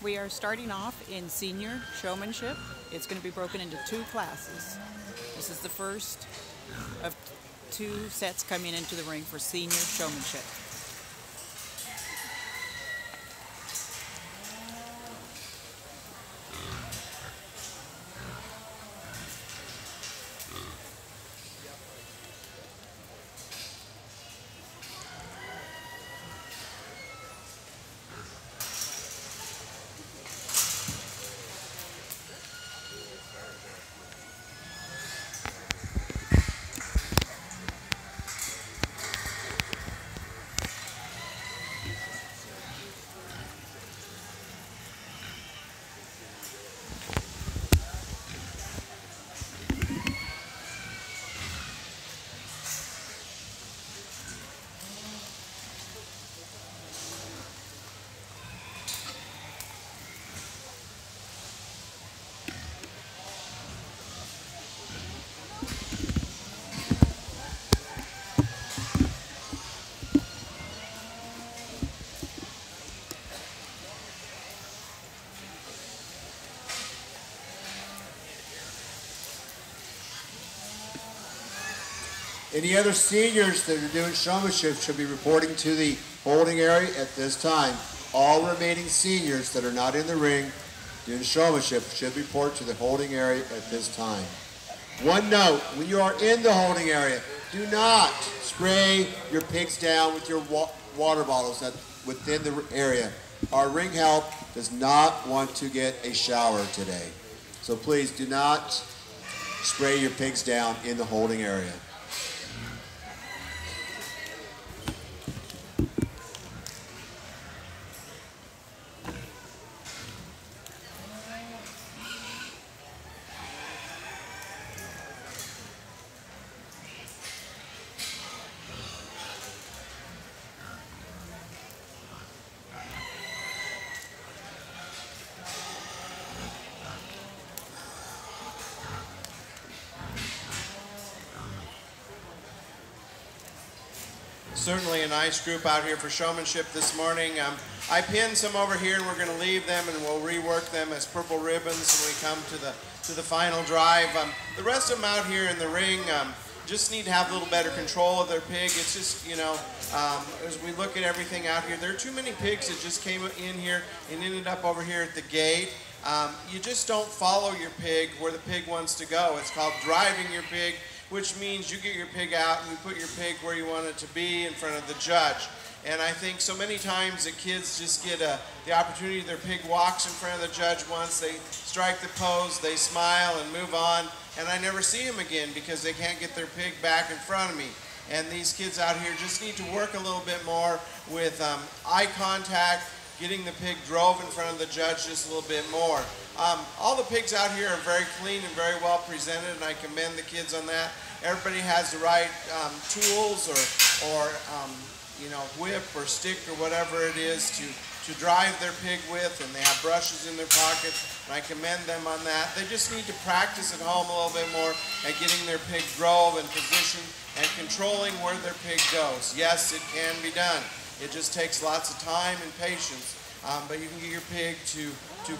We are starting off in senior showmanship. It's going to be broken into 2 classes. This is the first of 2 sets coming into the ring for senior showmanship. Any other seniors that are doing showmanship should be reporting to the holding area at this time. All remaining seniors that are not in the ring doing showmanship should report to the holding area at this time. One note, when you are in the holding area, do not spray your pigs down with your water bottles within the area. Our ring help does not want to get a shower today. So please do not spray your pigs down in the holding area. Certainly a nice group out here for showmanship this morning. I pinned some over here and we're going to leave them and we'll rework them as purple ribbons when we come to the final drive. The rest of them out here in the ring just need to have a little better control of their pig. It's just, you know, as we look at everything out here, there are too many pigs that just came in here and ended up over here at the gate. You just don't follow your pig where the pig wants to go. It's called driving your pig, which means you get your pig out and you put your pig where you want it to be in front of the judge. And I think so many times that kids just get the opportunity, their pig walks in front of the judge once, they strike the pose, they smile and move on, and I never see them again because they can't get their pig back in front of me. And these kids out here just need to work a little bit more with eye contact, getting the pig drove in front of the judge just a little bit more. All the pigs out here are very clean and very well presented, and I commend the kids on that. Everybody has the right tools or you know, whip or stick or whatever it is to drive their pig with, and they have brushes in their pockets, and I commend them on that. They just need to practice at home a little bit more at getting their pig drove and positioned and controlling where their pig goes. Yes, it can be done. It just takes lots of time and patience, but you can get your pig to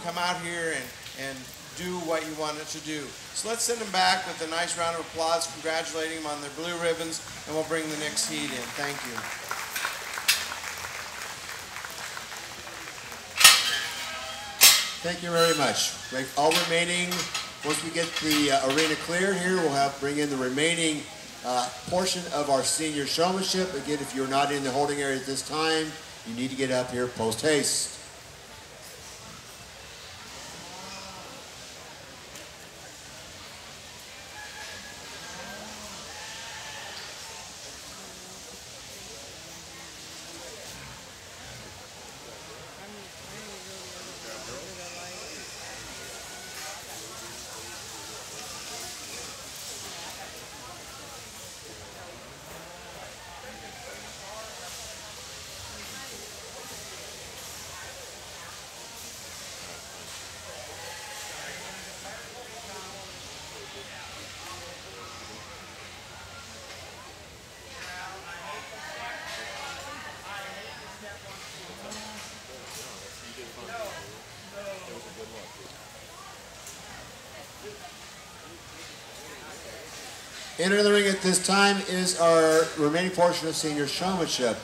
come out here and do what you want it to do. So let's send them back with a nice round of applause, congratulating them on their blue ribbons, and we'll bring the next heat in. Thank you. Thank you very much. All remaining, once we get the arena clear here, we'll bring in the remaining portion of our senior showmanship. Again, if you're not in the holding area at this time, you need to get up here post haste. Entering the ring at this time is our remaining portion of senior showmanship.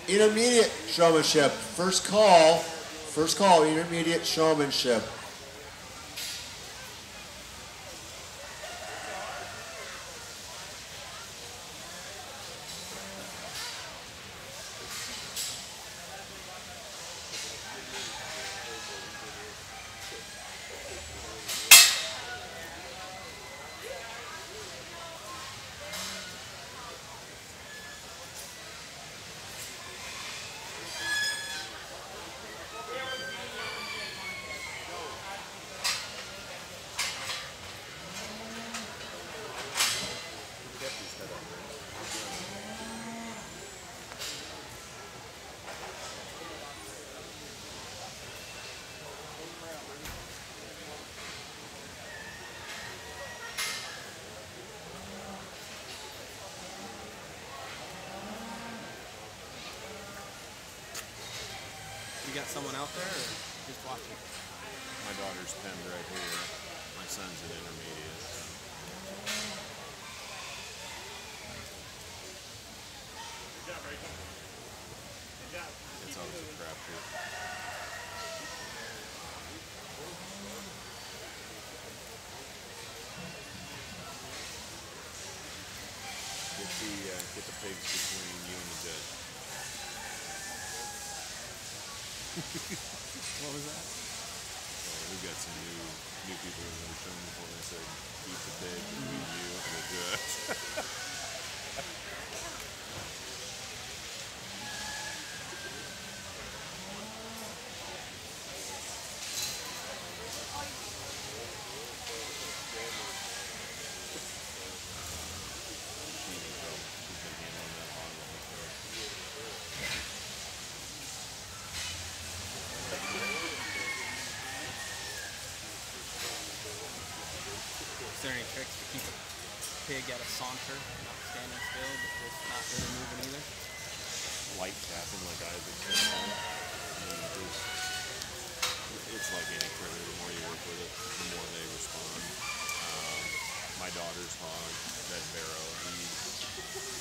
Intermediate showmanship. First call, intermediate showmanship. You got someone out there or just watching? My daughter's pinned right here. My son's an intermediate. So. It's always a crap here. Get the pigs between you and the judge. What was that? We've got some new people who have shown before. They said keep the pig between you and the judge. Is there any tricks to keep a pig at a saunter, not standing still, but just not really moving either? Light tapping like Isaac said. It's like any critter. The more you work with it, the more they respond. My daughter's hog, that Barrow,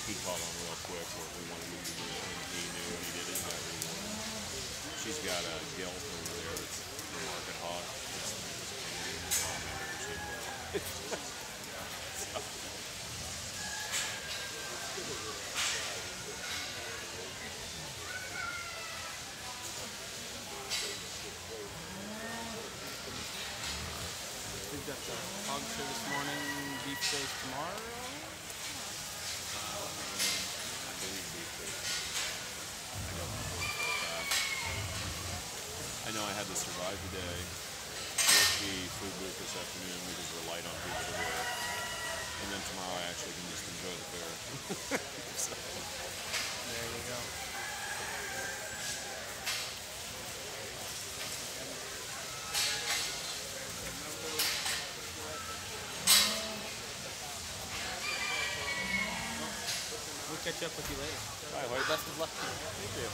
he caught on real quick what we wanted him to do, and he knew and he did exactly what he wanted. She's got a gilt over there that's the market hog. It's the most painful hog I've ever seen. We've got the hog show this morning, beef shows tomorrow. I believe beef shows. I don't know for a fact. I know I had to survive the day, work the food booth this afternoon because we're light on people to work, and then tomorrow I actually can just enjoy the fair. So. There you go. We'll catch up with you later. Bye, Hoyt. Best of luck to you. Thank you.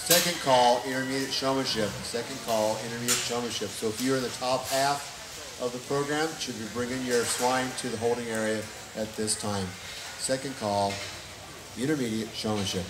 Second call, intermediate showmanship. Second call, intermediate showmanship. So if you're in the top half of the program, you should be bringing your swine to the holding area at this time. Second call, intermediate showmanship.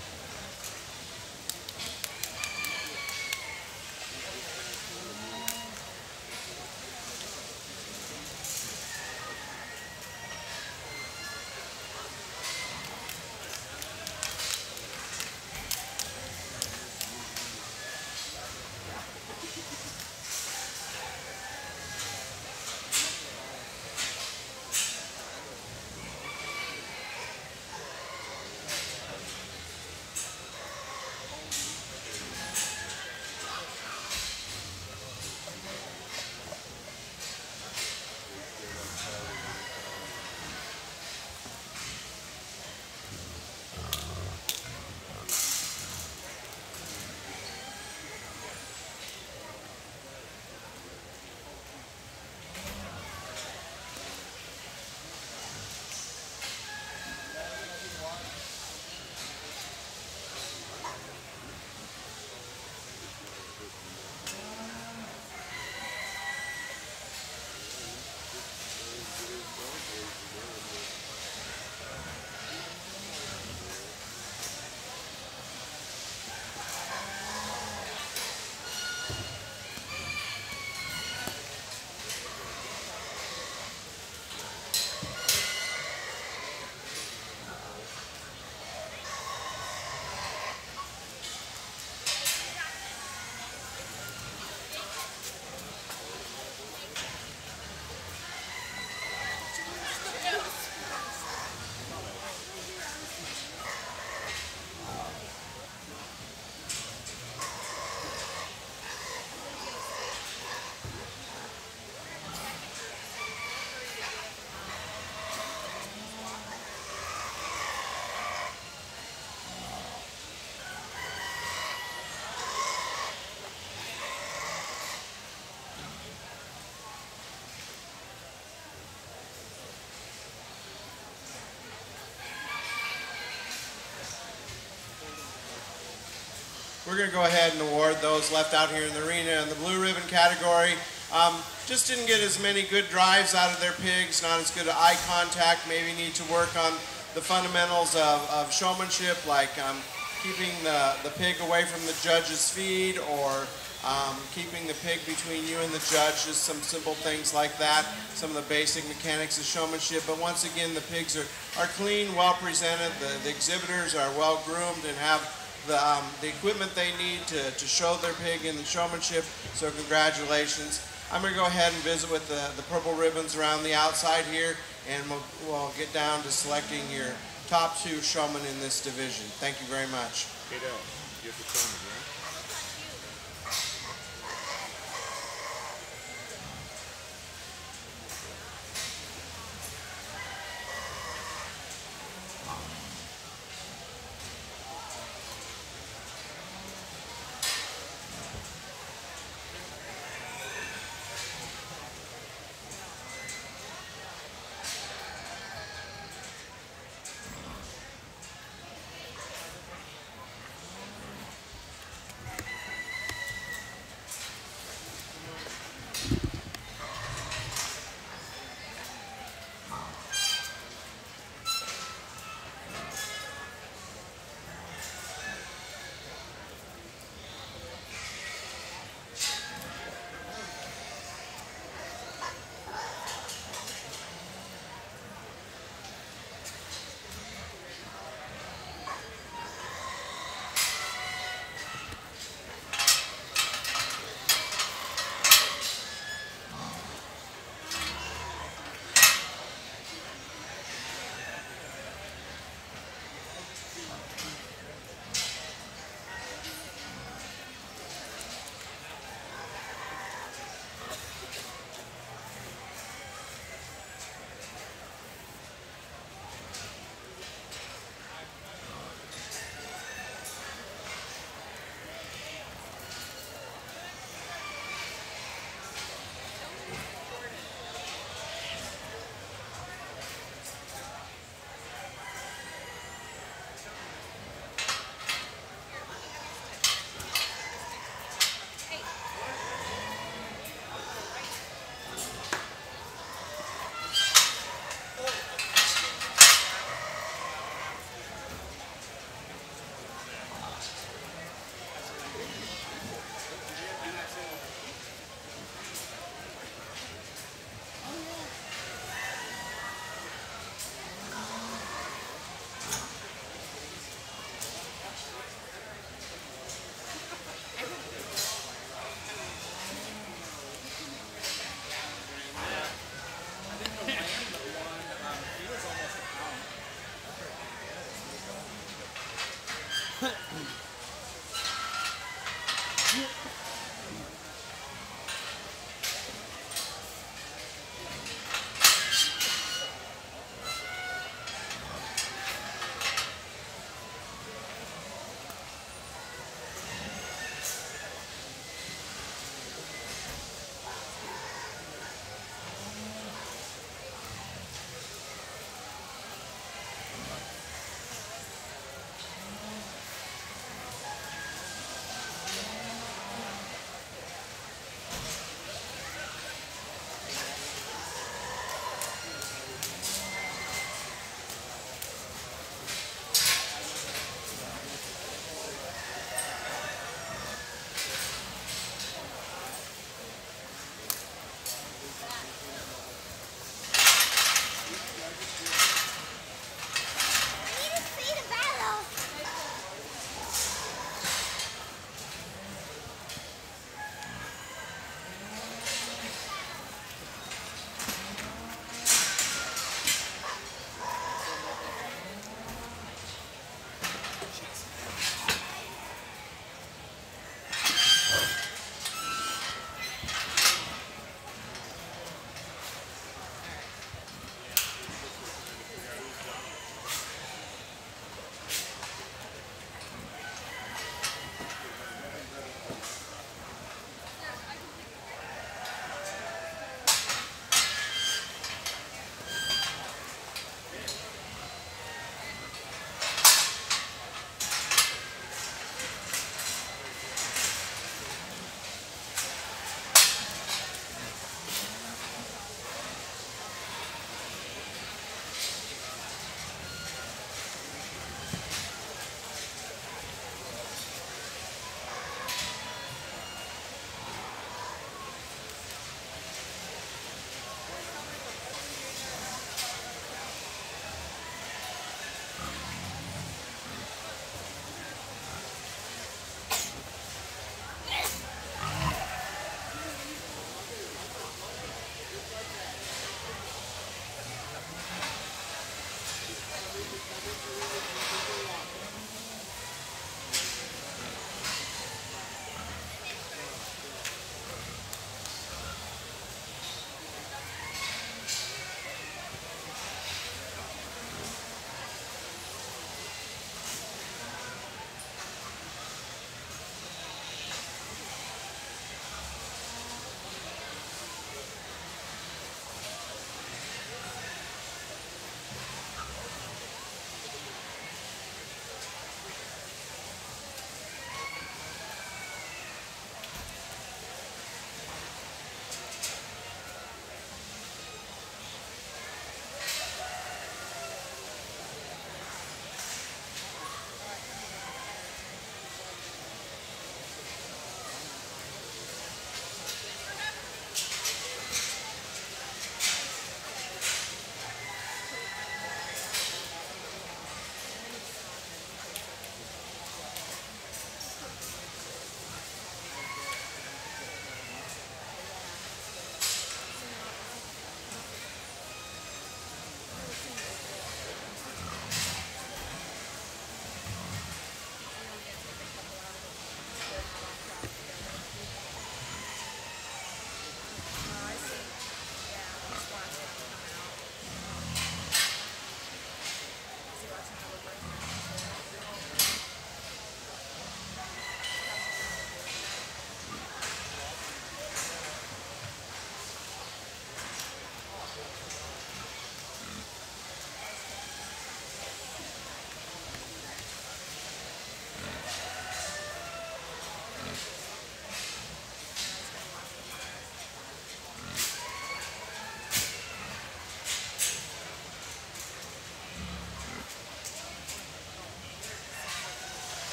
we're going to go ahead and award those left out here in the arena in the blue ribbon category. Just didn't get as many good drives out of their pigs, not as good eye contact, maybe need to work on the fundamentals of showmanship, like keeping the pig away from the judge's feed, or keeping the pig between you and the judge, just some simple things like that, some of the basic mechanics of showmanship. But once again, the pigs are clean, well presented, the exhibitors are well groomed and have the equipment they need to show their pig in the showmanship, so congratulations. I'm going to go ahead and visit with the purple ribbons around the outside here, and we'll get down to selecting your top 2 showmen in this division. Thank you very much. Kate L, you have to show me, right?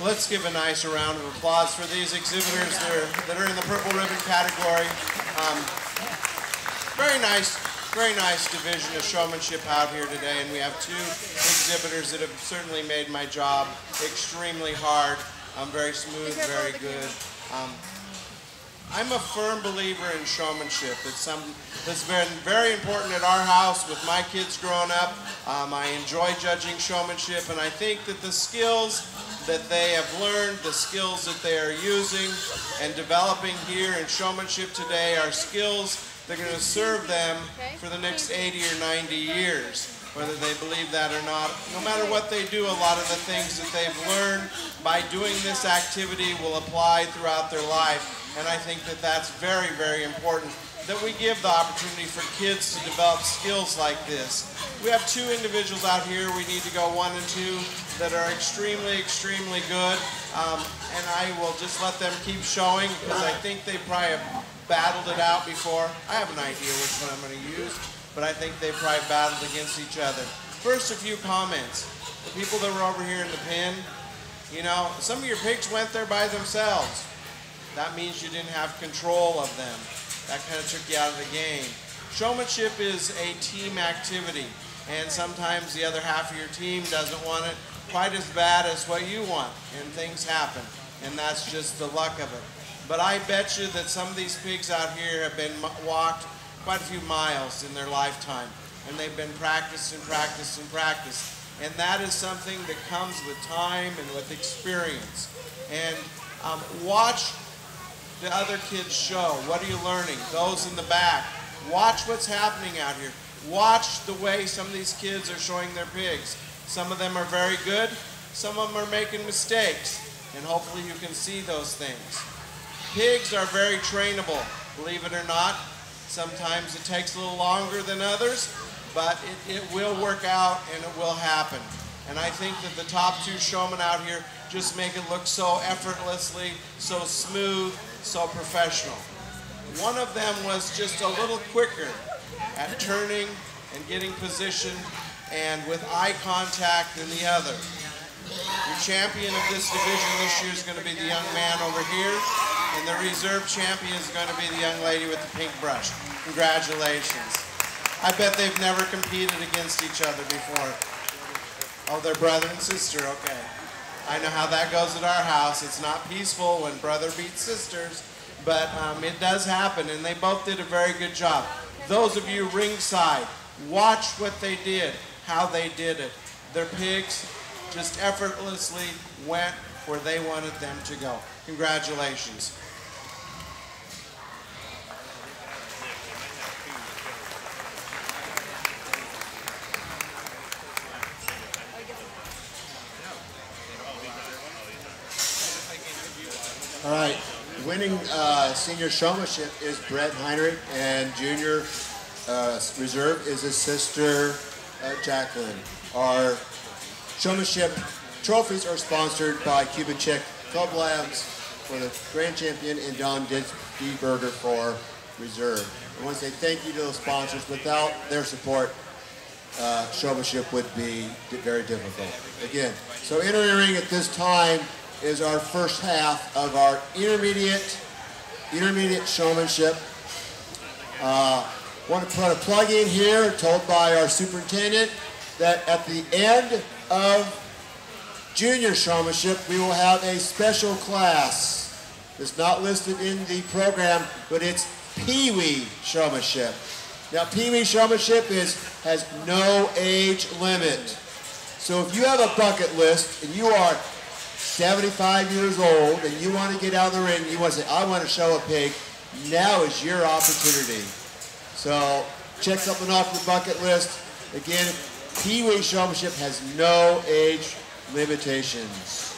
Let's give a nice round of applause for these exhibitors that are in the purple ribbon category. Very nice division of showmanship out here today, and we have two exhibitors that have certainly made my job extremely hard. Very smooth, very good. I'm a firm believer in showmanship. It's something that's been very important at our house with my kids growing up. I enjoy judging showmanship, and I think that the skills that they have learned, the skills that they are using and developing here in showmanship today are skills that are going to serve them for the next 80 or 90 years, whether they believe that or not. No matter what they do, a lot of the things that they've learned by doing this activity will apply throughout their life. And I think that that's very, very important, that we give the opportunity for kids to develop skills like this. We have two individuals out here. We need to go 1 and 2 that are extremely, extremely good. And I will just let them keep showing because I think they probably have battled it out before. I have an idea which one I'm going to use, but I think they probably battled against each other. First, a few comments. The people that were over here in the pen, you know, some of your pigs went there by themselves. That means you didn't have control of them. That kind of took you out of the game. Showmanship is a team activity, and sometimes the other half of your team doesn't want it quite as bad as what you want, and things happen, and that's just the luck of it. But I bet you that some of these pigs out here have been walked quite a few miles in their lifetime, and they've been practiced and practiced and practiced, and that is something that comes with time and with experience. And watch the other kids show. What are you learning? Those in the back. Watch what's happening out here. Watch the way some of these kids are showing their pigs. Some of them are very good. Some of them are making mistakes. And hopefully you can see those things. Pigs are very trainable, believe it or not. Sometimes it takes a little longer than others, but it will work out and it will happen. And I think that the top two showmen out here just make it look so effortlessly, so smooth, so professional. One of them was just a little quicker at turning and getting position and with eye contact than the other. Your champion of this division this year is going to be the young man over here, and the reserve champion is going to be the young lady with the pink brush. Congratulations. I bet they've never competed against each other before. Oh, they're brother and sister, okay. I know how that goes at our house. It's not peaceful when brother beats sisters, but it does happen, and they both did a very good job. Those of you ringside, watch what they did, how they did it. Their pigs just effortlessly went where they wanted them to go. Congratulations. All right, winning senior showmanship is Brett Heinrich, and junior reserve is his sister Jacqueline. Our showmanship trophies are sponsored by Cuban Chick Club Labs for the grand champion and Don D. Burger for reserve. I want to say thank you to those sponsors. Without their support, showmanship would be very difficult. Again, so entering the ring at this time is our first half of our intermediate showmanship. Want to put a plug in here, told by our superintendent, that at the end of junior showmanship, we will have a special class. It's not listed in the program, but it's Pee-wee showmanship. Now, Pee-wee showmanship has no age limit. So if you have a bucket list and you are 75 years old and you want to get out of the ring, you want to say, I want to show a pig, now is your opportunity. So check something off your bucket list. Again, Pee-wee showmanship has no age limitations.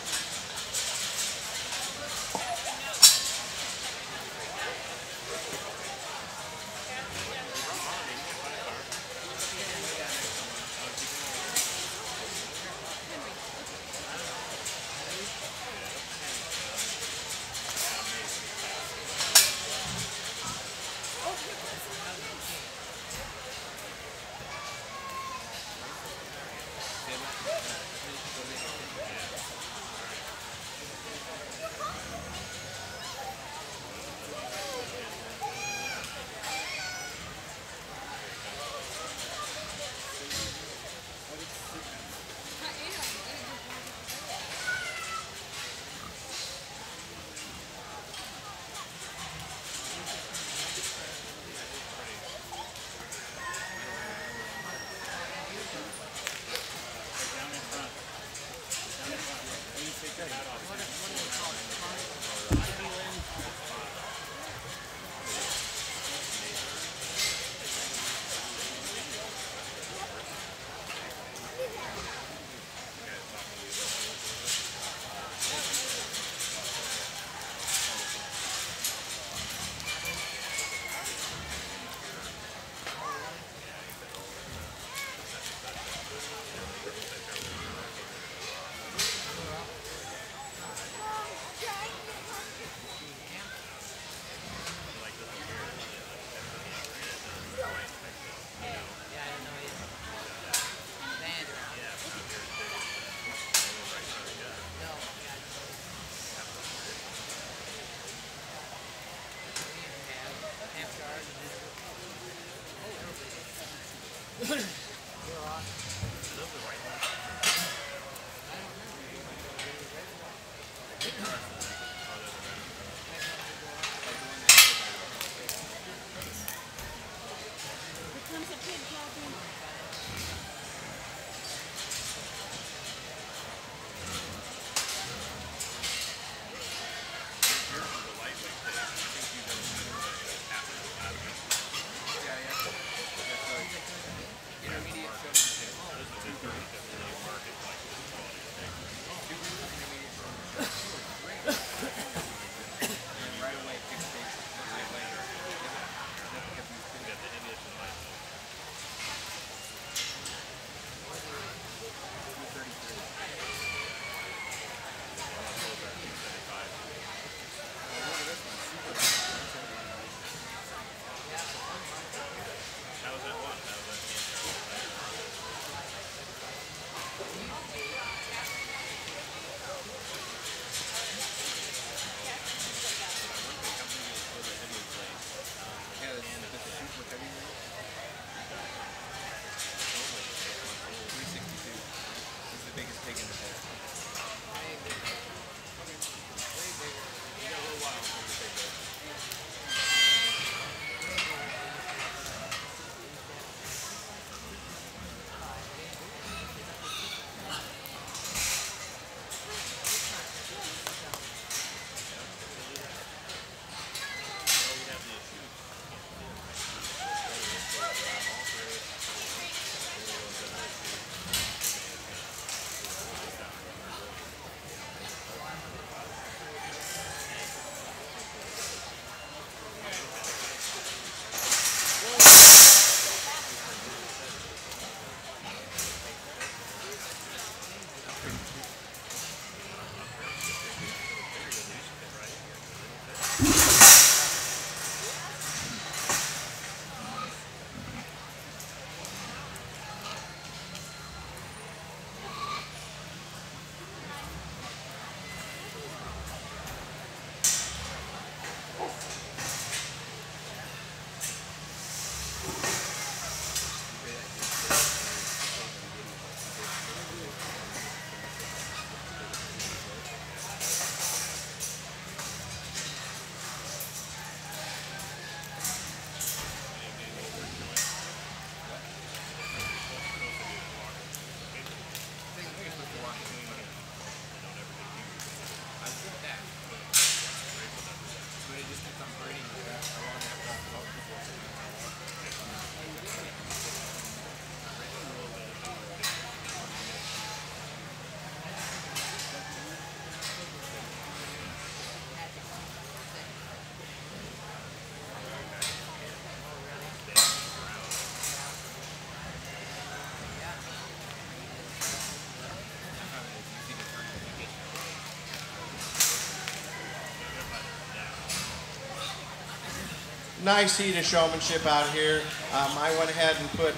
nice heat of showmanship out here. I went ahead and put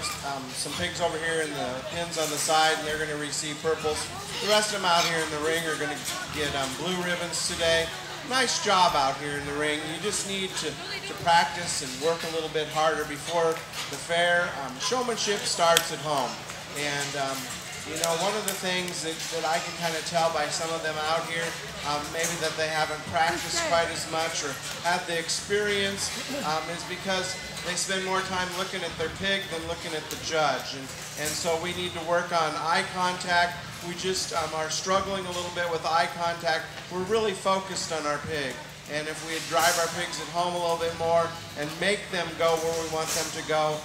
some pigs over here in the pins on the side, and they're going to receive purples. The rest of them out here in the ring are going to get blue ribbons today. Nice job out here in the ring. You just need to practice and work a little bit harder before the fair. Showmanship starts at home. And you know, one of the things that I can kind of tell by some of them out here, maybe that they haven't practiced quite as much or had the experience, is because they spend more time looking at their pig than looking at the judge. And so we need to work on eye contact. We just are struggling a little bit with eye contact. We're really focused on our pig. And if we drive our pigs at home a little bit more and make them go where we want them to go,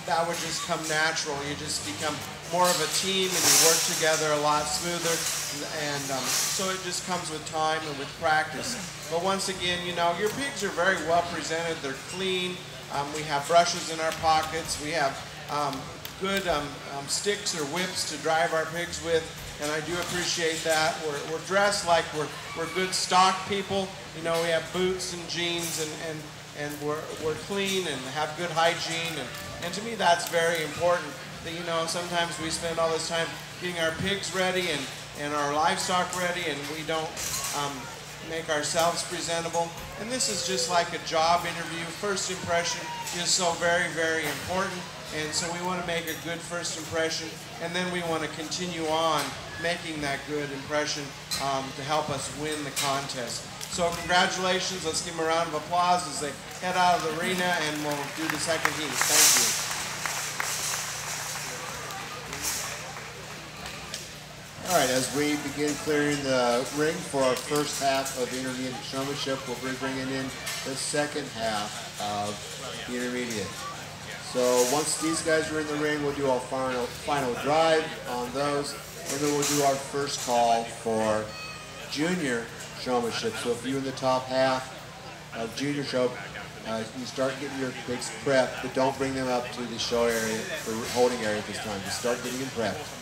that would just come natural. You just become more of a team and you work together a lot smoother. And so it just comes with time and with practice. But once again, you know, your pigs are very well presented. They're clean. We have brushes in our pockets. We have good sticks or whips to drive our pigs with. And I do appreciate that. We're dressed like we're good stock people. You know, we have boots and jeans and we're clean and have good hygiene. And to me, that's very important. That, you know, sometimes we spend all this time getting our pigs ready and our livestock ready, and we don't make ourselves presentable. And this is just like a job interview. First impression is so very, very important. And so we want to make a good first impression, and then we want to continue on making that good impression to help us win the contest. So congratulations. Let's give them a round of applause as they head out of the arena, and we'll do the second heat. Thank you. All right, as we begin clearing the ring for our first half of the intermediate showmanship, we'll be bringing in the second half of the intermediate. So once these guys are in the ring, we'll do our final drive on those, and then we'll do our first call for junior showmanship. So if you're in the top half of junior show, you start getting your pigs prepped, but don't bring them up to the show area or holding area at this time. Just start getting them prepped.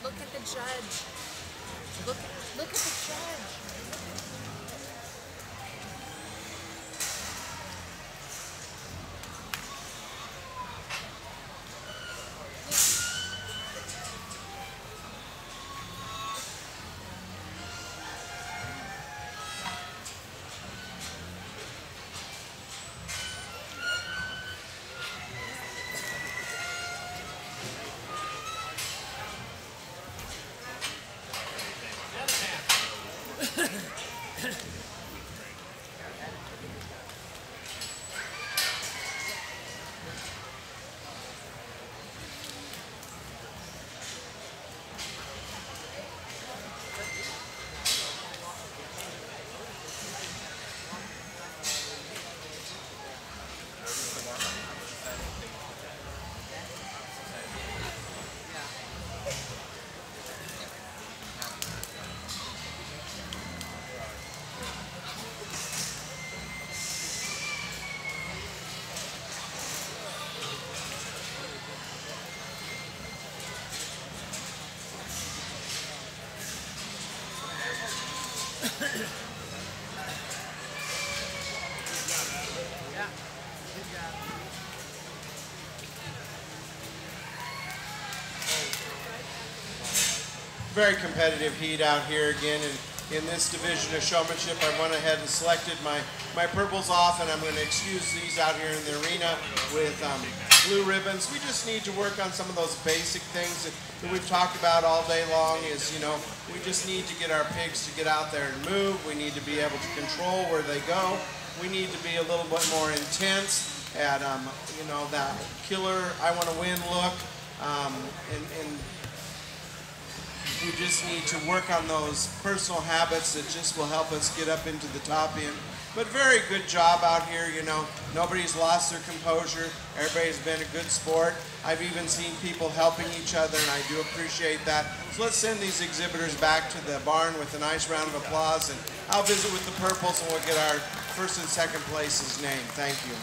Look at the judge. Look at the judge. Very competitive heat out here again, and in this division of showmanship, I went ahead and selected my purples off, and I'm going to excuse these out here in the arena with blue ribbons. We just need to work on some of those basic things that we've talked about all day long. Is, you know, we just need to get our pigs to get out there and move. We need to be able to control where they go. We need to be a little bit more intense at you know, that killer I want to win look, and we just need to work on those personal habits that just will help us get up into the top end. But very good job out here, you know. Nobody's lost their composure. Everybody's been a good sport. I've even seen people helping each other, and I do appreciate that. So let's send these exhibitors back to the barn with a nice round of applause, and I'll visit with the purples, and we'll get our first and second places named. Thank you.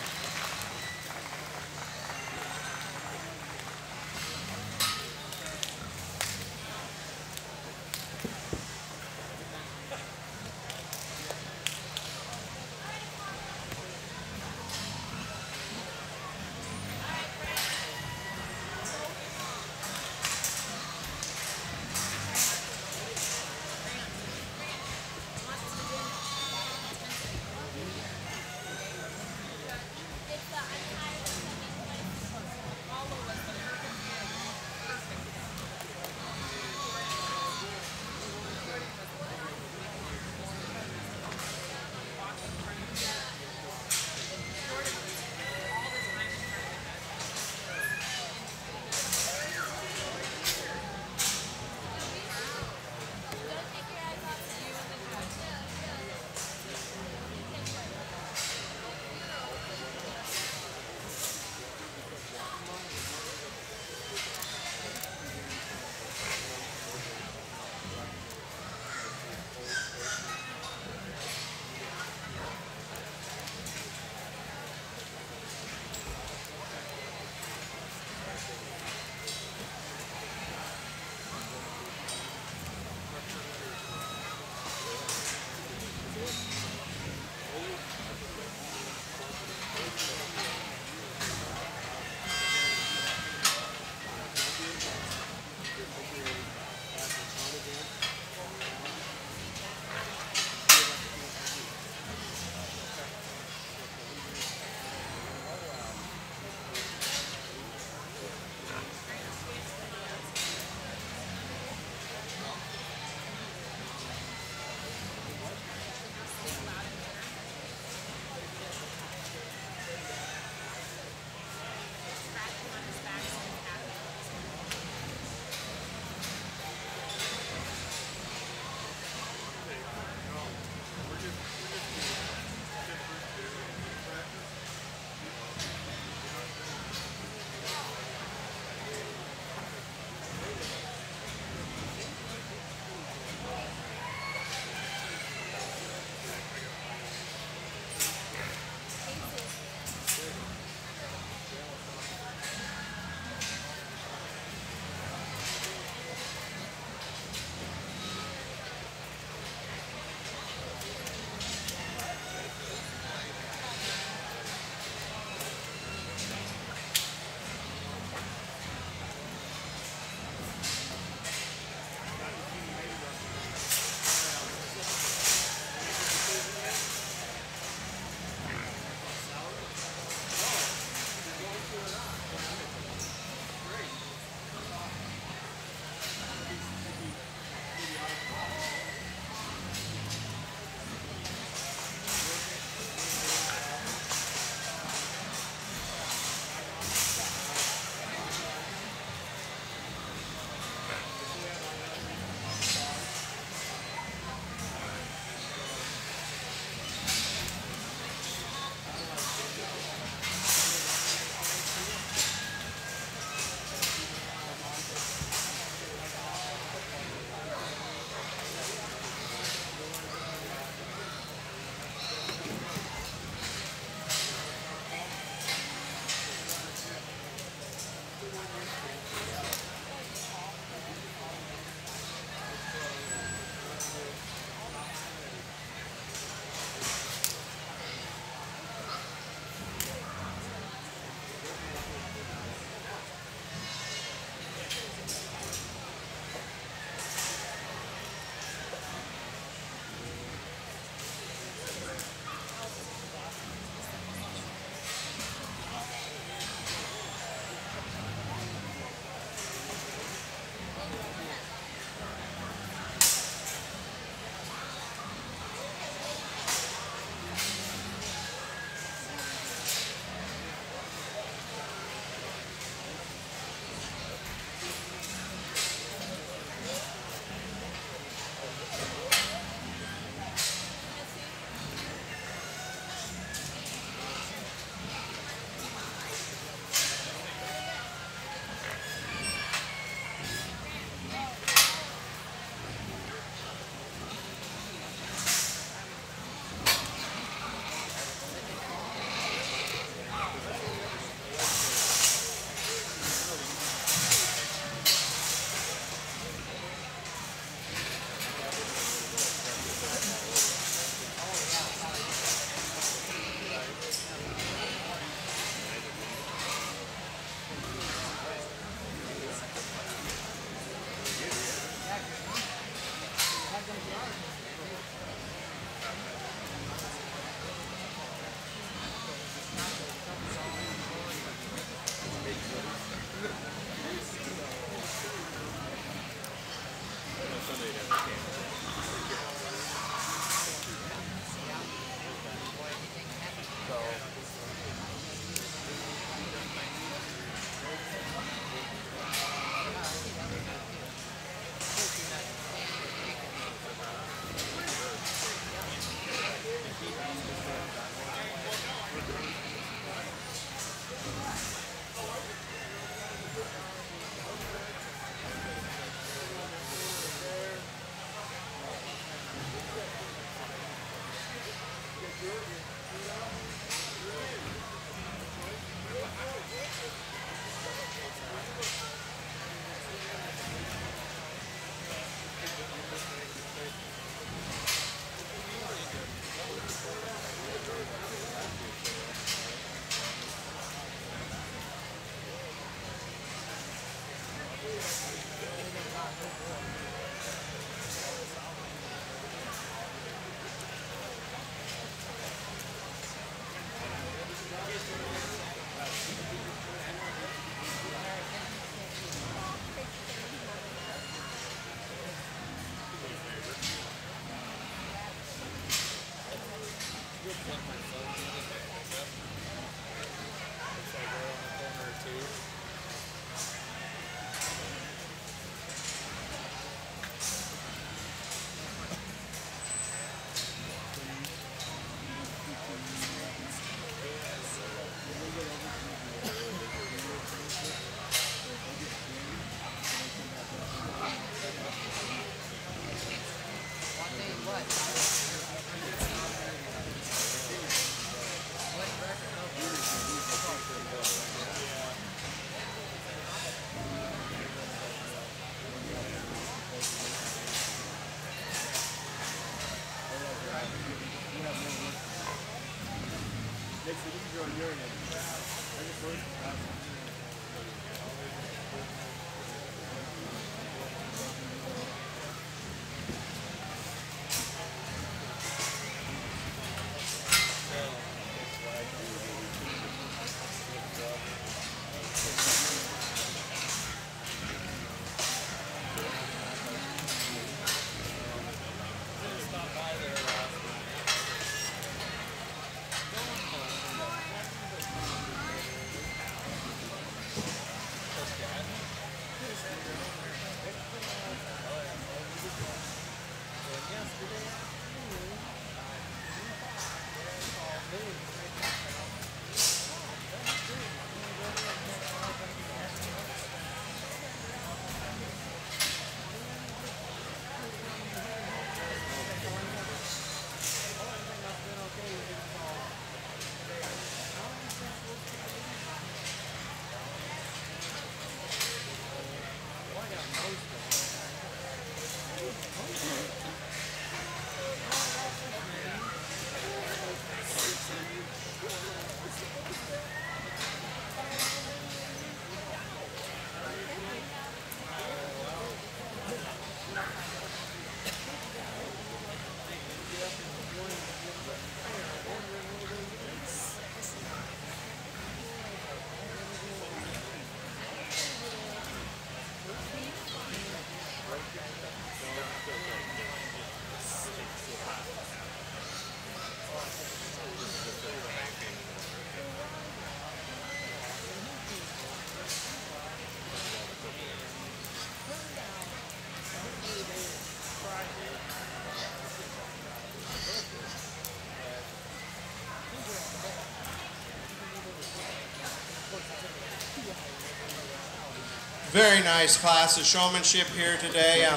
Very nice class of showmanship here today.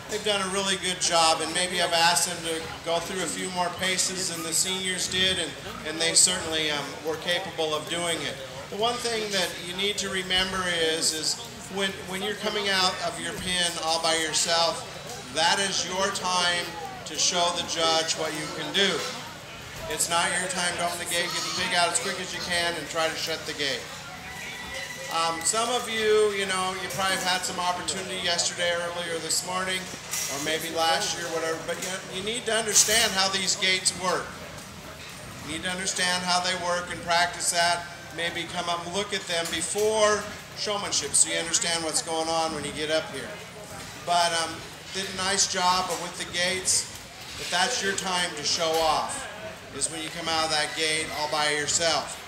They've done a really good job, and maybe I've asked them to go through a few more paces than the seniors did, and they certainly were capable of doing it. The one thing that you need to remember is when you're coming out of your pen all by yourself, that is your time to show the judge what you can do. It's not your time to open the gate, get the pig out as quick as you can, and try to shut the gate. Some of you, you probably have had some opportunity yesterday, earlier this morning, or maybe last year, whatever, but you need to understand how these gates work. You need to understand how they work and practice that. Maybe come up and look at them before showmanship so you understand what's going on when you get up here. But did a nice job with the gates, but that's your time to show off, is when you come out of that gate all by yourself.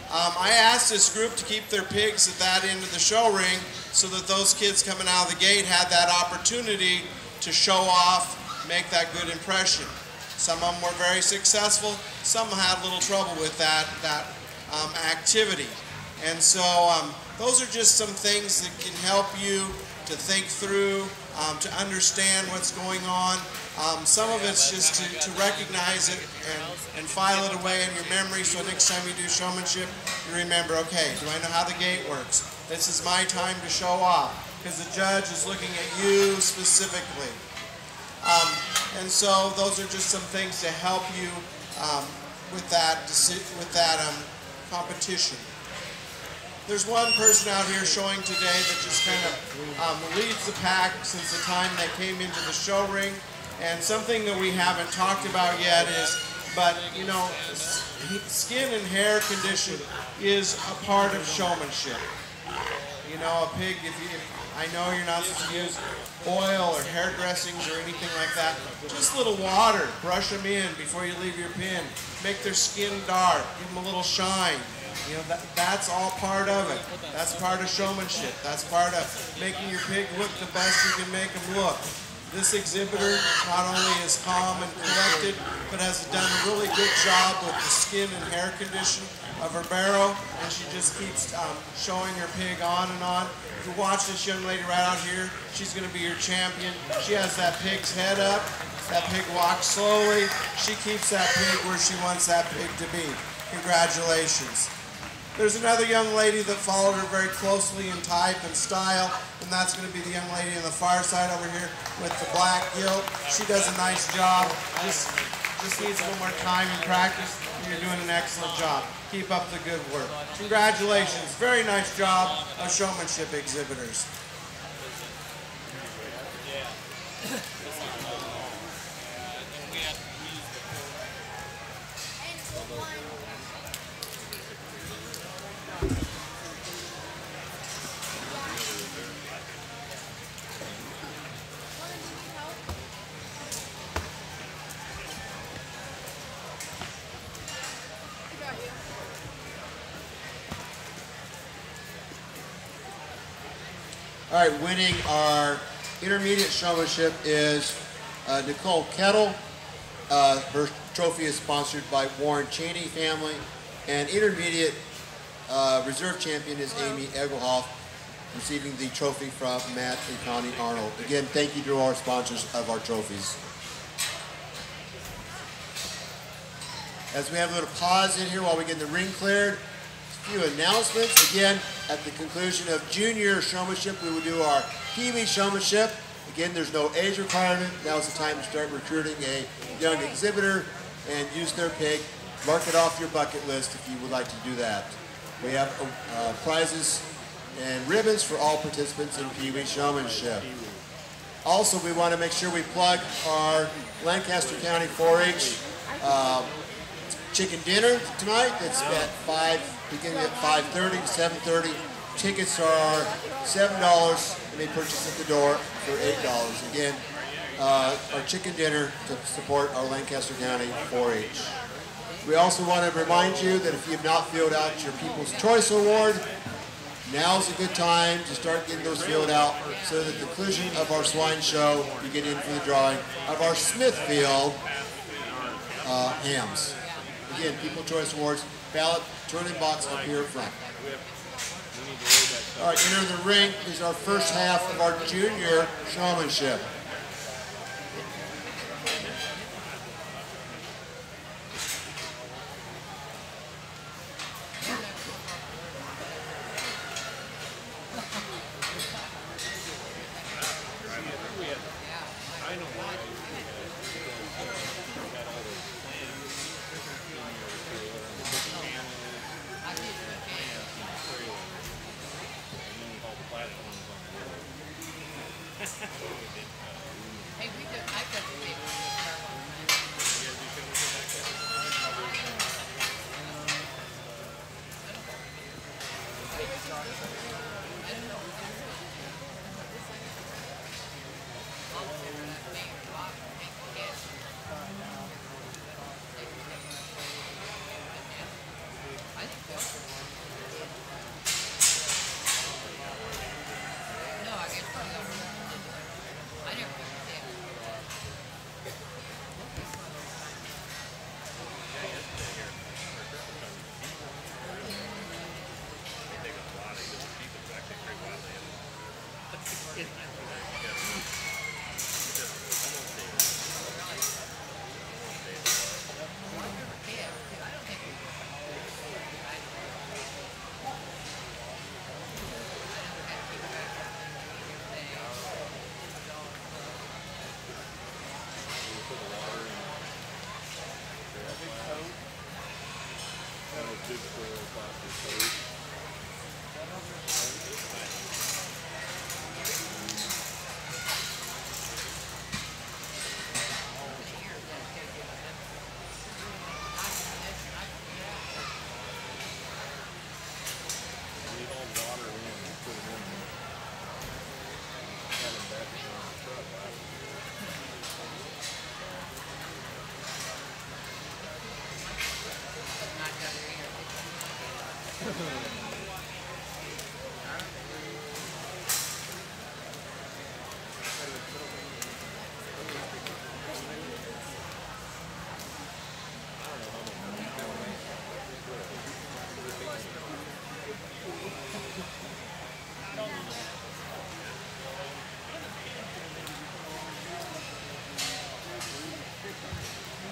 I asked this group to keep their pigs at that end of the show ring so that those kids coming out of the gate had that opportunity to show off, make that good impression. Some of them were very successful, some had a little trouble with that activity. And so those are just some things that can help you to think through, to understand what's going on. Some of it's just to recognize it and file it away in your memory, so next time you do showmanship, you remember, okay, do I know how the gate works? This is my time to show off, because the judge is looking at you specifically. And so those are just some things to help you with that competition. There's one person out here showing today that just kind of leads the pack since the time they came into the show ring. And something that we haven't talked about yet is, but you know, skin and hair condition is a part of showmanship. You know, a pig, I know you're not supposed to use oil or hair dressings or anything like that. Just a little water, brush them in before you leave your pen. Make their skin dark, give them a little shine. You know, that's all part of it. That's part of showmanship. That's part of making your pig look the best you can make them look. This exhibitor not only is calm and collected, but has done a really good job with the skin and hair condition of her barrow, and she just keeps showing her pig on and on. If you watch this young lady right out here, she's going to be your champion. She has that pig's head up. That pig walks slowly. She keeps that pig where she wants that pig to be. Congratulations. There's another young lady that followed her very closely in type and style, and that's going to be the young lady on the far side over here with the black gilt. She does a nice job. Just needs a little more time and practice, and you're doing an excellent job. Keep up the good work. Congratulations. Very nice job of showmanship exhibitors. All right, winning our intermediate showmanship is Nicole Kettle. Her trophy is sponsored by Warren Cheney family. And intermediate reserve champion is Amy Egelhoff, receiving the trophy from Matt and Connie Arnold. Again, thank you to our sponsors of our trophies. As we have a little pause in here while we get the ring cleared, a few announcements. Again, at the conclusion of junior showmanship, we will do our Pee-wee showmanship. Again, there's no age requirement. Now's the time to start recruiting a young exhibitor and use their pig. Mark it off your bucket list if you would like to do that. We have prizes and ribbons for all participants in Pee-wee showmanship. Also, we want to make sure we plug our Lancaster County 4-H chicken dinner tonight. It's at 5, beginning at 5:30 to 7:30. Tickets are $7 and they purchase at the door for $8. Again, our chicken dinner to support our Lancaster County 4-H. We also want to remind you that if you have not filled out your People's Choice Award, now's a good time to start getting those filled out so that at the conclusion of our swine show, you get in for the drawing of our Smithfield hams. Again, People's Choice Awards, ballot, turn-in box up here in front. All right, enter the ring is our first half of our junior showmanship.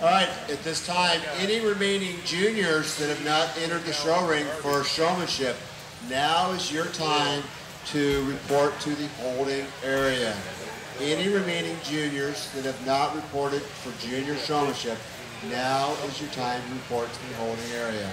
All right, at this time, any remaining juniors that have not entered the show ring for showmanship, now is your time to report to the holding area. Any remaining juniors that have not reported for junior showmanship, now is your time to report to the holding area.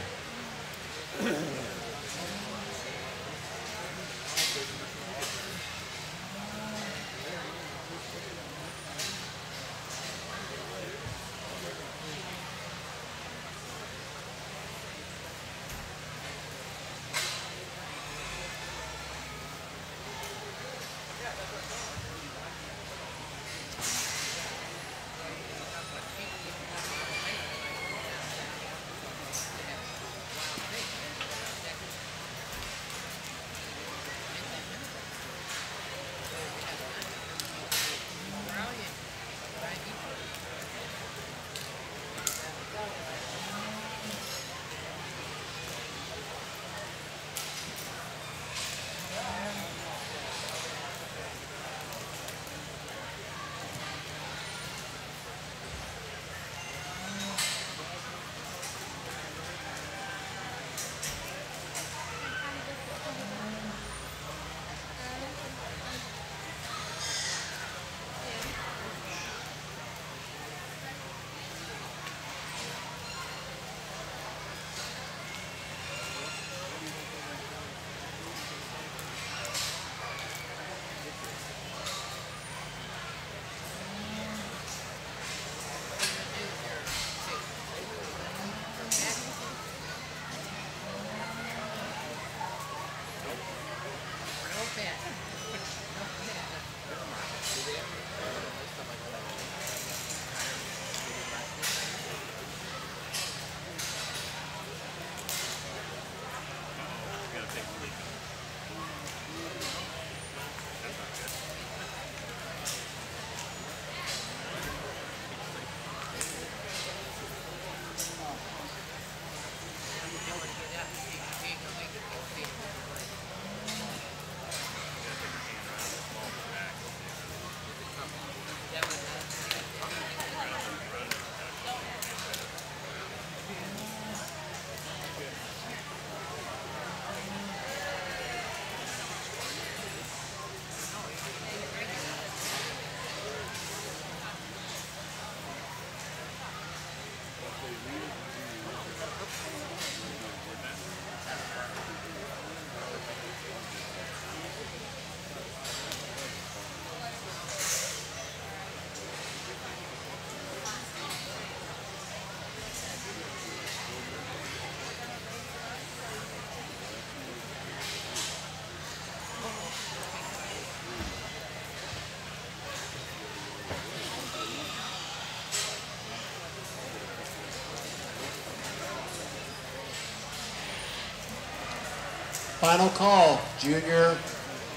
Final call, junior,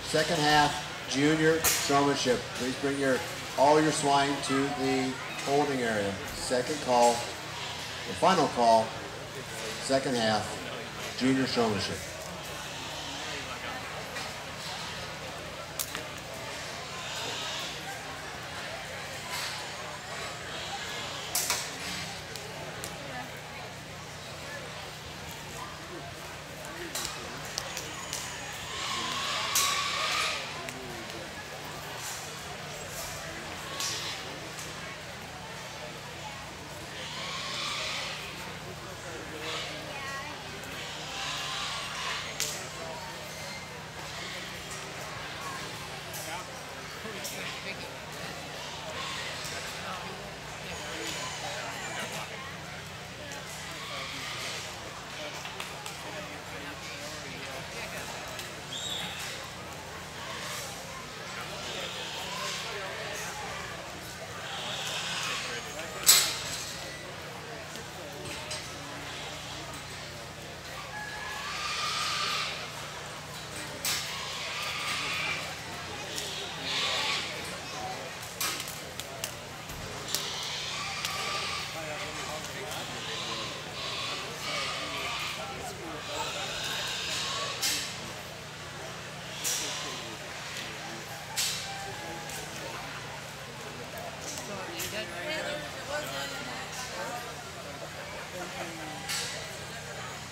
second half, junior showmanship. Please bring all your swine to the holding area. Second call, the final call, second half, junior showmanship.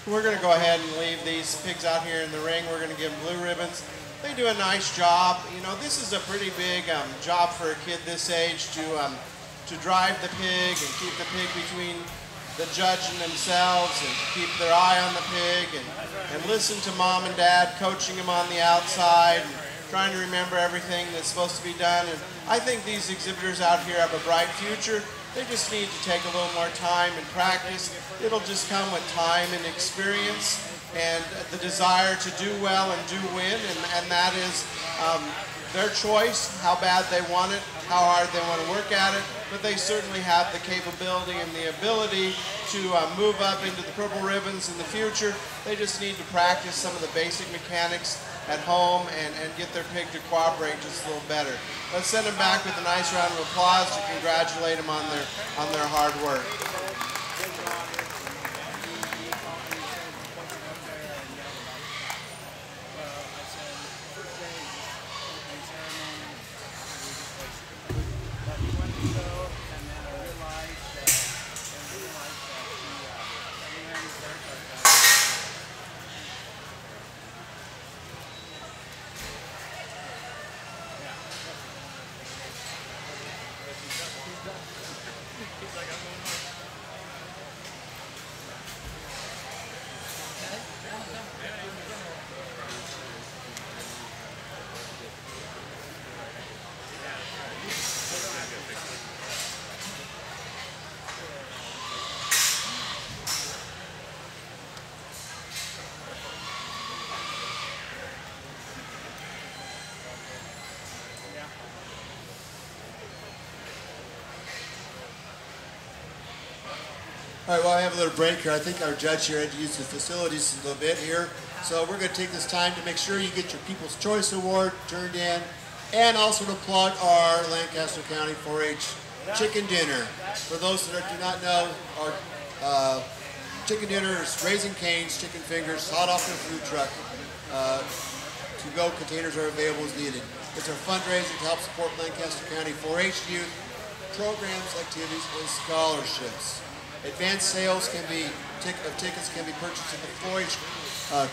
We're going to go ahead and leave these pigs out here in the ring. We're going to give them blue ribbons. They do a nice job. You know, this is a pretty big job for a kid this age to drive the pig and keep the pig between the judge and themselves, and keep their eye on the pig, and listen to mom and dad coaching them on the outside, and trying to remember everything that's supposed to be done. And I think these exhibitors out here have a bright future. They just need to take a little more time and practice. It'll just come with time and experience and the desire to do well and do win, and that is their choice, how bad they want it, how hard they want to work at it, but they certainly have the capability and the ability to move up into the purple ribbons in the future. They just need to practice some of the basic mechanics at home and get their pig to cooperate just a little better. Let's send them back with a nice round of applause to congratulate them on their hard work. All right, well, I have a little break here. I think our judge here had to use the facilities a little bit here. So we're going to take this time to make sure you get your People's Choice Award turned in, and also to plug our Lancaster County 4-H chicken dinner. For those that do not know, our chicken dinner is Raising Cane's chicken fingers, hot off their food truck. To-go containers are available as needed. It's our fundraiser to help support Lancaster County 4-H youth, programs, activities, and scholarships. Advanced sales of tickets can be purchased at the 4-H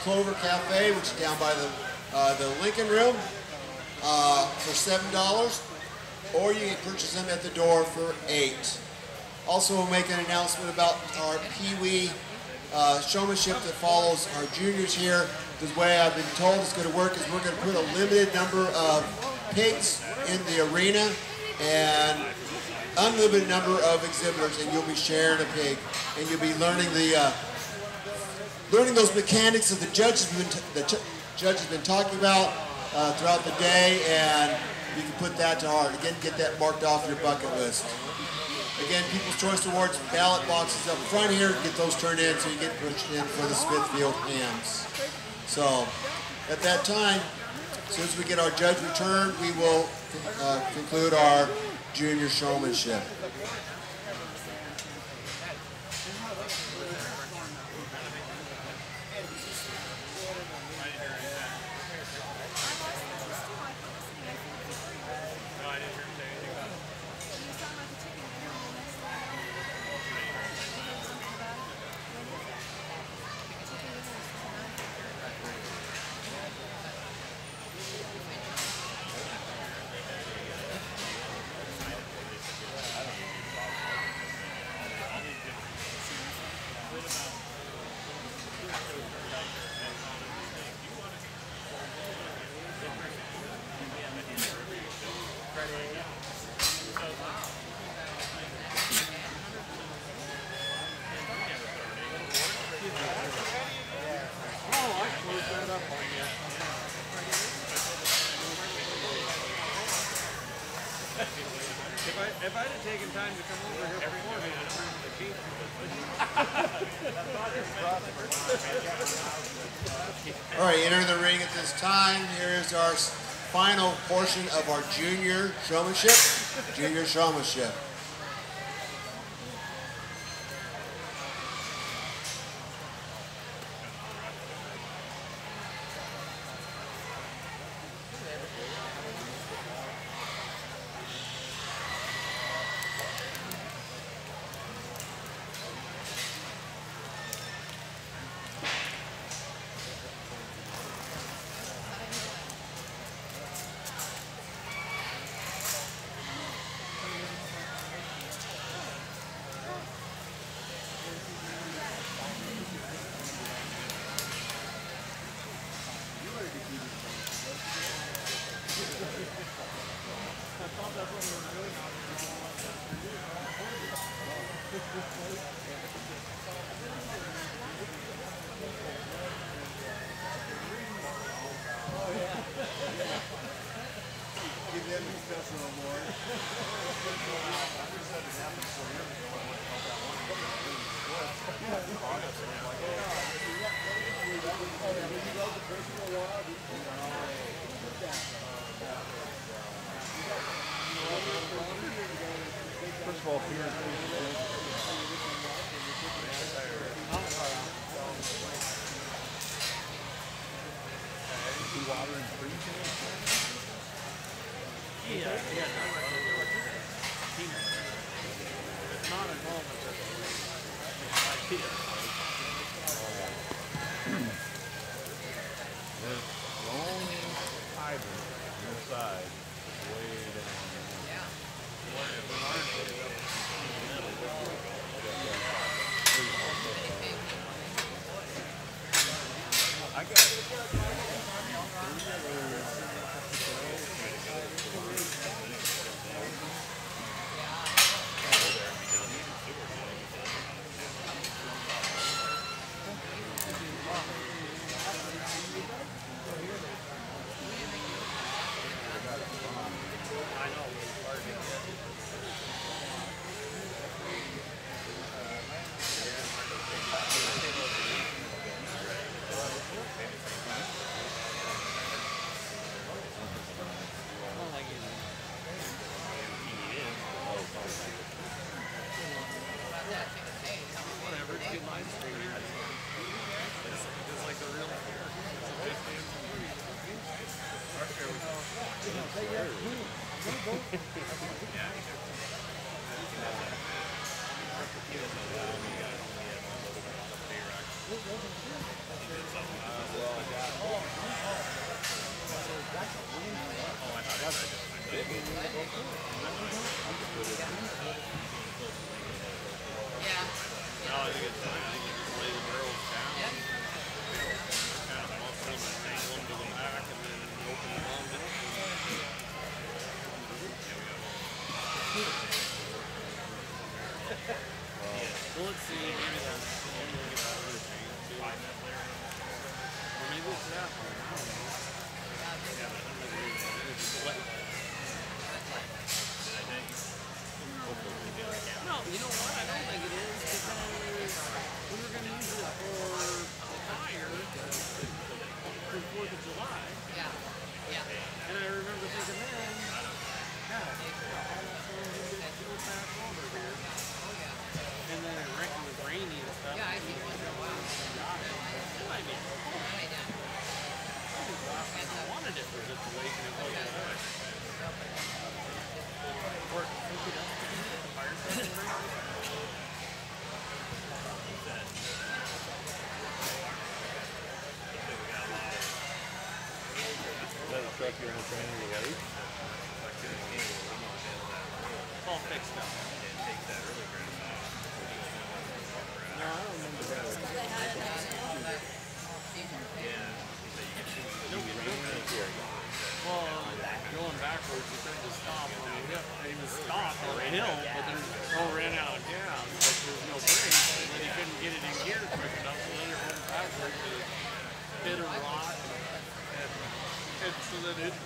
Clover Cafe, which is down by the Lincoln Room, for $7, or you can purchase them at the door for $8. Also, we'll make an announcement about our Pee-wee showmanship that follows our juniors here. The way I've been told it's going to work is we're going to put a limited number of pigs in the arena and unlimited number of exhibitors, and you'll be sharing a pig, and you'll be learning learning those mechanics that the judge has been talking about throughout the day, and you can put that to heart. Again, get that marked off your bucket list. Again, People's Choice Awards ballot boxes up front here. Get those turned in so you get pushed in for the Smithfield hams. So, at that time, as soon as we get our judge returned, we will conclude our junior showmanship. If I'd have taken time to come over here before me, All right, entering the ring at this time. Here is our final portion of our junior showmanship. Junior showmanship. baseball field. Water and freezing? Yeah. It's not at home at this point. The only hydrant inside is way down there. I got it. All fixed up. No, I don't remember that. Well, going backwards, he tried to stop on the hill. He was stopped on the hill, but then ran out of gas. But there was no brakes, and then he couldn't get it in gear quick enough. So then it went backwards and hit a rock, and so then it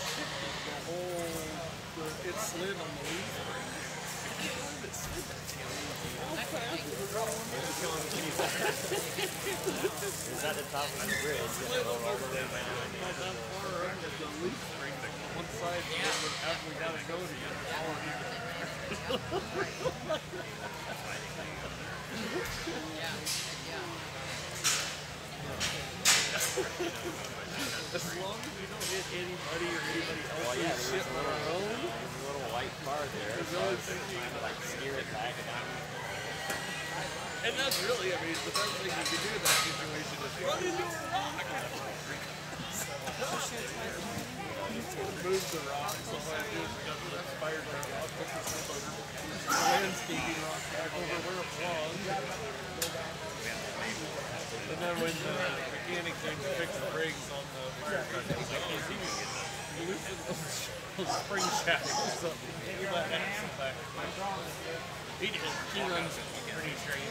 shifted the whole. It slid on the leaf spring. It slid that tail. Is that the top of the bridge? Slid all the way down. Not that far under the leaf spring. One side, after we got to go to get as long as we don't hit anybody or anybody else's shit on our own. There's a little white car there. So I was trying to like steer it back down. And that's really, I mean, the best thing you can do in that situation is run into a rock. Move the rock. So what I do is we got the expired rock, put the landscaping rock back over where it belongs. And then when the mechanic came to fix the brakes on the fire truck, he's like, you loosen those spring shafts or something. He let axle back. He did. He runs pretty straight.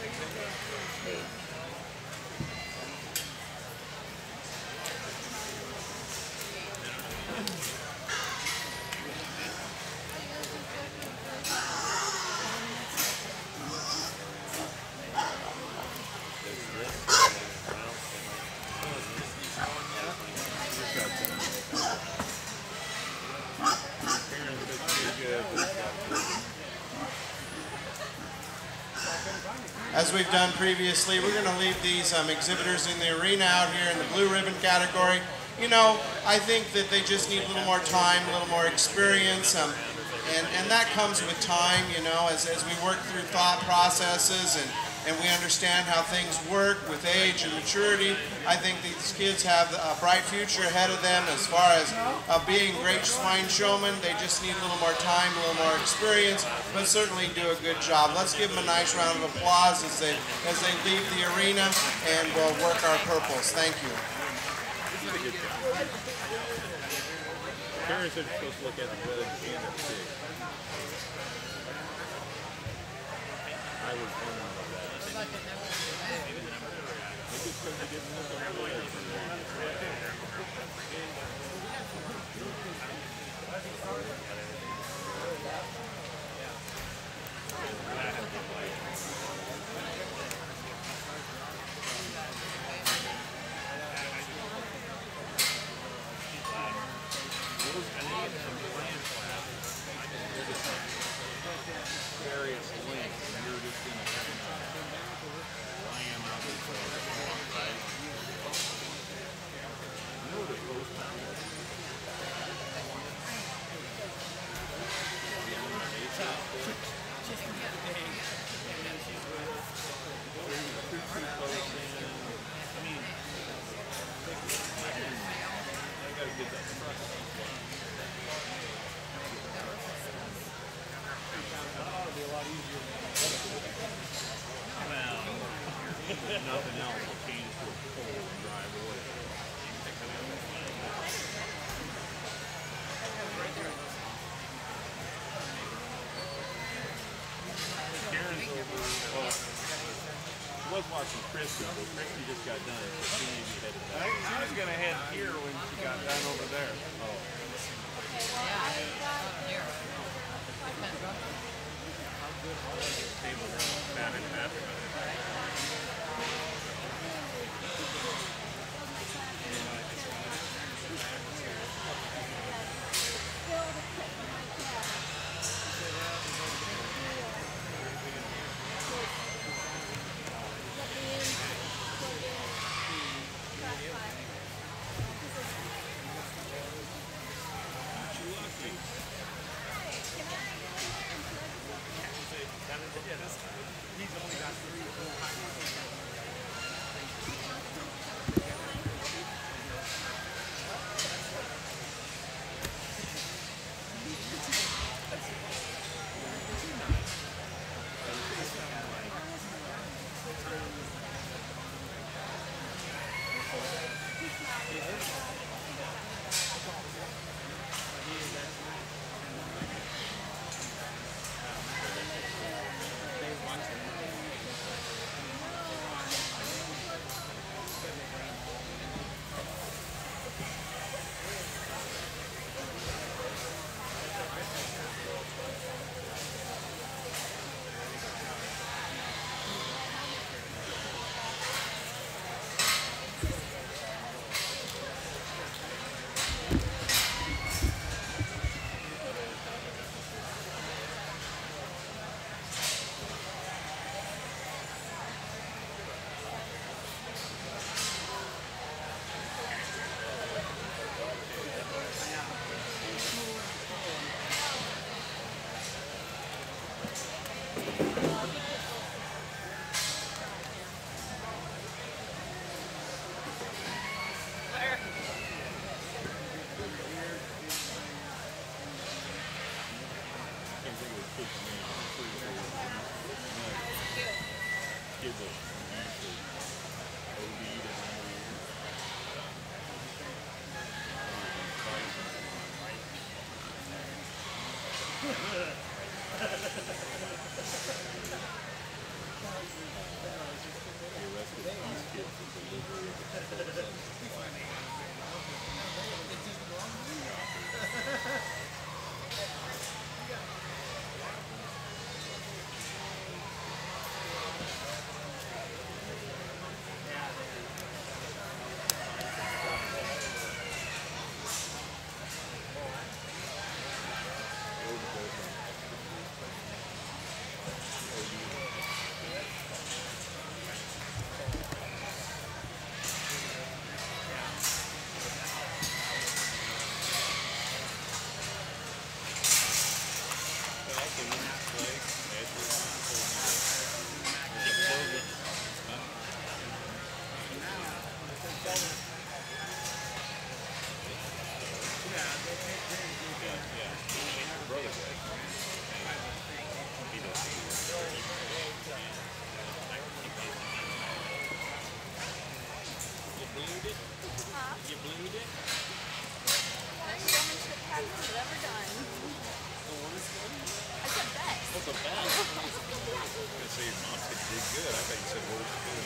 as we've done previously, we're going to leave these exhibitors in the arena out here in the blue ribbon category. You know, I think that they just need a little more time, a little more experience, and that comes with time, you know, as we work through thought processes and we understand how things work with age and maturity. I think these kids have a bright future ahead of them as far as being great swine showmen. They just need a little more time, a little more experience, but certainly do a good job. Let's give them a nice round of applause as they leave the arena, and we'll work our purples. Thank you. Parents are supposed to look at the village and the pig. I was wondering about that. Maybe it's because they didn't look at the village. Various links, and you're just going to ram out of right? You know what a post time is? I gotta get that truck. Nothing else will change to a pole and drive away. Karen's over. Well, she was watching Christy, but Christy just got done, so she may be headed back. She was going to head here when she got done over there. Oh. He's only got 3 full time. the best. I was gonna say your mom said you did good. I bet you said what was good.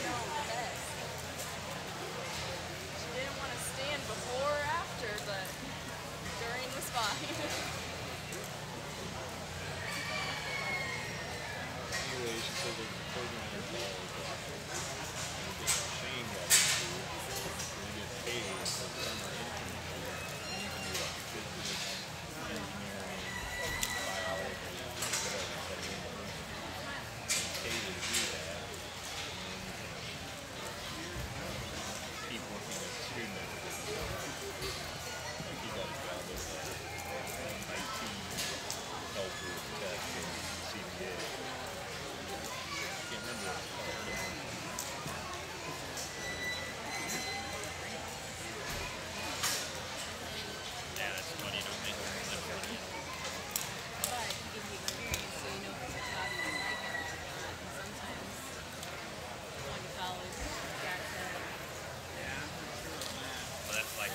She didn't want to stand before or after, but during was fine. Anyway, she said there's a program in Shane got into. You get paid for summer internship. And you can do like physics, engineering, biology, whatever. Paid to do that. Keep working as a student. Like he got a job as an IT helper tech in CBA. Can't remember what it's called. Yeah, that's funny. You don't make that money. But you get the experience, so you know if it's a job you like it or not. And sometimes going to college, you got to. Well, that's like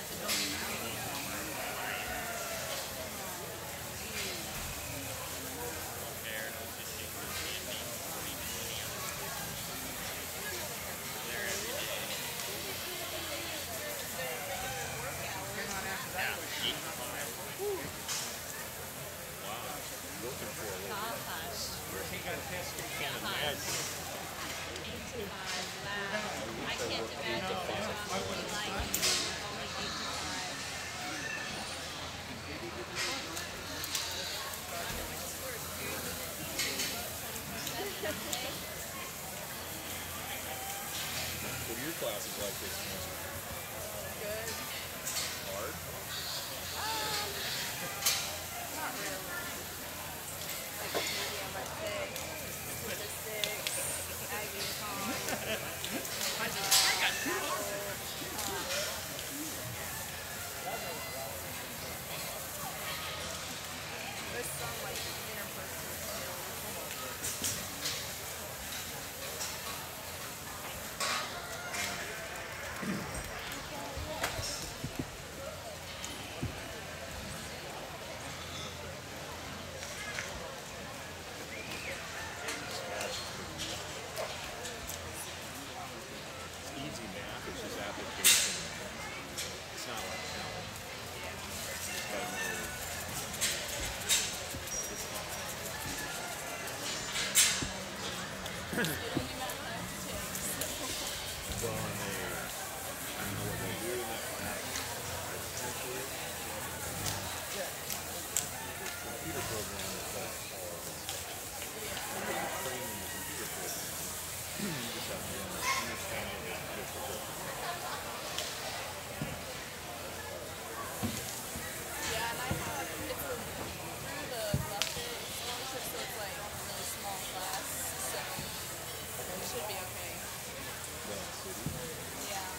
I can't imagine a job I really like only 8 to 5. What are your classes like this semester? Good. Hard? Not really. Like maybe on my 6, statistics, agri-econ. There's some like interpersonal skills. Easy math, it's just application. It's not like counting. It's got more. Well, and they, I don't know what they do in that class. Essentially, computer program is that hard. When you're training the computer program, you just have to understand it as difficult. Yeah, and I have, it's through the Buffett scholarship, so it's like a really small class, so it should be okay. Yeah.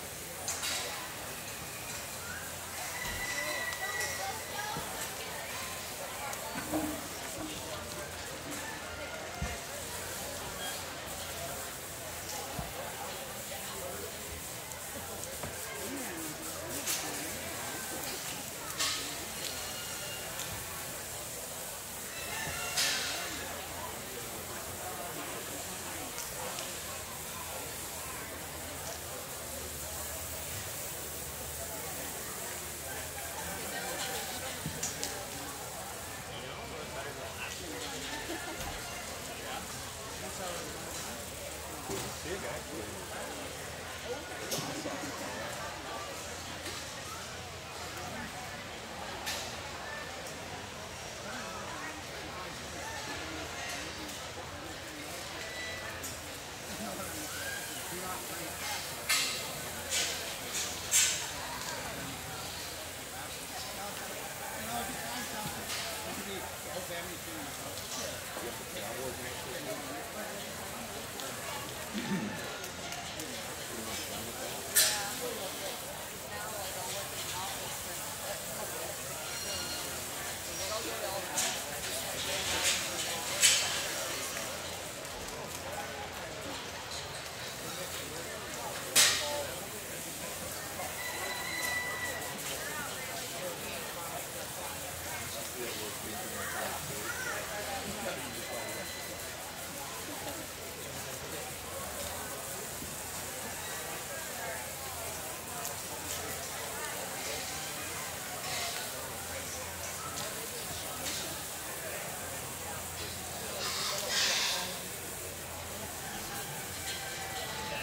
Big, actually.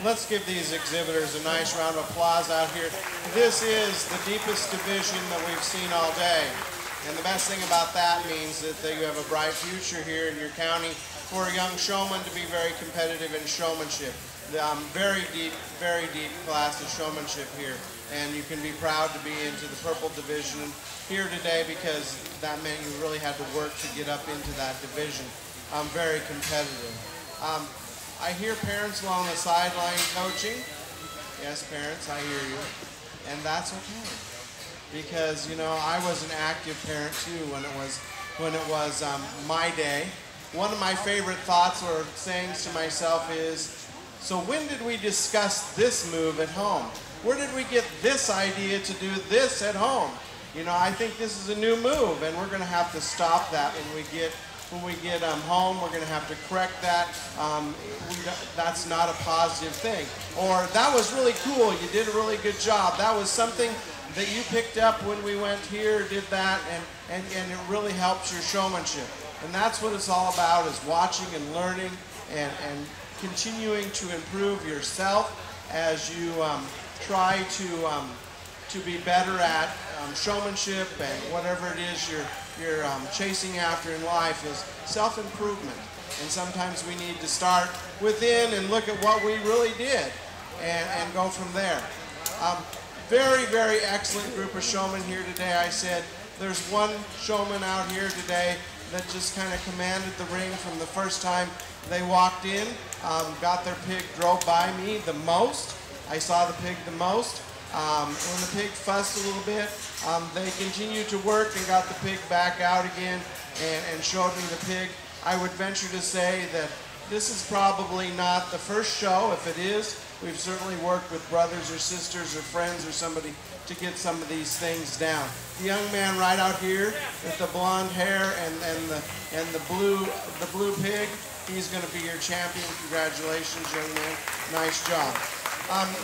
Let's give these exhibitors a nice round of applause out here. This is the deepest division that we've seen all day. And the best thing about that means that you have a bright future here in your county for a young showman to be very competitive in showmanship. Very deep class of showmanship here. And you can be proud to be into the purple division here today because that meant you really had to work to get up into that division. Very competitive. I hear parents along the sideline coaching. Yes, parents, I hear you. And that's okay. Because, you know, I was an active parent too when it was my day. One of my favorite thoughts or sayings to myself is, so when did we discuss this move at home? Where did we get this idea to do this at home? You know, I think this is a new move and we're going to have to stop that when we get home. We're going to have to correct that. That's not a positive thing. Or that was really cool. You did a really good job. That was something that you picked up when we went here, did that, and it really helps your showmanship. And that's what it's all about, is watching and learning and continuing to improve yourself as you try to be better at showmanship and whatever it is you're chasing after in life is self-improvement. And sometimes we need to start within and look at what we really did and go from there. Very, very excellent group of showmen here today. I said there's one showman out here today that just kind of commanded the ring from the first time they walked in. Got their pig, drove by me the most. I saw the pig the most. When the pig fussed a little bit, they continued to work and got the pig back out again and showed me the pig. I would venture to say that this is probably not the first show. If it is, we've certainly worked with brothers or sisters or friends or somebody to get some of these things down. The young man right out here with the blonde hair and the blue pig, he's going to be your champion. Congratulations, young man. Nice job.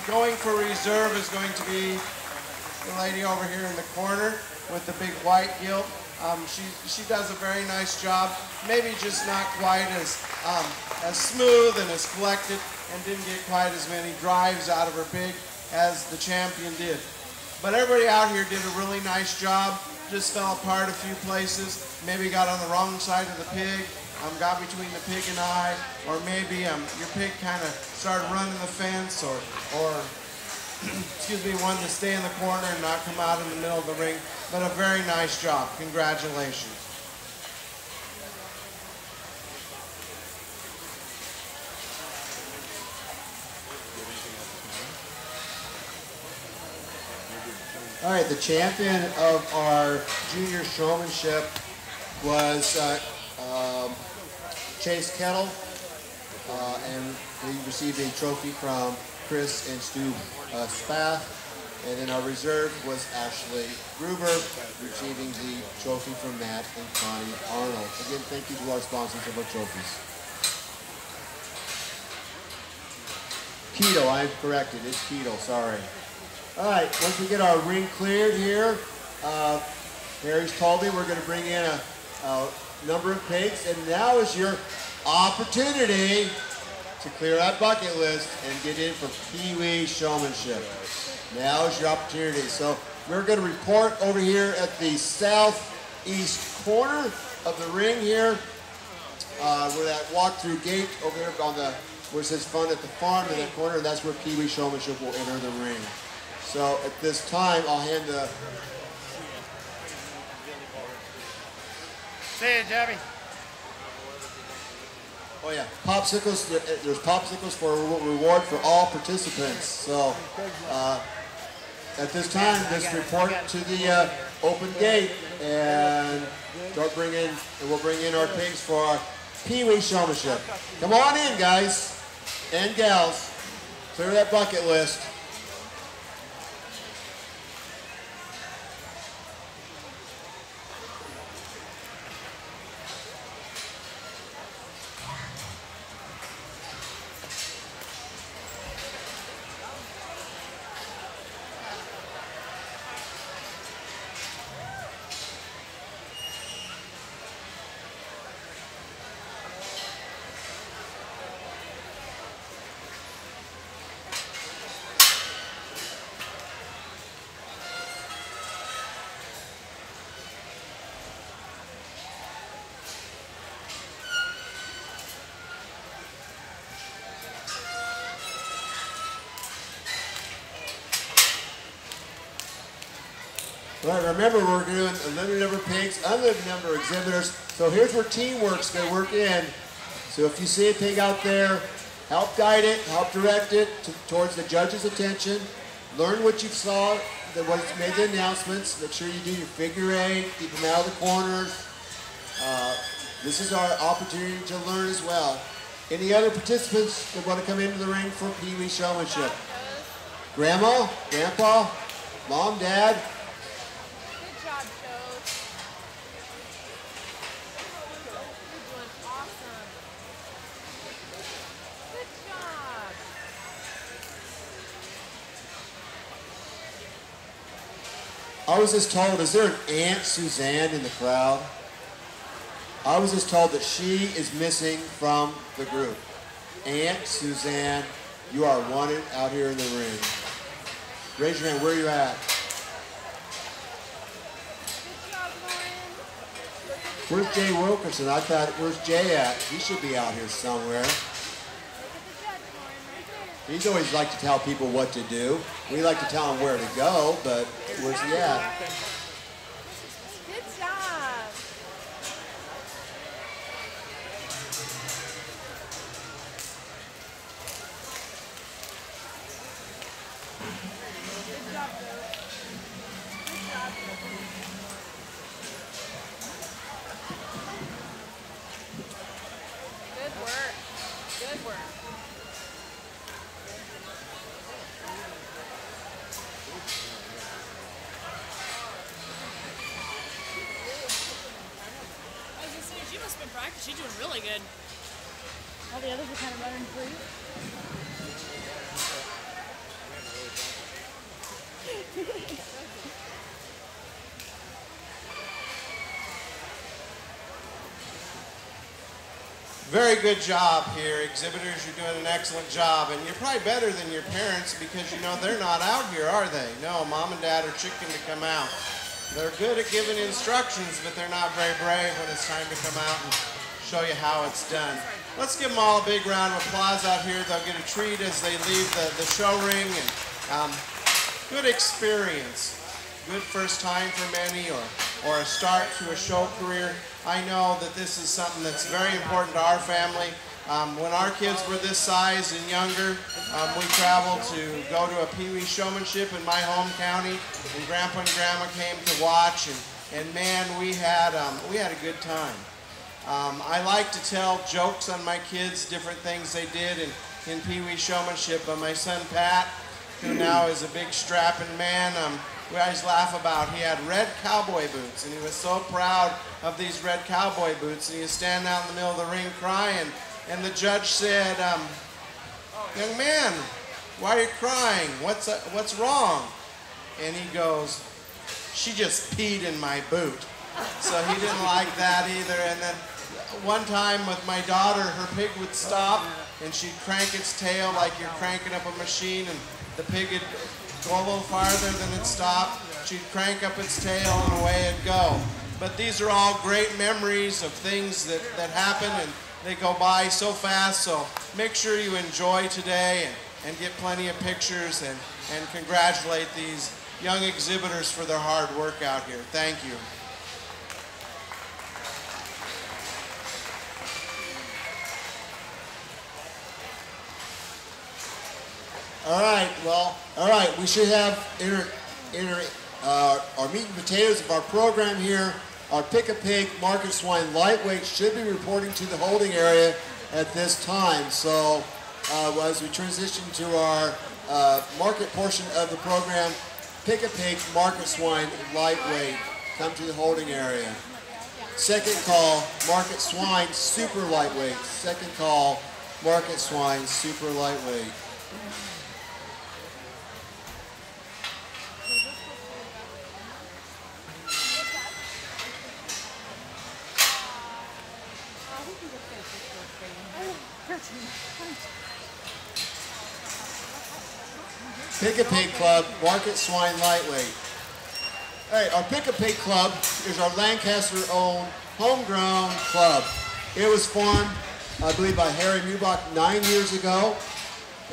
Going for reserve is going to be the lady over here in the corner with the big white gilt. She does a very nice job. Maybe just not quite as smooth and as collected, and didn't get quite as many drives out of her pig as the champion did. But everybody out here did a really nice job. Just fell apart a few places. Maybe got on the wrong side of the pig. Got between the pig and I, or maybe your pig kind of started running the fence, or excuse me, wanted to stay in the corner and not come out in the middle of the ring. But a very nice job. Congratulations. All right, the champion of our junior showmanship was Chase Kettle, and he received a trophy from Chris and Stu Spath. And then our reserve was Ashley Gruber, receiving the trophy from Matt and Connie Arnold. Again, thank you to our sponsors of our trophies. Keto, I'm corrected. It's keto, sorry. All right, once we get our ring cleared here, Harry's told me we're going to bring in a number of pigs, and now is your opportunity to clear that bucket list and get in for Pee-wee Showmanship. Now is your opportunity. So we're going to report over here at the southeast corner of the ring here, where that walk-through gate over there on the where it says "Fun at the Farm" in that corner, and that's where Pee-wee Showmanship will enter the ring. So at this time, I'll hand the. See you, Jabby. Oh yeah, popsicles. There's popsicles for a reward for all participants. So at this time, just report to the open gate and start bringing. And we'll bring in our pigs for our Pee-wee Showmanship. Come on in, guys and gals. Clear that bucket list. But remember, we're doing a limited number of pigs, unlimited number of exhibitors. So here's where teamwork's going to work in. So if you see a pig out there, help guide it, help direct it towards the judge's attention. Learn what you saw, what made the announcements. Make sure you do your figure eight, keep them out of the corners. This is our opportunity to learn as well. Any other participants that want to come into the ring for Pee Wee Showmanship? Grandma, Grandpa, Mom, Dad? Good job, Joe. You're doing awesome. Good job. I was just told, is there an Aunt Suzanne in the crowd? I was just told that she is missing from the group. Aunt Suzanne, you are wanted out here in the ring. Raise your hand, where are you at? Good job, Lauren. Where's Jay Wilkerson? I thought, where's Jay at? He should be out here somewhere. Look at the judge, Lauren, right there. He's always like to tell people what to do. We like to tell him where to go, but where's he at? Good job. Good job, Joe. Good job. Good work. Good work. I was gonna say, she must have been practicing. She's doing really good. All the others are kind of running free. Very good job here, exhibitors. You're doing an excellent job, and you're probably better than your parents because you know they're not out here, are they? No, Mom and Dad are chicken to come out. They're good at giving instructions, but they're not very brave when it's time to come out and show you how it's done. Let's give them all a big round of applause out here. They'll get a treat as they leave the show ring. And good experience. Good first time for many, or a start to a show career. I know that this is something that's very important to our family. When our kids were this size and younger, we traveled to go to a Pee Wee Showmanship in my home county, and Grandpa and Grandma came to watch, and man, we had a good time. I like to tell jokes on my kids, different things they did in Pee Wee Showmanship. But my son Pat, who now is a big strapping man, we always laugh about, he had red cowboy boots, and he was so proud of these red cowboy boots, and he was standing out in the middle of the ring crying, and the judge said, young man, why are you crying? What's wrong? And he goes, she just peed in my boot. So he didn't like that either. And then one time with my daughter, her pig would stop, and she'd crank its tail like you're cranking up a machine, and the pig would go a little farther than it stopped. She'd crank up its tail and away it'd go. But these are all great memories of things that happen, and they go by so fast. So make sure you enjoy today and get plenty of pictures, and congratulate these young exhibitors for their hard work out here. Thank you. All right, we should have our meat and potatoes of our program here. Our Pick-a-Pig Market Swine Lightweight should be reporting to the holding area at this time. So as we transition to our market portion of the program, Pick-a-Pig Market Swine Lightweight, come to the holding area. Second call, Market Swine Super Lightweight. Second call, Market Swine Super Lightweight. Pick-a-Pig Club, Market Swine Lightweight. All right, our Pick-a-Pig Club is our Lancaster-owned, homegrown club. It was formed, I believe, by Harry Mubach 9 years ago,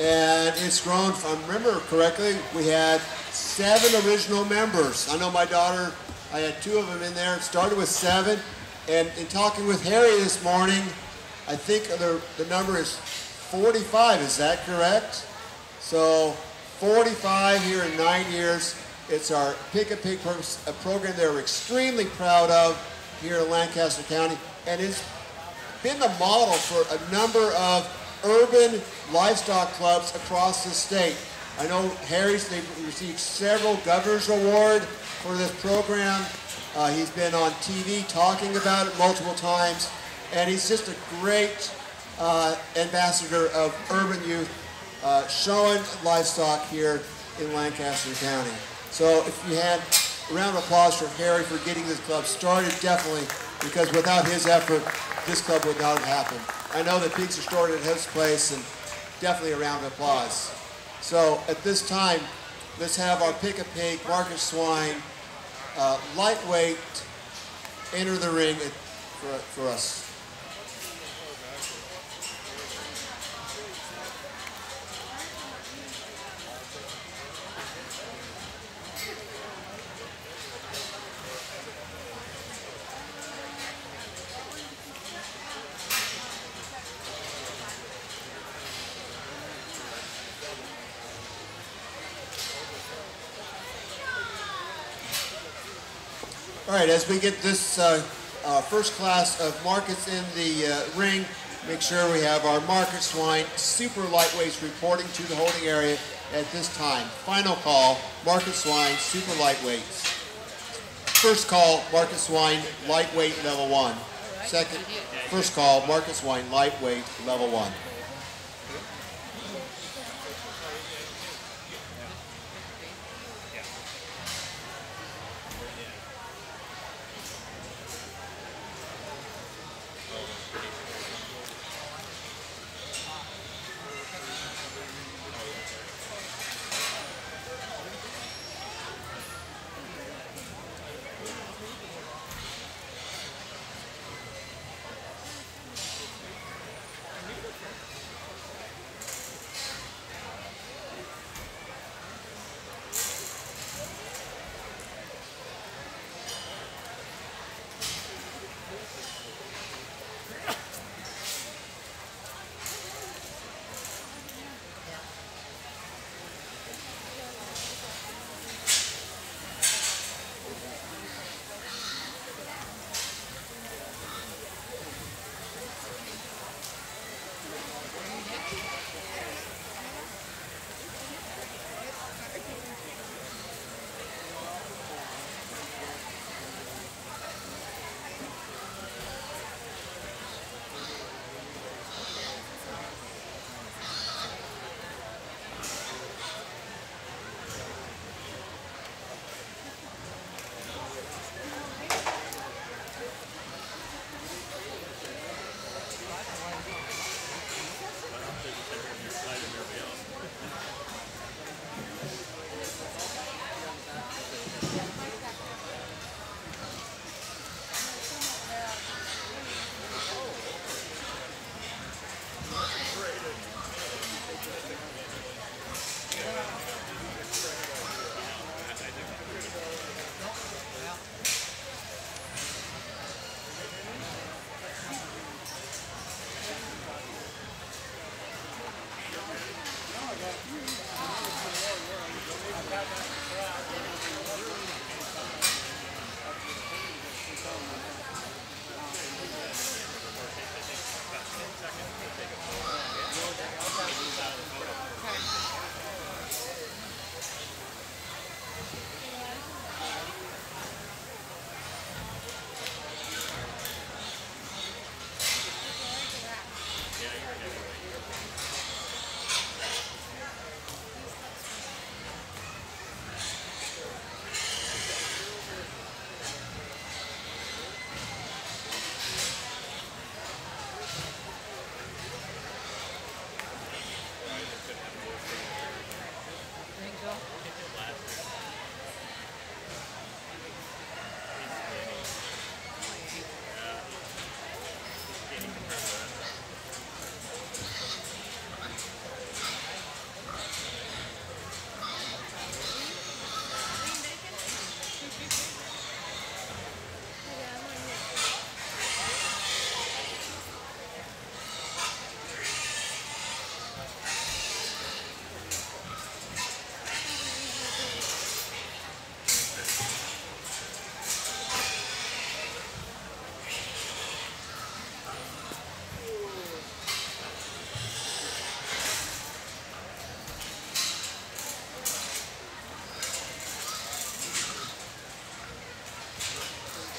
and it's grown, if I remember correctly, we had 7 original members. I know my daughter, I had 2 of them in there. It started with 7. And in talking with Harry this morning, I think the number is 45. Is that correct? So 45 here in 9 years. It's our Pick a Pig program that we're extremely proud of here in Lancaster County. And it's been the model for a number of urban livestock clubs across the state. I know Harry's, they've received several governor's award for this program. He's been on TV talking about it multiple times, and he's just a great ambassador of urban youth, showing livestock here in Lancaster County. So if you had a round of applause for Harry for getting this club started, definitely, because without his effort, this club would not have happened. I know that pigs are stored at his place, and definitely a round of applause. So at this time, let's have our Pick a Pig market swine lightweight enter the ring for us. All right, as we get this first class of markets in the ring, make sure we have our market swine super lightweights reporting to the holding area at this time. Final call, market swine super lightweights. First call, market swine lightweight level 1. Second, first call, market swine lightweight level 1.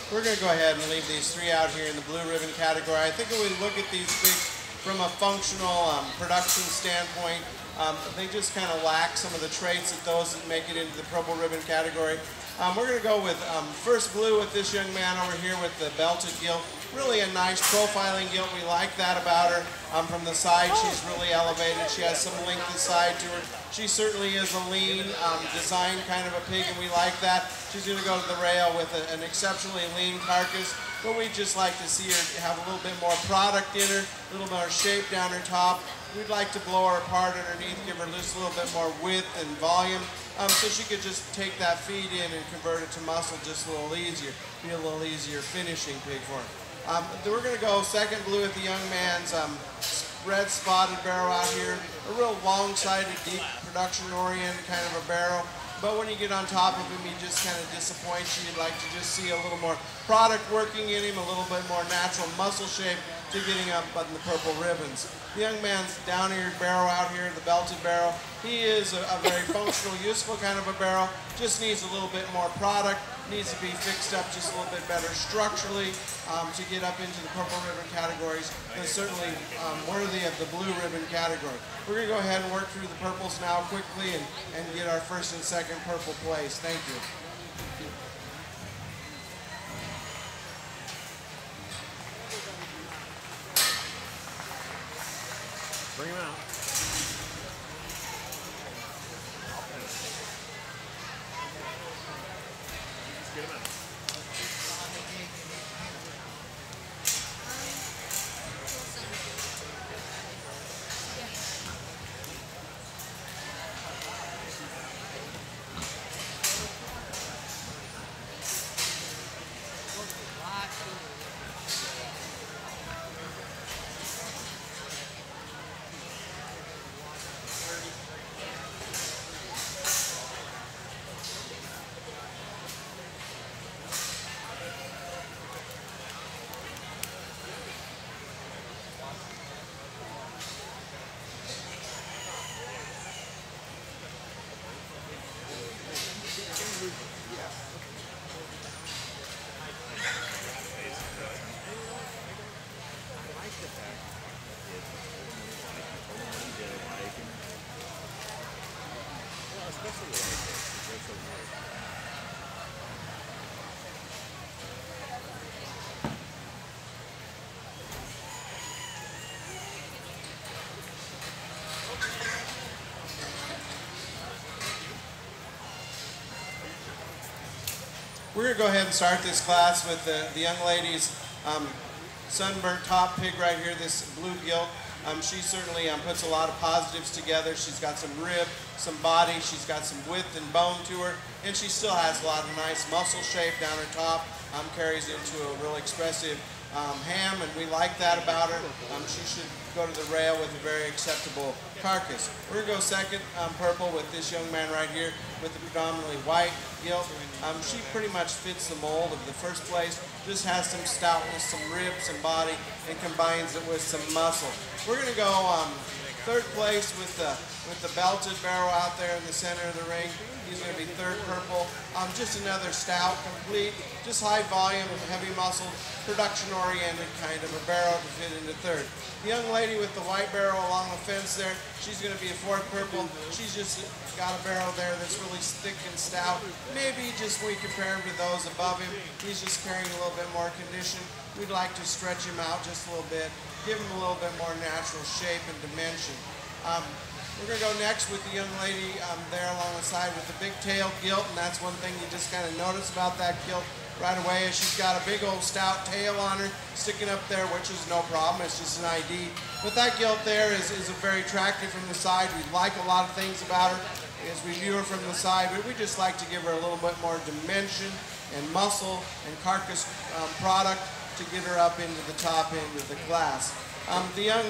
We're going to go ahead and leave these 3 out here in the blue ribbon category. I think if we look at these pigs from a functional production standpoint, they just kind of lack some of the traits that those that make it into the purple ribbon category. We're going to go with first blue with this young man over here with the belted gilt. Really a nice profiling gilt. We like that about her. From the side, she's really elevated. She has some length inside to her. She certainly is a lean, design kind of a pig, and we like that. She's going to go to the rail with an exceptionally lean carcass, but we just like to see her have a little bit more product in her, a little more shape down her top. We'd like to blow her apart underneath, give her just a little bit more width and volume, so she could just take that feed in and convert it to muscle just a little easier, be a little easier finishing pig for her. We're going to go second blue with the young man's red spotted barrow out here. A real long-sided, deep production-oriented kind of a barrow. But when you get on top of him, he just kind of disappoints you. You'd like to just see a little more product working in him, a little bit more natural muscle shape to getting up on the purple ribbons. The young man's down-eared barrow out here, the belted barrow. He is a very functional, useful kind of a barrow. Just needs a little bit more product. Needs to be fixed up just a little bit better structurally to get up into the purple ribbon categories, and certainly worthy of the blue ribbon category. We're going to go ahead and work through the purples now quickly and get our first and second purple place. Thank you. Bring him out. Let's get him out. We're going to go ahead and start this class with the young lady's sunburnt top pig right here, this blue gilt. She certainly puts a lot of positives together. She's got some rib, some body, she's got some width and bone to her, and she still has a lot of nice muscle shape down her top, carries into a real expressive ham, and we like that about her. She should go to the rail with a very acceptable carcass. We're going to go second purple with this young man right here with the predominantly white gilt. She pretty much fits the mold of the first place, just has some stoutness, some ribs, some body, and combines it with some muscle. We're going to go third place with the belted barrow out there in the center of the ring. He's going to be third purple. Just another stout, complete, just high volume, heavy muscle, production-oriented kind of a barrow to fit into third. The young lady with the white barrow along the fence there, she's going to be a fourth purple. She's just got a barrow there that's really thick and stout. Maybe just when we compare him to those above him, he's just carrying a little bit more condition. We'd like to stretch him out just a little bit, give him a little bit more natural shape and dimension. We're going to go next with the young lady there along the side with the big tail gilt, and that's one thing you just kind of notice about that gilt right away is she's got a big old stout tail on her sticking up there, which is no problem. It's just an ID. But that gilt there is very attractive from the side. We like a lot of things about her as we view her from the side, but we just like to give her a little bit more dimension and muscle and carcass product to get her up into the top end of the class. The young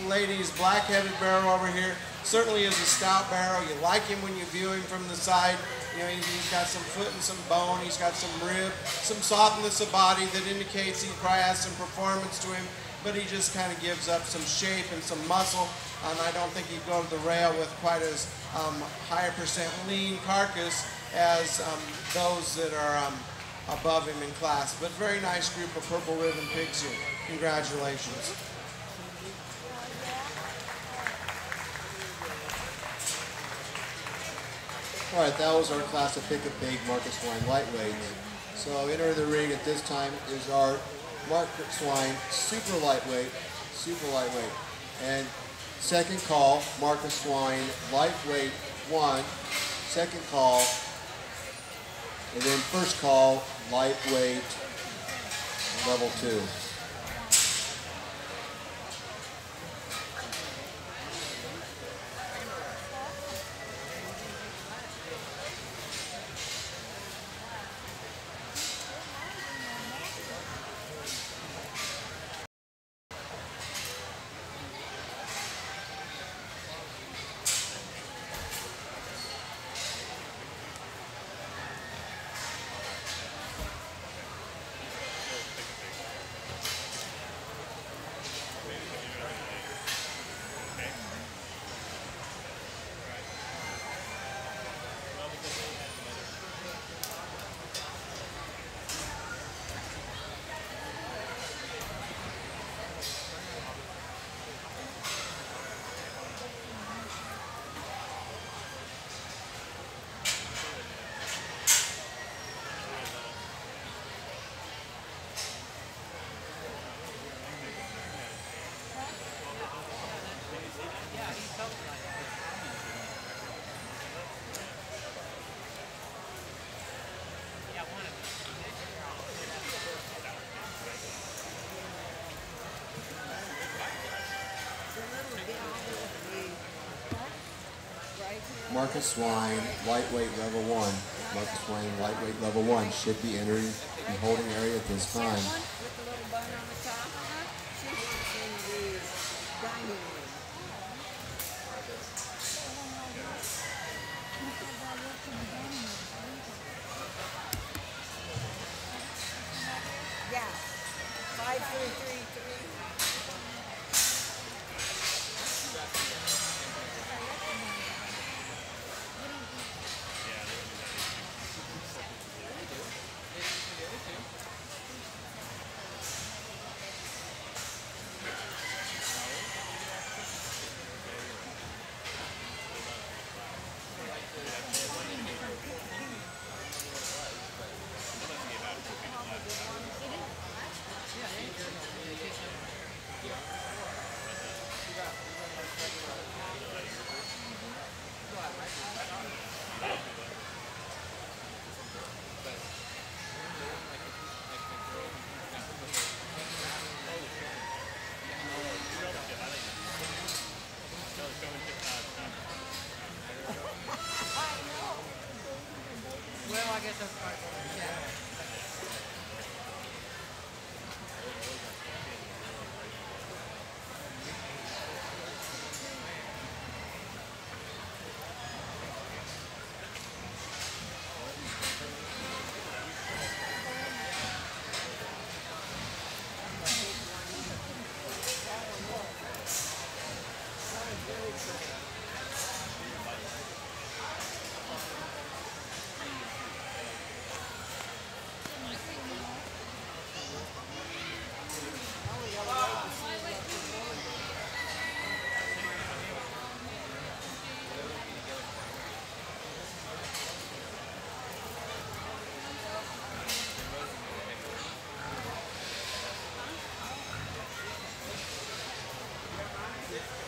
lady's black-headed barrow over here certainly is a stout barrow. You like him when you view him from the side. You know, he's got some foot and some bone. He's got some rib, some softness of body that indicates he probably has some performance to him, but he just kind of gives up some shape and some muscle. I don't think he'd go to the rail with quite as higher percent lean carcass as those that are above him in class. But very nice group of purple ribbon pigs here. Congratulations. All right, that was our class of pick a pig market swine lightweight. So entering the ring at this time is our market swine super lightweight, and second call market swine lightweight 1, second call, and then first call lightweight level 2. Market swine lightweight level 1. Market swine lightweight level 1 should be entering the holding area at this time. With the little bun on the top, she works in the dining room. Yeah, 5333.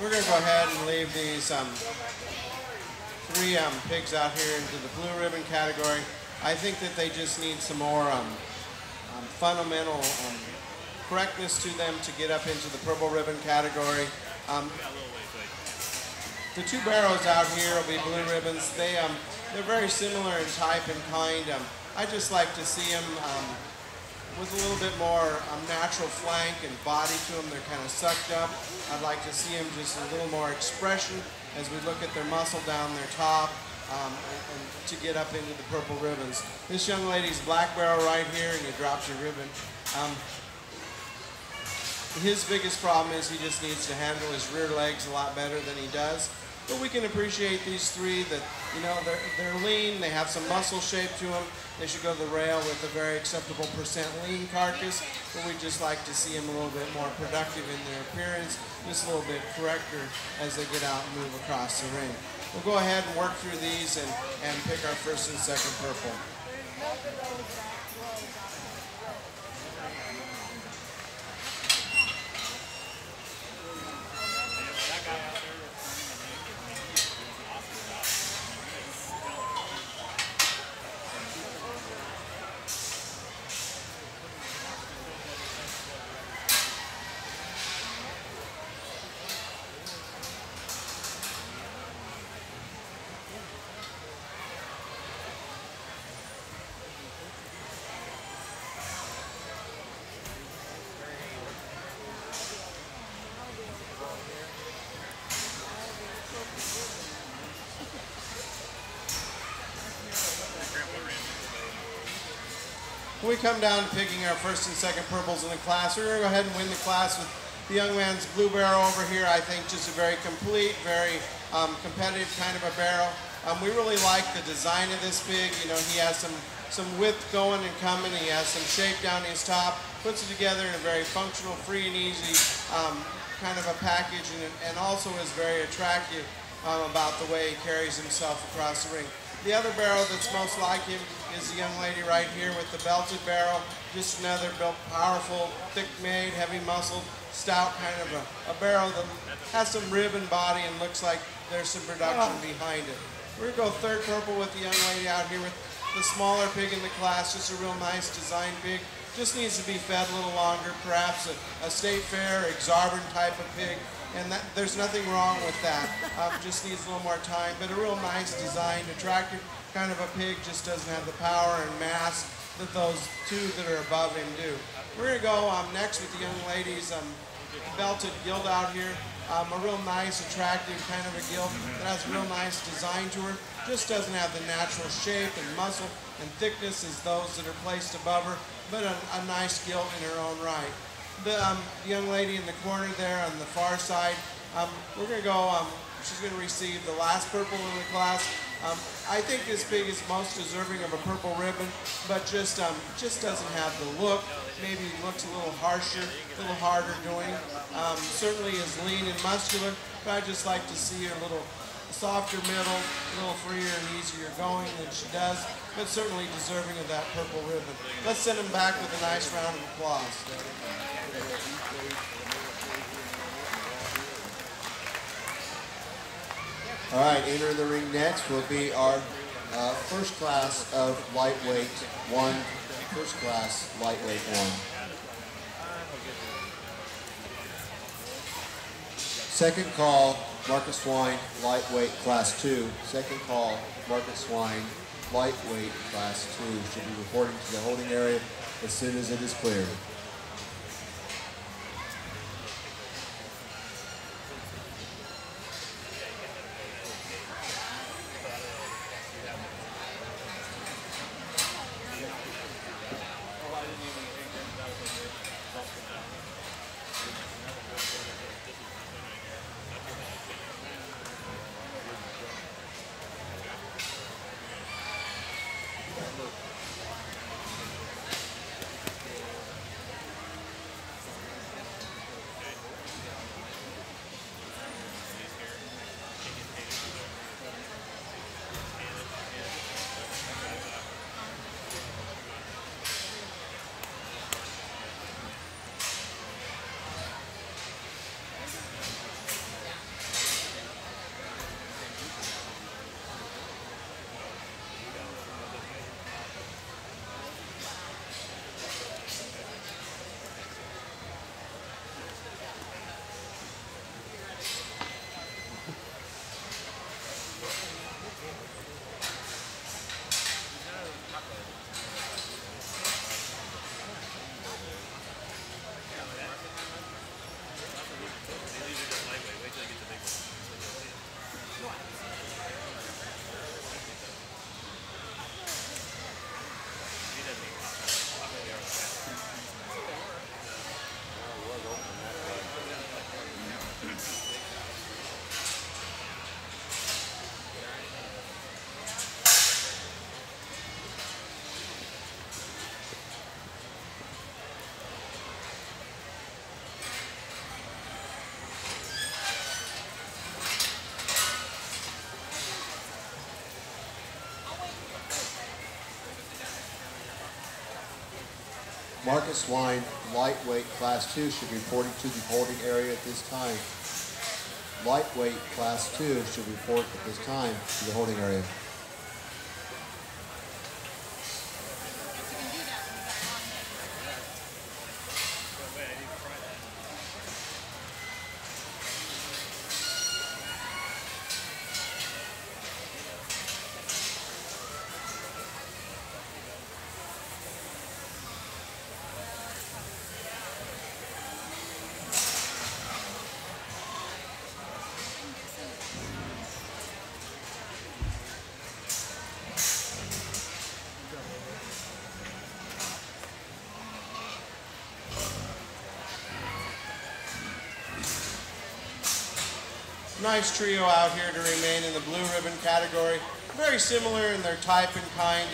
We're going to go ahead and leave these three pigs out here into the blue ribbon category. I think that they just need some more fundamental correctness to them to get up into the purple ribbon category. The two barrows out here will be blue ribbons. They're very similar in type and kind. I just like to see them with a little bit more natural flank and body to them. They're kind of sucked up. I'd like to see them just a little more expression as we look at their muscle down their top and to get up into the purple ribbons. This young lady's black barrel right here, and you drop your ribbon. His biggest problem is he just needs to handle his rear legs a lot better than he does. But we can appreciate these three that, you know, they're lean, they have some muscle shape to them. They should go to the rail with a very acceptable percent lean carcass, but we just like to see them a little bit more productive in their appearance, just a little bit correcter as they get out and move across the ring. We'll go ahead and work through these and pick our first and second purple. When we come down to picking our first and second purples in the class, we're going to go ahead and win the class with the young man's blue barrel over here. I think just a very complete, very competitive kind of a barrel. We really like the design of this pig. You know, he has some width going and coming. He has some shape down his top. Puts it together in a very functional, free and easy kind of a package, and also is very attractive about the way he carries himself across the ring. The other barrel that's most like him is the young lady right here with the belted barrel. Just another built, powerful, thick-made, heavy-muscled, stout kind of a barrel that has some ribbon body and looks like there's some production behind it. We're going to go third purple with the young lady out here with the smaller pig in the class. Just a real nice design pig. Just needs to be fed a little longer, perhaps a state fair, exorbitant type of pig. And there's nothing wrong with that. Just needs a little more time, but a real nice design, attractive kind of a pig. Just doesn't have the power and mass that those two that are above him do. We're going to go next with the young lady's belted gilt out here. A real nice, attractive kind of a gilt that has a real nice design to her. Just doesn't have the natural shape and muscle and thickness as those that are placed above her, but a nice gilt in her own right. The young lady in the corner there on the far side, we're going to go, she's going to receive the last purple in the class. I think this pig is most deserving of a purple ribbon, but just doesn't have the look. Maybe looks a little harsher, a little harder doing. Certainly is lean and muscular, but I just like to see her a little softer middle, a little freer and easier going than she does, but certainly deserving of that purple ribbon. Let's send him back with a nice round of applause. All right, entering the ring next will be our first class of lightweight one. First class lightweight one. Second call, market swine lightweight class 2. Second call, market swine lightweight class 2 should be reporting to the holding area as soon as it is cleared. Market swine, lightweight, class 2 should be reporting to the holding area at this time. Lightweight, class 2 should report at this time to the holding area. Nice trio out here to remain in the blue ribbon category. Very similar in their type and kind.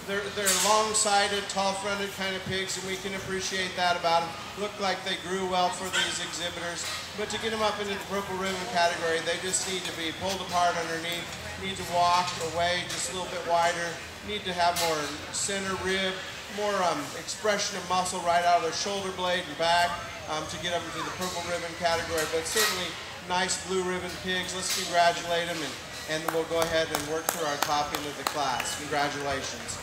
They're long-sided, tall-fronted kind of pigs, and we can appreciate that about them. Look like they grew well for these exhibitors. But to get them up into the purple ribbon category, they just need to be pulled apart underneath, need to walk away just a little bit wider, need to have more center rib, more expression of muscle right out of their shoulder blade and back to get them into the purple ribbon category. But certainly nice blue ribbon pigs. Let's congratulate them, and we'll go ahead and work through our top end of the class. Congratulations.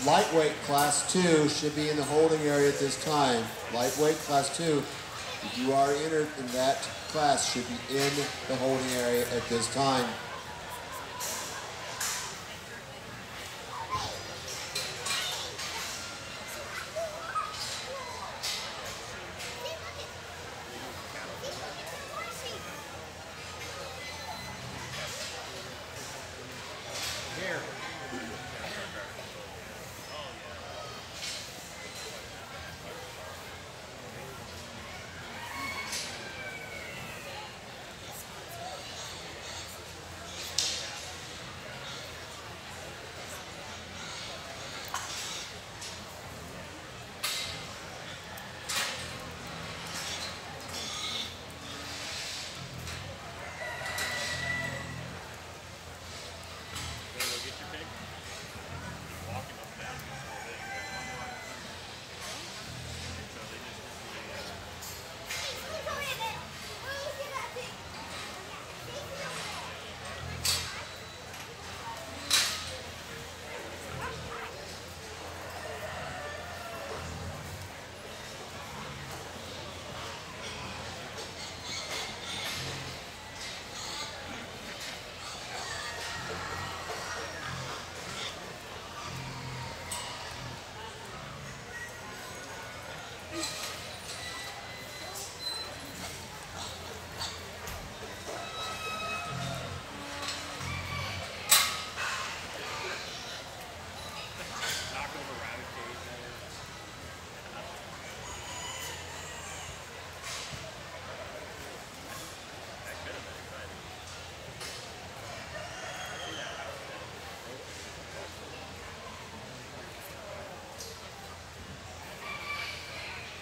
Lightweight class 2 should be in the holding area at this time. Lightweight class 2, if you are entered in that class, should be in the holding area at this time.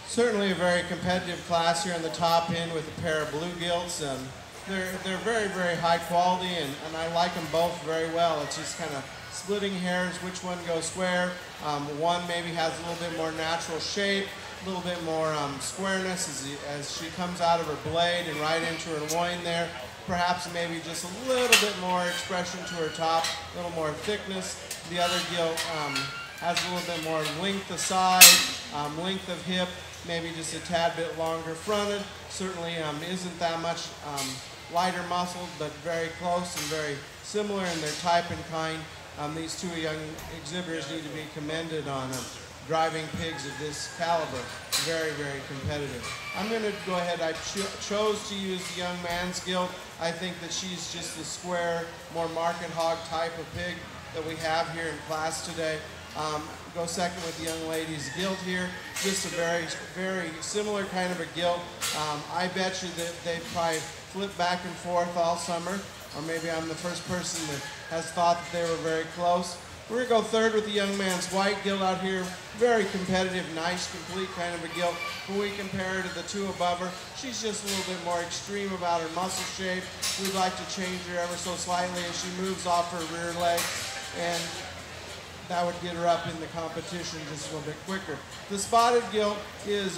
Certainly a very competitive class here on the top end with a pair of blue gilts. They're very, very high quality, and I like them both very well. It's just kind of splitting hairs, which one goes square. One maybe has a little bit more natural shape, a little bit more squareness as she comes out of her blade and right into her loin there. Perhaps maybe just a little bit more expression to her top, a little more thickness. The other gilt has a little bit more length of side, length of hip, maybe just a tad bit longer fronted. Certainly isn't that much lighter muscle, but very close and very similar in their type and kind. These two young exhibitors need to be commended on driving pigs of this caliber. Very, very competitive. I'm going to go ahead. I chose to use the young man's gilt. I think that she's just the square, more market hog type of pig that we have here in class today. Go second with the young lady's gilt here. Just a very, very similar kind of a gilt. I bet you that they probably flip back and forth all summer, or maybe I'm the first person that has thought that they were very close. We're going to go third with the young man's white gilt out here. Very competitive, nice, complete kind of a gilt. When we compare her to the two above her, she's just a little bit more extreme about her muscle shape. We'd like to change her ever so slightly as she moves off her rear leg, and that would get her up in the competition just a little bit quicker. The spotted gilt is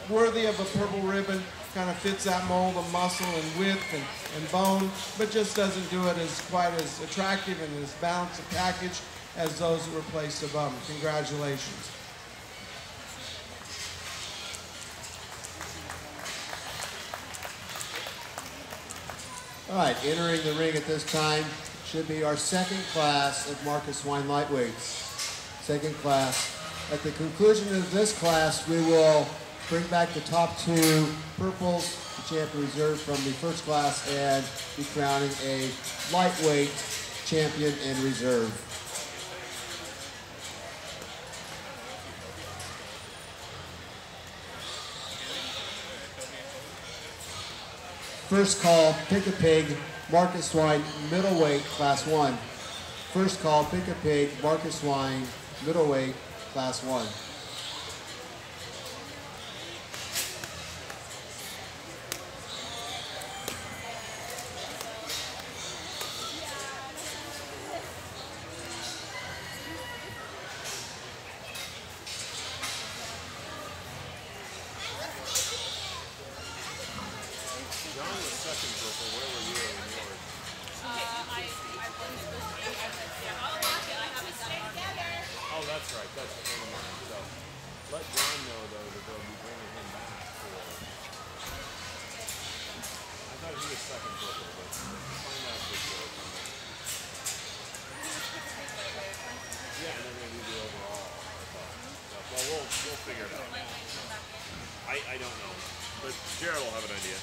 worthy of a purple ribbon. Kind of fits that mold of muscle and width and bone, but just doesn't do it as quite as attractive and as balanced a package as those that were placed above them. Congratulations. All right, entering the ring at this time should be our second class of Marcus Swine lightweights. Second class. At the conclusion of this class, we will bring back the top two purples, the champion reserve from the first class, and be crowning a lightweight champion and reserve. First call, pick a pig, Marcus Swine, middleweight, class 1. First call, pick a pig, Marcus Swine, middleweight, class 1. I don't know, but Jared will have an idea.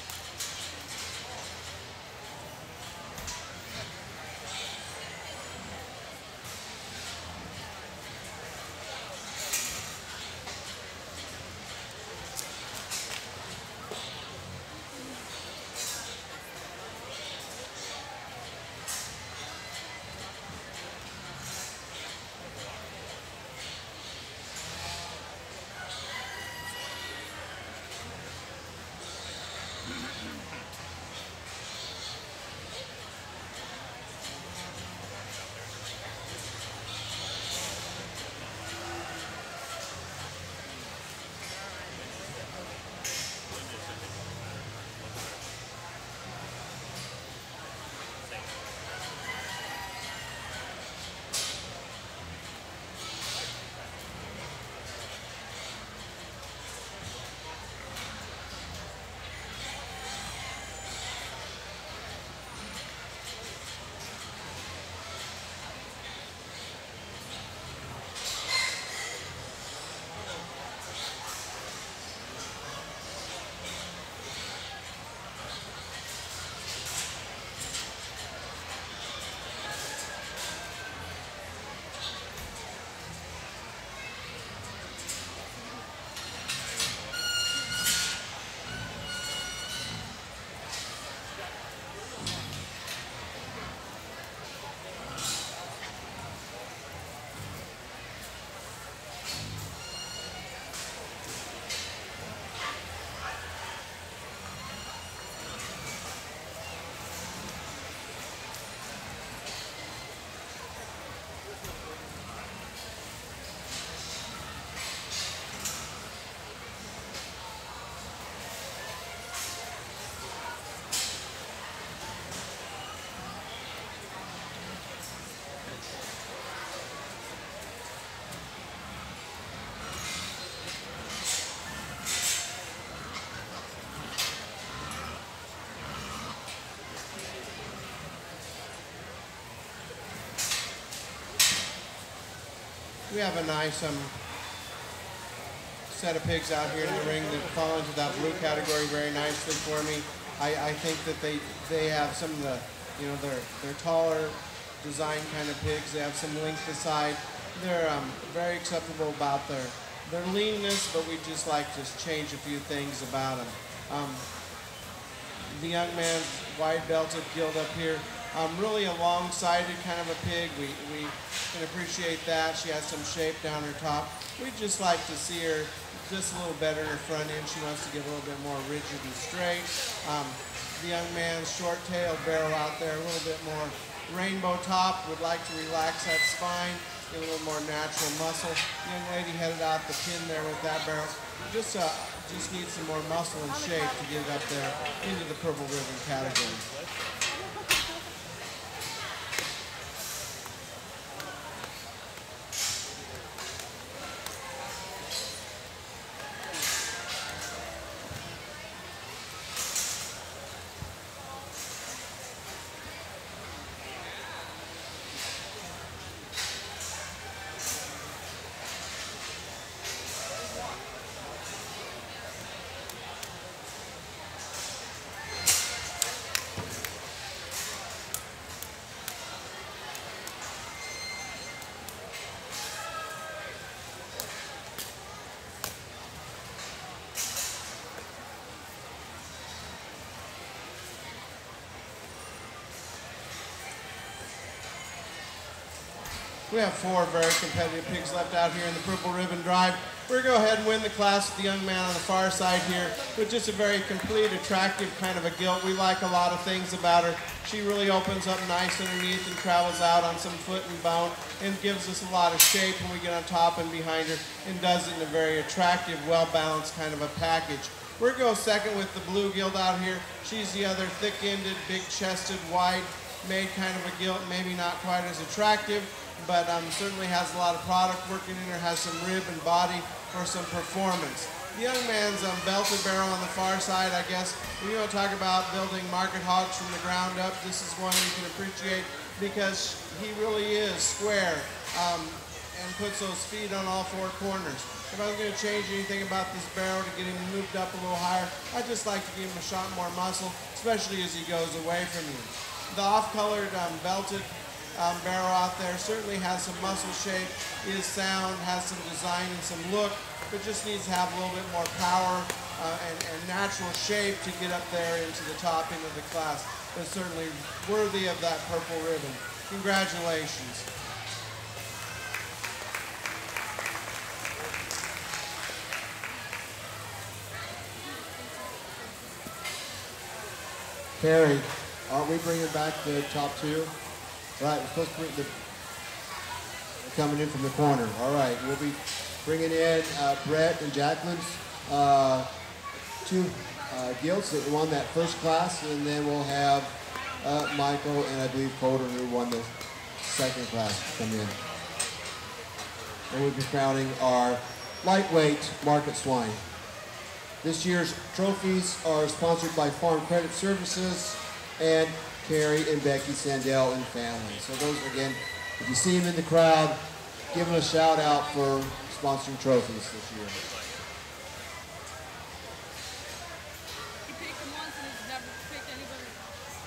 We have a nice set of pigs out here in the ring that fall into that blue category very nicely for me. I think that they have some of the, you know, they're taller design kind of pigs. They have some length aside. They're very acceptable about their leanness, but we just like to change a few things about them. The young man's wide belted gilt up here. Really a long-sided kind of a pig. We can appreciate that. She has some shape down her top. We just like to see her just a little better in her front end. She wants to get a little bit more rigid and straight. The young man's short-tailed barrel out there, a little bit more rainbow top. Would like to relax that spine, get a little more natural muscle. The young lady headed out the pin there with that barrel. Just needs some more muscle and shape to get it up there into the purple ribbon category. We have 4 very competitive pigs left out here in the purple ribbon drive. We're going to go ahead and win the class with the young man on the far side here with just a very complete, attractive kind of a gilt. We like a lot of things about her. She really opens up nice underneath and travels out on some foot and bone and gives us a lot of shape when we get on top and behind her, and does it in a very attractive, well-balanced kind of a package. We're going to go second with the blue gilt out here. She's the other thick-ended, big-chested, wide-made kind of a gilt, maybe not quite as attractive, but certainly has a lot of product working in her, has some rib and body for some performance. The young man's belted barrel on the far side, I guess. When you want to talk about building market hogs from the ground up, this is one you can appreciate because he really is square and puts those feet on all 4 corners. If I was going to change anything about this barrel to get him moved up a little higher, I'd just like to give him a shot more muscle, especially as he goes away from you. The off-colored belted barrel out there certainly has some muscle shape, is sound, has some design and some look, but just needs to have a little bit more power and natural shape to get up there into the top end of the class. But certainly worthy of that purple ribbon. Congratulations. Perry, aren't we bringing back the top 2? Right, we're supposed to bring coming in from the corner. All right, we'll be bringing in Brett and Jacqueline's 2 gilts that won that first class, and then we'll have Michael and I believe Coder, who won the second class, come in. And we'll be crowning our lightweight market swine. This year's trophies are sponsored by Farm Credit Services and Carrie and Becky Sandell and family. So those, again, if you see them in the crowd, give them a shout out for sponsoring trophies this year. He picked him once and he's never picked anybody else.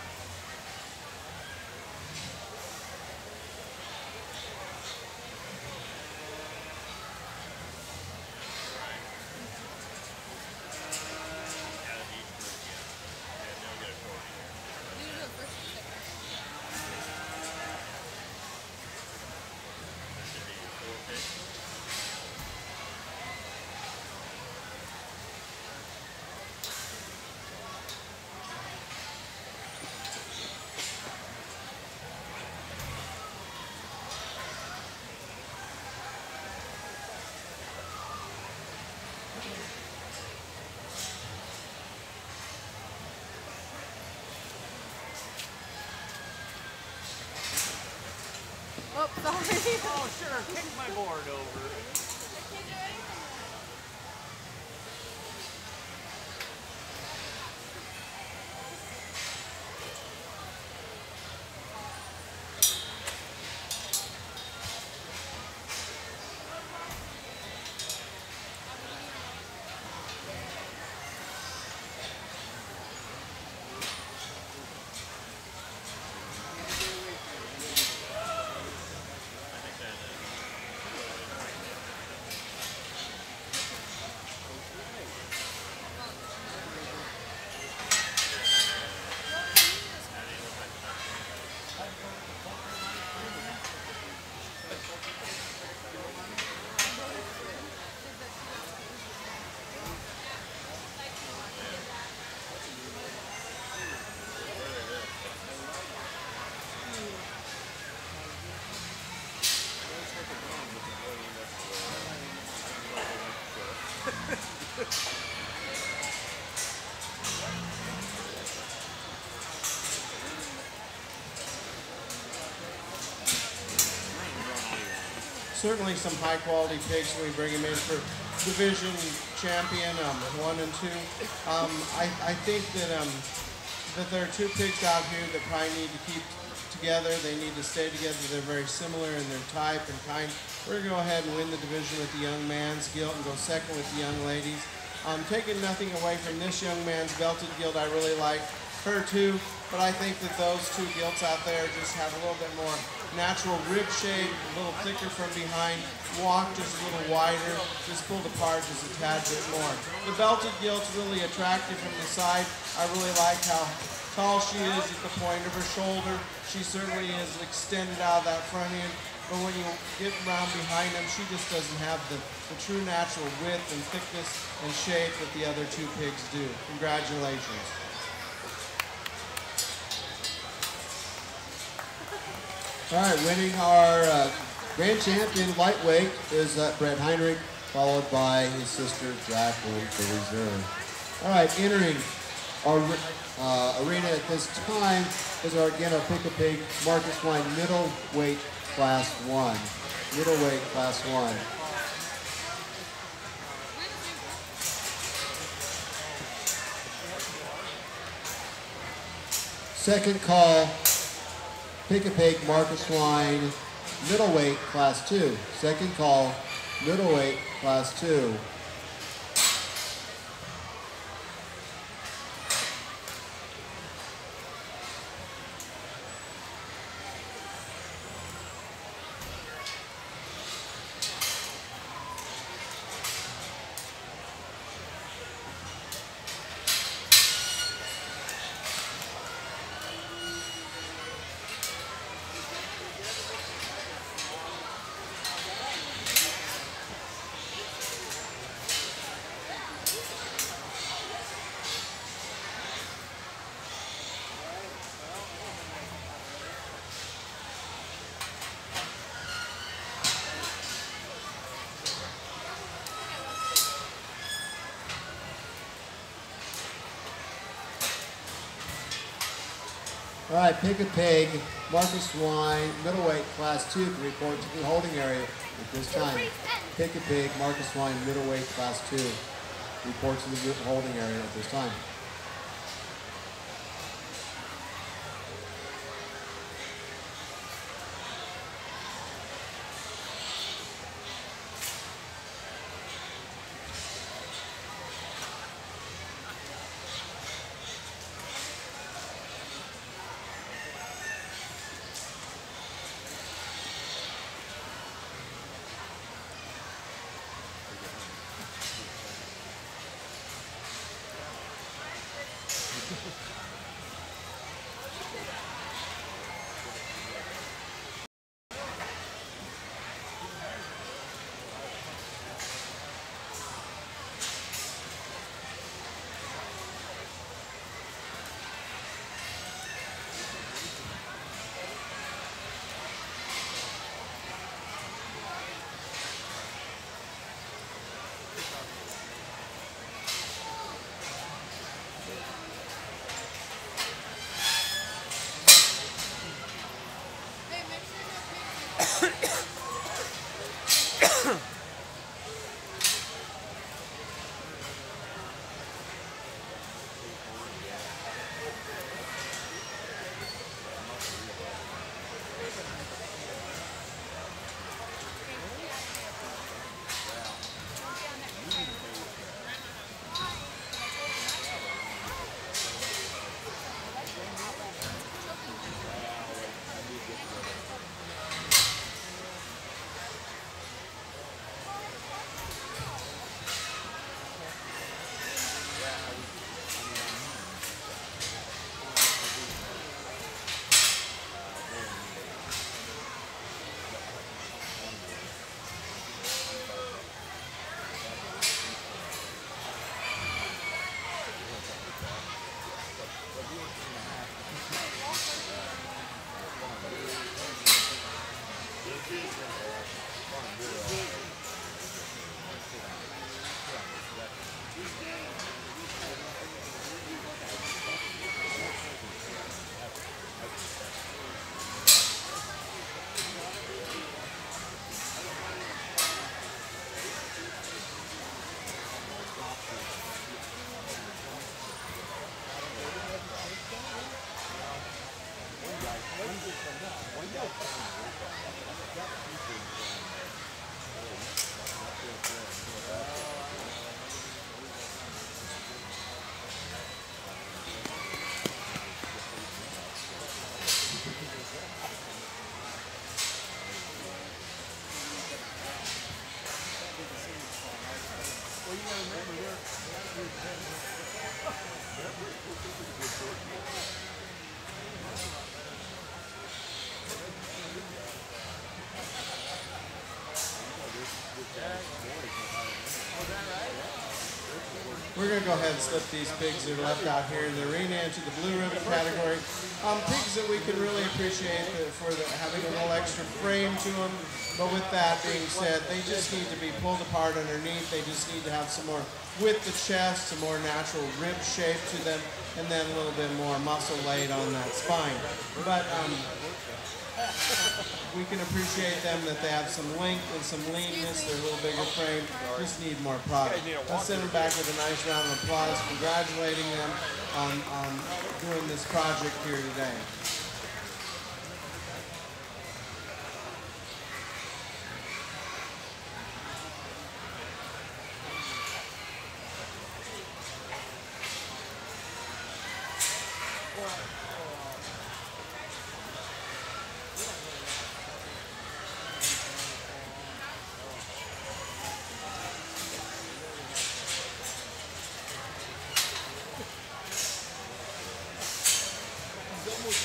Oh, sorry. Oh, sure. Kick my board over. certainly some high quality pigs when we bring them in for division champion 1 and 2. I think that that there are 2 pigs out here that probably need to keep together. They need to stay together. They're very similar in their type and kind. We're going to go ahead and win the division with the young man's gilt and go second with the young ladies. Taking nothing away from this young man's belted gilt, I really like her too, but I think that those 2 gilts out there just have a little bit more natural rib shape, a little thicker from behind, walk just a little wider, just pulled apart just a tad bit more. The belted gilt's really attractive from the side. I really like how tall she is at the point of her shoulder. She certainly is extended out of that front end, but when you get around behind them, she just doesn't have the true natural width and thickness and shape that the other 2 pigs do. Congratulations. All right, winning our grand champion lightweight is Brett Heinrich, followed by his sister Jacqueline for reserve. All right, entering our arena at this time is our Pick-a-Pig Market Swine middleweight class 1. Middleweight class 1. Second call, Pick-a-Pig Market Swine middleweight class 2. Second call, middleweight class 2. All right, Pick-a-Pig, Market Swine, middleweight class 2 to report to the holding area at this time. Pick-a-Pig, Market Swine, middleweight class 2, report to the holding area at this time. We're going to go ahead and slip these pigs that are left out here in the arena into the blue ribbon category. Pigs that we can really appreciate for having a little extra frame to them. But with that being said, they just need to be pulled apart underneath. They just need to have some more width to chest, some more natural rib shape to them, and then a little bit more muscle laid on that spine. But we can appreciate them that they have some length and some leanness. They're a little bigger frame. Just need more product. Let's send them back with a nice round of applause, congratulating them on doing this project here today.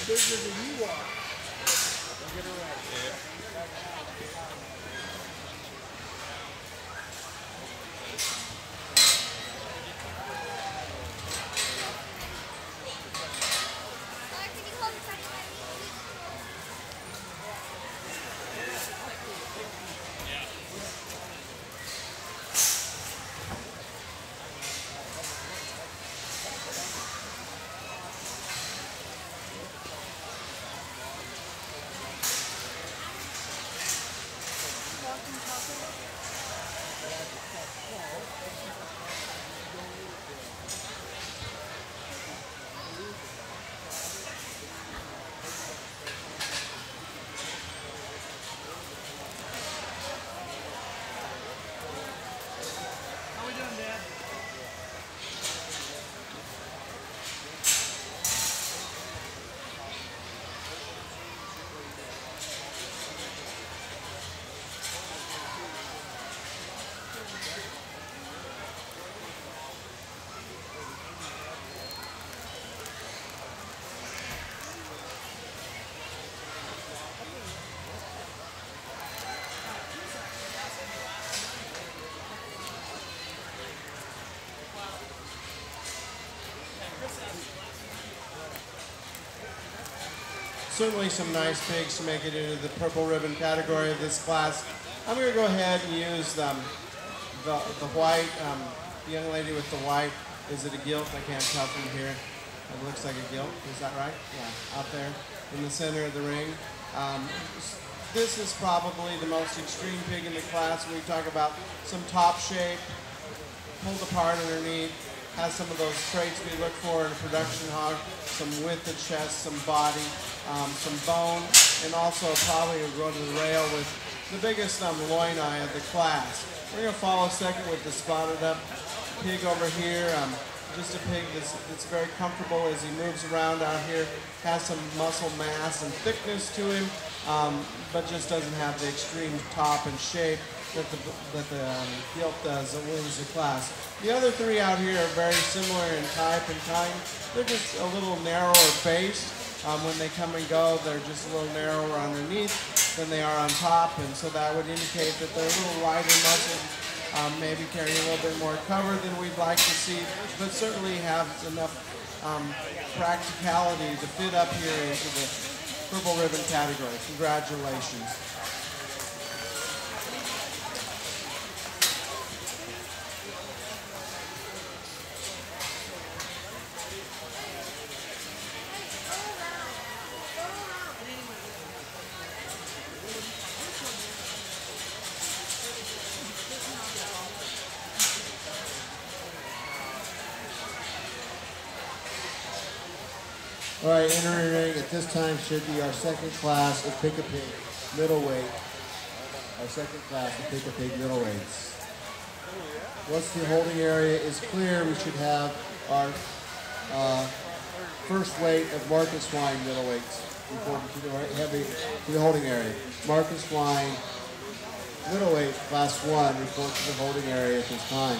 Bigger than you are. Don't get it right. Yeah. Certainly some nice pigs to make it into the purple ribbon category of this class. I'm going to go ahead and use the white, the young lady with the white. Is it a gilt? I can't tell from here. It looks like a gilt. Is that right? Yeah, out there in the center of the ring. This is probably the most extreme pig in the class. We talk about some top shape, pulled apart underneath, has some of those traits we look for in a production hog, some width of chest, some body, some bone, and also probably will go to the rail with the biggest loin eye of the class. We're going to follow second with the spotted up pig over here. Just a pig that's very comfortable as he moves around out here, has some muscle mass and thickness to him, but just doesn't have the extreme top and shape that the gilt does that wins the class. The other three out here are very similar in type and kind. They're just a little narrower based. When they come and go, they're just a little narrower underneath than they are on top, and so that would indicate that they're a little lighter muscled, maybe carry a little bit more cover than we'd like to see, but certainly have enough practicality to fit up here into the purple ribbon category. Congratulations. All right, entering ring at this time should be our second class of pick-a-pig middleweight. Our second class of pick-a-pig middleweights. Once the holding area is clear, we should have our first weight of Marcus Swine middleweights reporting to the holding area. Marcus Swine middleweight class 1 report to the holding area at this time.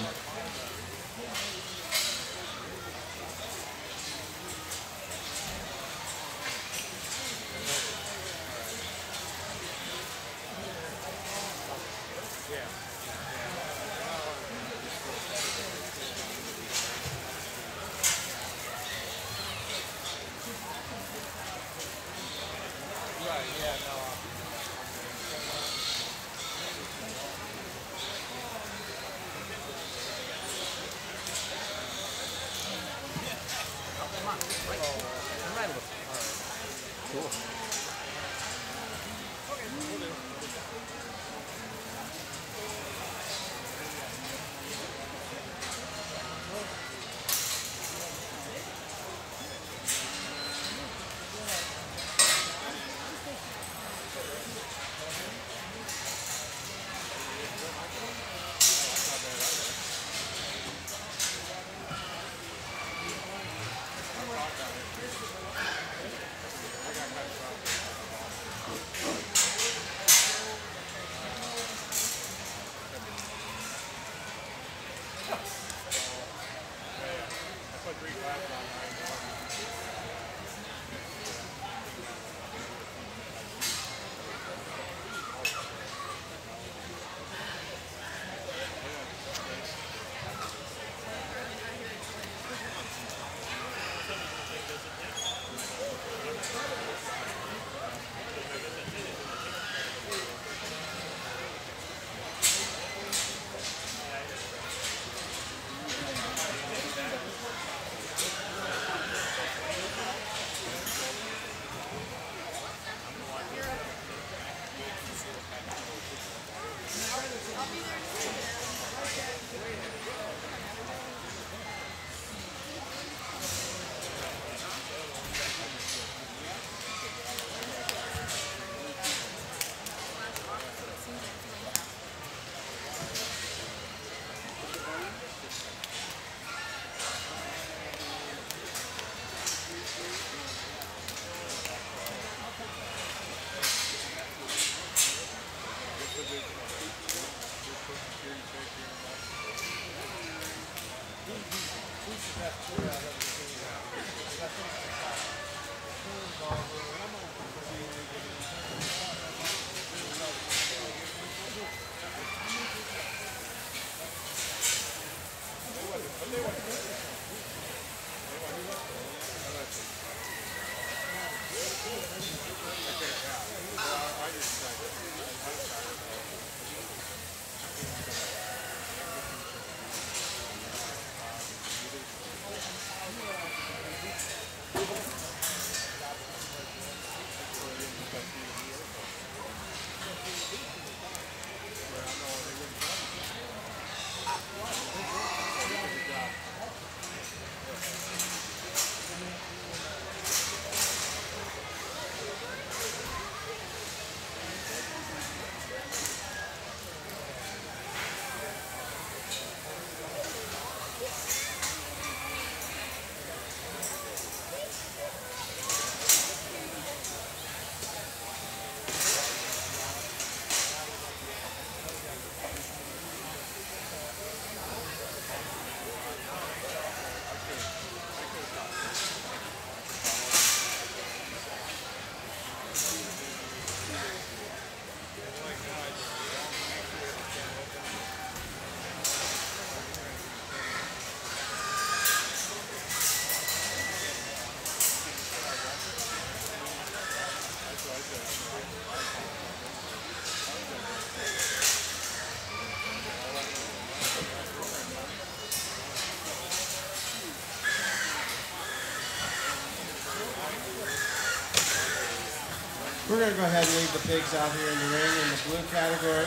We're going to go ahead and leave the pigs out here in the ring in the blue category.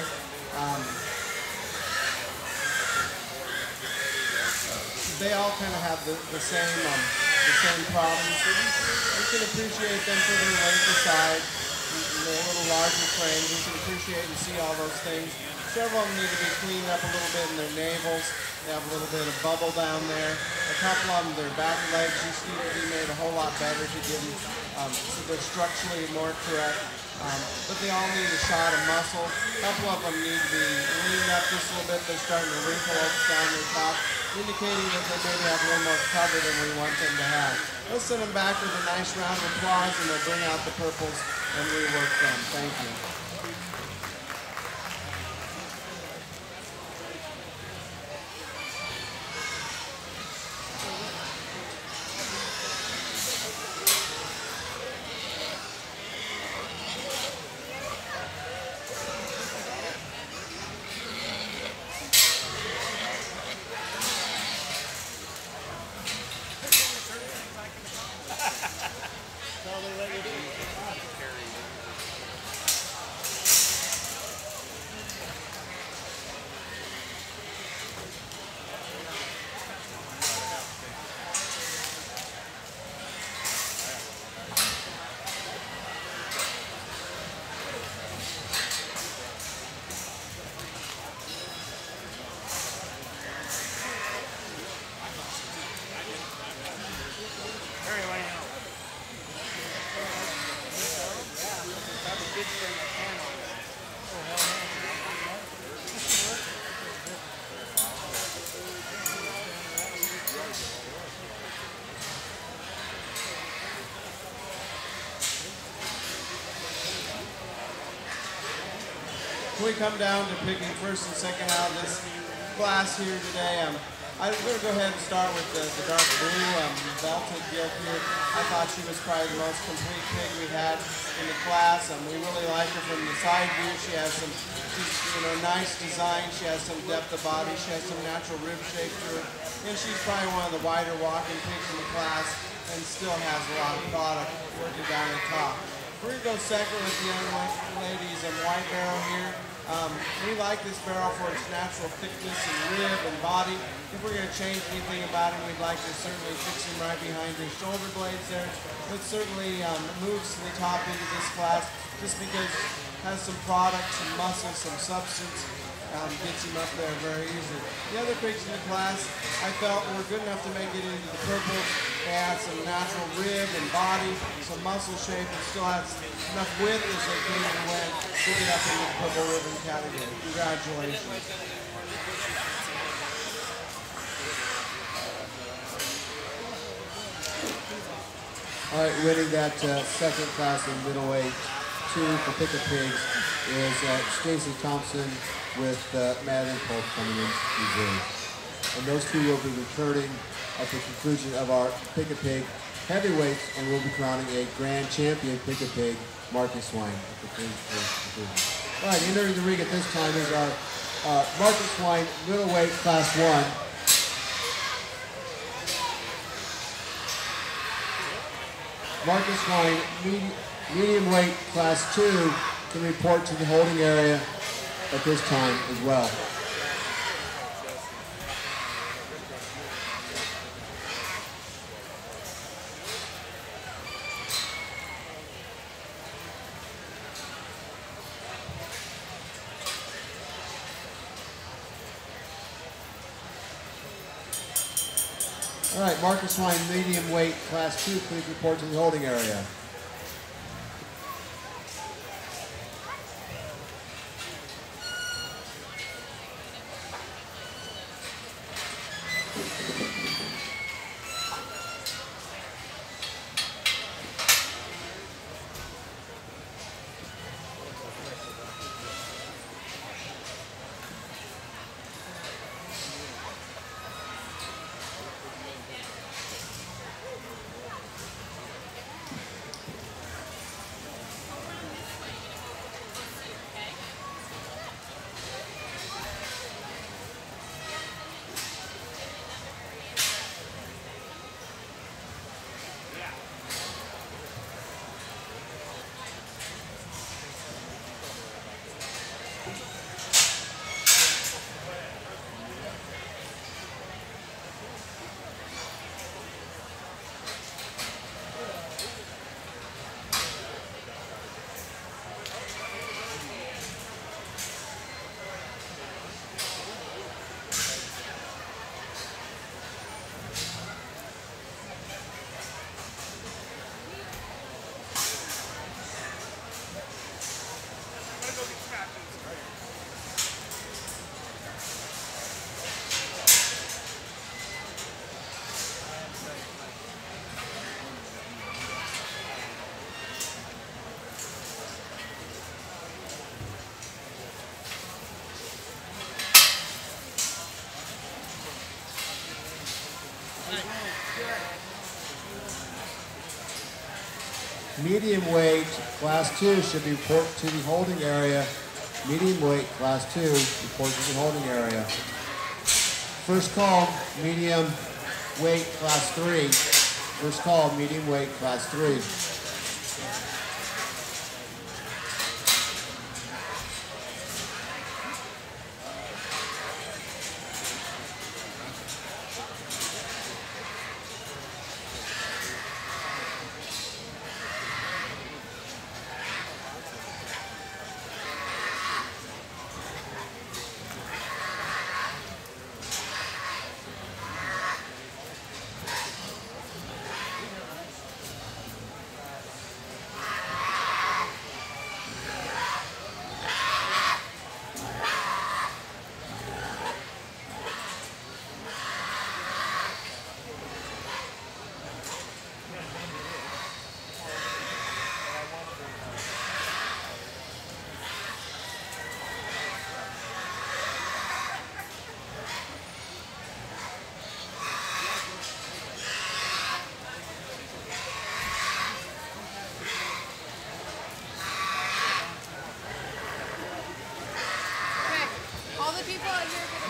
They all kind of have the same problems. You can appreciate them for their length of side, their little larger frames. You can appreciate and see all those things. Several of them need to be cleaned up a little bit in their navels. They have a little bit of bubble down there. A couple of them, their back legs, you see to be made a whole lot better to give them, so they're structurally more correct. But they all need a shot of muscle. A couple of them need to be leaned up just a little bit. They're starting to wrinkle up down their top, indicating that they maybe have a little more cover than we want them to have. Let's send them back with a nice round of applause, and we'll bring out the purples and rework them. Thank you. big thing I can on that. We come down to picking first and second out of this class here today. I'm going to go ahead and start with the dark blue belted gilt here. I thought she was probably the most complete pig we had in the class. We really like her from the side view. She has some nice design. She has some depth of body. She has some natural rib shape to her. And she's probably one of the wider walking pigs in the class and still has a lot of product working down the top. We're going to go second with the young lady's white barrel here. We like this barrel for its natural thickness and rib and body. If we're going to change anything about him, we'd like to certainly fix him right behind his shoulder blades there. But certainly moves to the top into this class just because it has some product, some muscle, some substance. Gets him up there very easily. The other pigs in the class, I felt were good enough to make it into the purples. They had some natural rib and body, some muscle shape, and still had enough width as they came and went to get up in the purple ribbon category. Congratulations. All right, winning that second class in middleweight 2 for pickup pigs is Stacy Thompson with Madeline Polk coming in reserve. And those two will be returning at the conclusion of our pick-a pig heavyweights, and we'll be crowning a grand champion pick-a pig, Marcus Swine. All right, entering the ring at this time is our Marcus Swine middleweight class 1. Marcus Swine medium weight class 2 can report to the holding area at this time as well. All right, Marcus Swine medium weight class 2, please report to the holding area. Medium weight class 2 should be report to the holding area. Medium weight class 2 report to the holding area. First call, medium weight class 3. First call, medium weight class 3.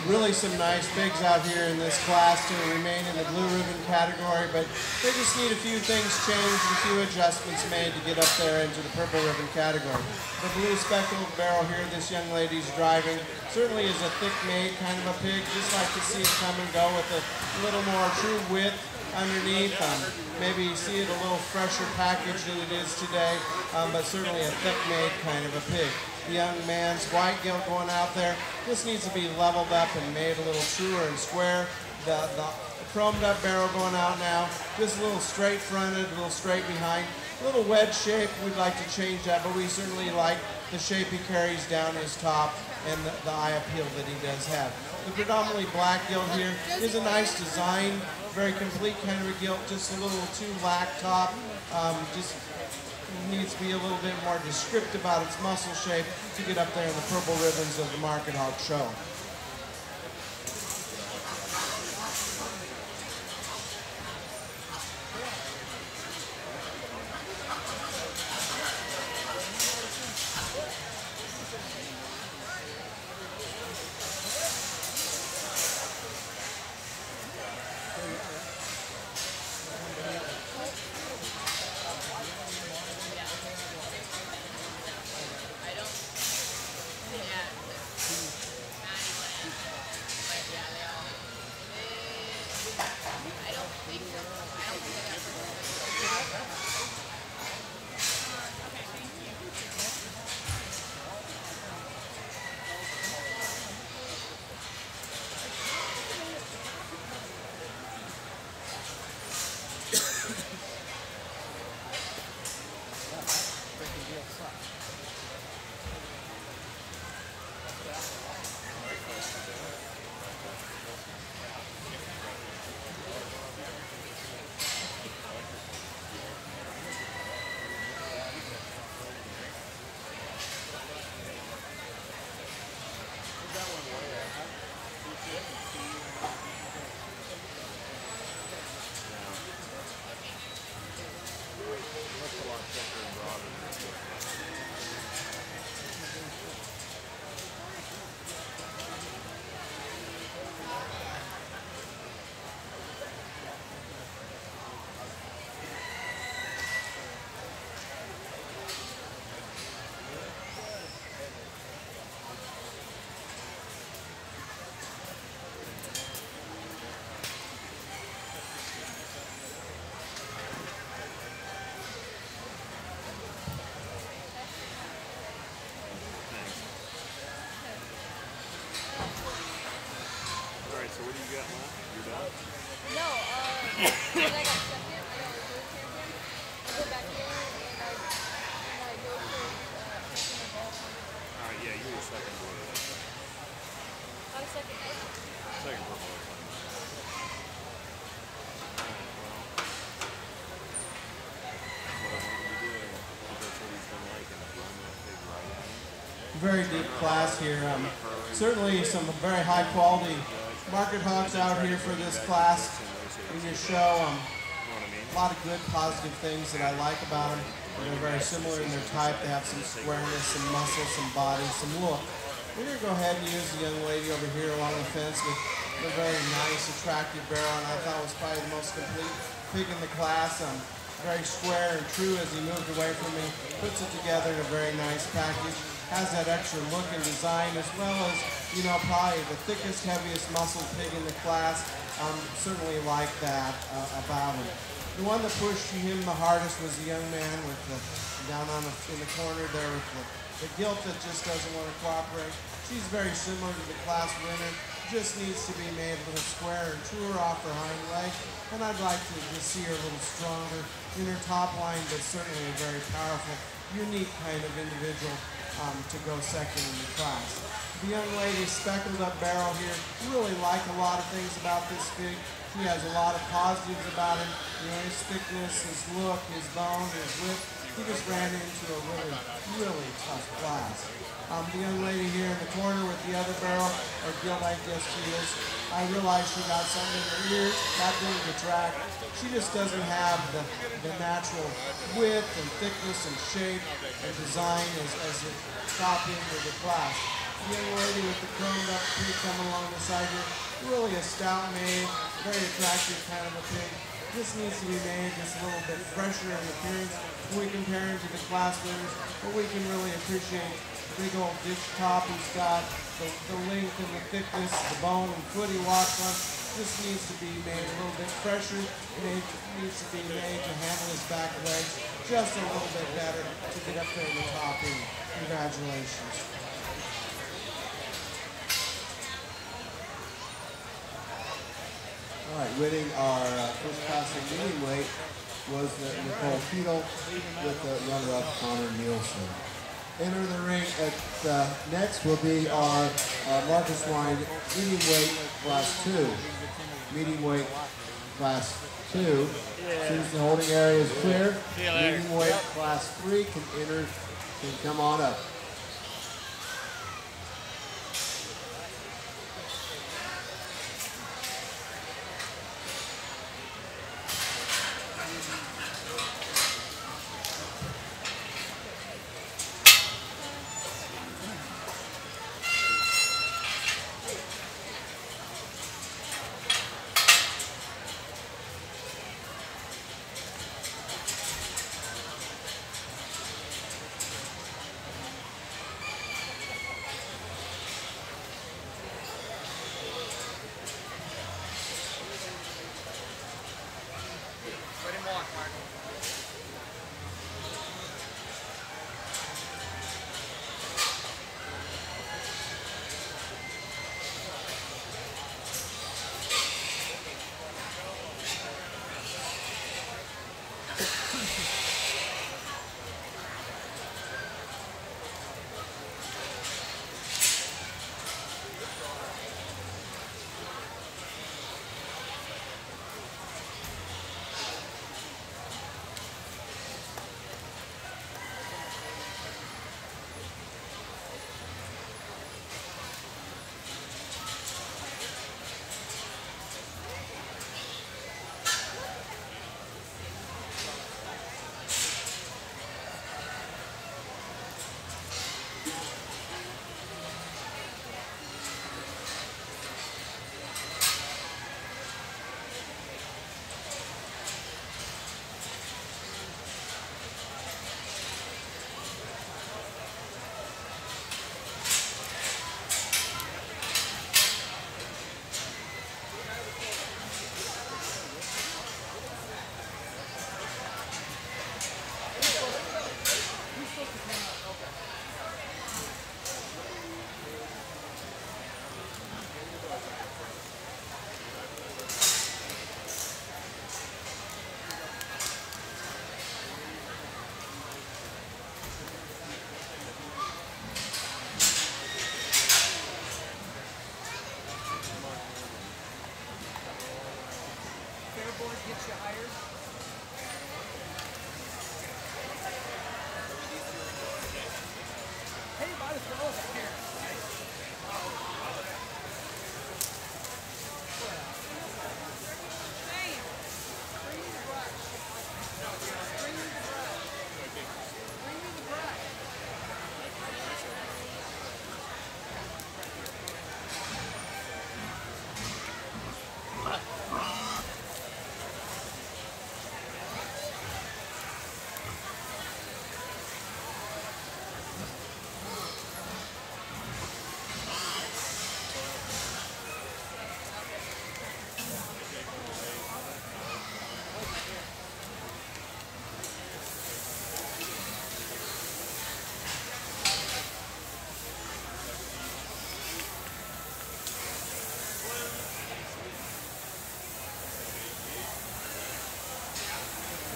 really some nice bigs out here in this class to remain in the blue ribbon category, but they just need a few things changed, a few adjustments made to get up there into the purple ribbon category. The blue speckled barrel here this young lady's driving certainly is a thick-made kind of a pig. Just like to see it come and go with a little more true width underneath. Maybe see it a little fresher package than it is today, but certainly a thick-made kind of a pig. The young man's white gilt going out there. This needs to be leveled up and made a little truer and square. The chromed up barrel going out now. Just a little straight fronted, a little straight behind. A little wedge shape, we'd like to change that, but we certainly like the shape he carries down his top and the eye appeal that he does have. The predominantly black gilt here is a nice design, very complete kind of a gilt, just a little too lack top. Just needs to be a little bit more descriptive about its muscle shape to get up there in the purple ribbons of the Market Hog Show. So what do you got left? You're done? No, because I got second, I got third champion. I go back here and I go for champion of all. Alright, yeah, you were second blue. I was second. Second purple. Very deep class here. Certainly some very high quality market hogs out here for this class in your show. A lot of good positive things that I like about them. They're very similar in their type. They have some squareness, some muscle, some body, some look. We're going to go ahead and use the young lady over here along the fence with a very nice, attractive barrel, and I thought was probably the most complete pig in the class. Very square and true as he moved away from me. Puts it together in a very nice package. Has that extra look and design, as well as, you know, probably the thickest, heaviest muscle pig in the class. Certainly like that about him. The one that pushed him the hardest was the young man with the down on in the corner there with the gilt that just doesn't want to cooperate. She's very similar to the class winner. Just needs to be made a little square and truer off her hind leg. And I'd like to just see her a little stronger in her top line, but certainly a very powerful, unique kind of individual to go second in the class. The young lady's speckled up barrel here. Really like a lot of things about this pig. He has a lot of positives about him. You know, his thickness, his look, his bone, his width. He just ran into a really, really tough class. The young lady here in the corner with the other barrel, or gilt like this she is. I realize she got something in her ear, not doing the track. She just doesn't have the natural width and thickness and shape and design as it top into the class. young lady with the chromed up pig coming along the side here. Really a stout made, very attractive kind of a pig. This needs to be made just a little bit fresher in appearance when we compare him to the class winners, but we can really appreciate the big old ditch top he's got, the length and the thickness, the bone and foot he walks on. This needs to be made a little bit fresher. It needs to be made to handle his back legs just a little bit better to get up there in the top end. Congratulations. All right, winning our first class in medium weight was Nicole Keetle with the runner-up Connor Nielsen. Enter the ring at next will be our Marcus Wine medium weight class 2. Medium weight class 2. As soon as the holding area is clear, medium weight class 3 can come on up.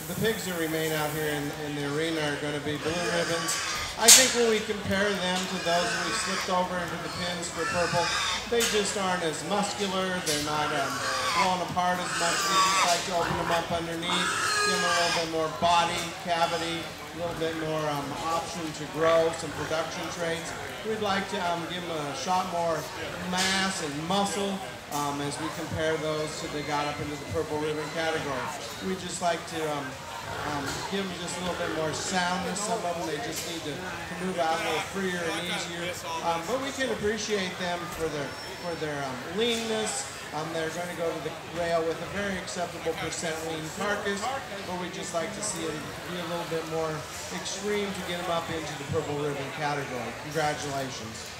The pigs that remain out here in the arena are going to be blue ribbons. I think when we compare them to those that we slipped over into the pins for purple, they just aren't as muscular. They're not blown apart as much. We just like to open them up underneath, give them a little bit more body cavity, a little bit more option to grow, some production traits. We'd like to give them a shot more mass and muscle as we compare those to the got up into the purple ribbon category. We just like to give them just a little bit more soundness. Some of them, they just need to move out a little freer and easier. But we can appreciate them for their leanness. They're going to go to the rail with a very acceptable percent lean carcass, but we just like to see it be a little bit more extreme to get them up into the purple ribbon category. Congratulations.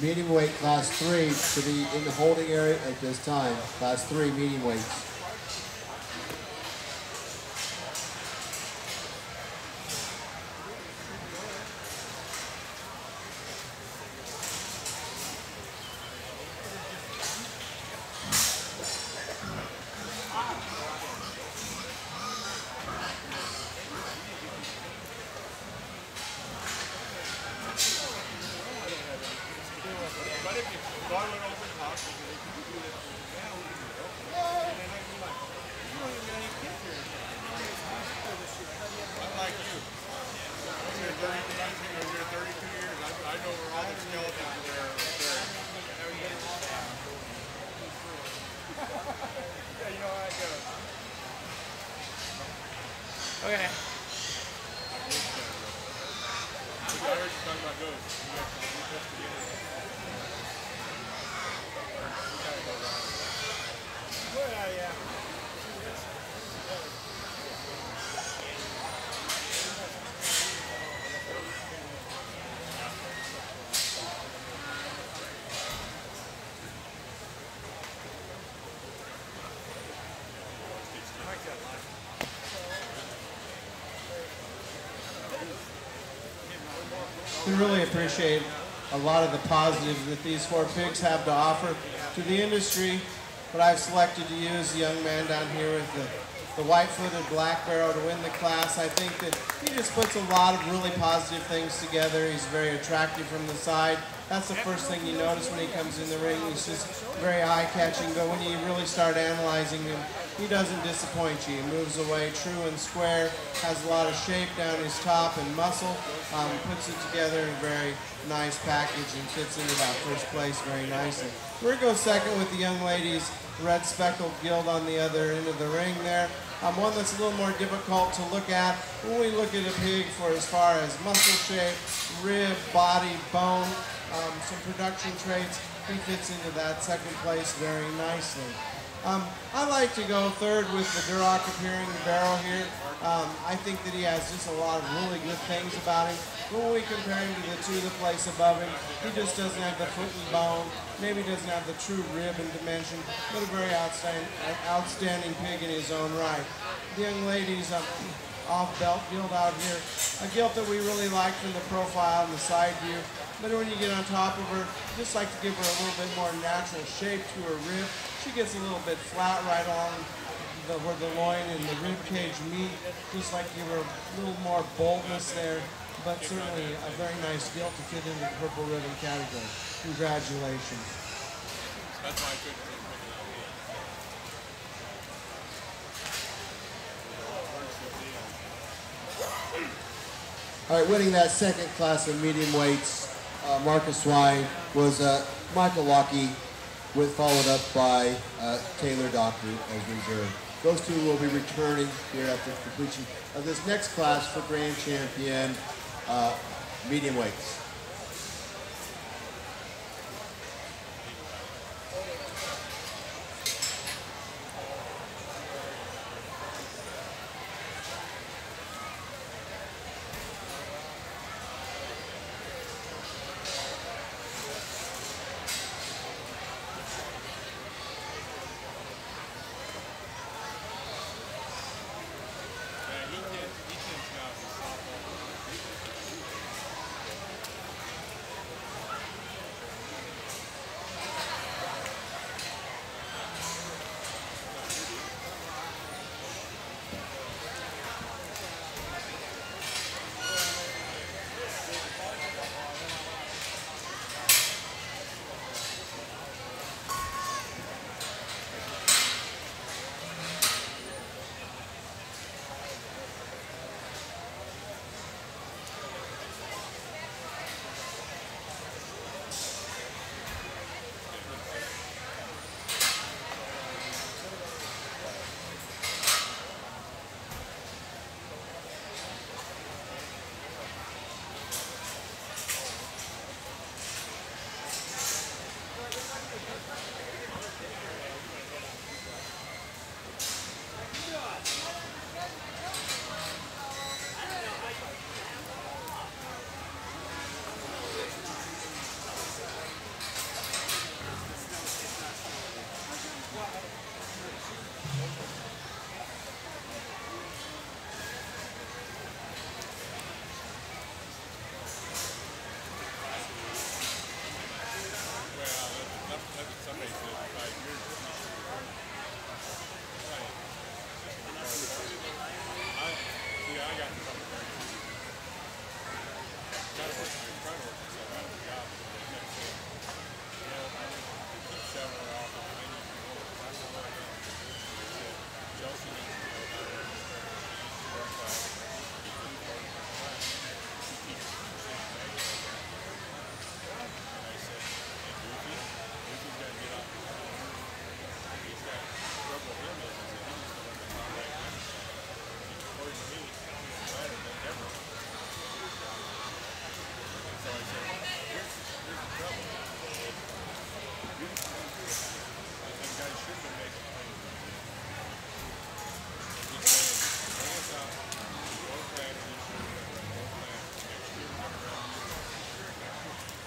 Medium weight class 3 to be in the holding area at this time. Class 3 medium weights. Okay. We really appreciate a lot of the positives that these 4 pigs have to offer to the industry, but I've selected to use the young man down here with the white-footed black barrow to win the class. I think that he just puts a lot of really positive things together. He's very attractive from the side. That's the first thing you notice when he comes in the ring. He's just very eye-catching, but when you really start analyzing him, he doesn't disappoint you. He moves away true and square, has a lot of shape down his top and muscle, puts it together in a very nice package and fits into that first place very nicely. We're going to go second with the young ladies, red speckled gilt on the other end of the ring there. One that's a little more difficult to look at when we look at a pig for as far as muscle shape, rib, body, bone, some production traits. He fits into that second place very nicely. I like to go third with the Duroc appearing barrel here. I think that he has just a lot of really good things about him. But when we compare him to the 2 that place above him, he just doesn't have the foot and bone, maybe doesn't have the true rib and dimension, but a very outstanding pig in his own right. The young ladies off-belt gilt out here, a gilt that we really like from the profile and the side view. But when you get on top of her, just like to give her a little bit more natural shape to her rib. She gets a little bit flat right along where the loin and the rib cage meet, just like give her a little more boldness there, but certainly a very nice gilt to fit into the purple ribbon category. Congratulations. That's why I couldn't. All right, winning that second class of medium weights, Marcus Swine, was Michael Lockie, followed up by Taylor Doctor as reserve. Those 2 will be returning here after completion of this next class for Grand Champion medium weights.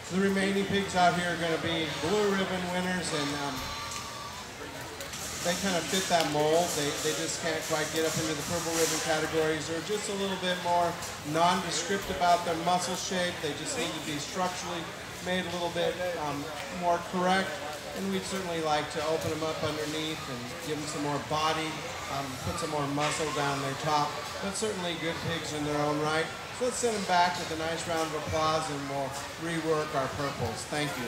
The remaining pigs out here are going to be blue ribbon winners, and they kind of fit that mold. They just can't quite get up into the purple ribbon categories. They're just a little bit more nondescript about their muscle shape. They just need to be structurally made a little bit more correct. And we'd certainly like to open them up underneath and give them some more body, put some more muscle down their top. But certainly good pigs in their own right. So let's send them back with a nice round of applause, and we'll rework our purples. Thank you.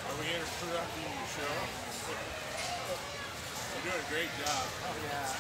Are we interrupting your show? You're doing a great job. Oh, yeah.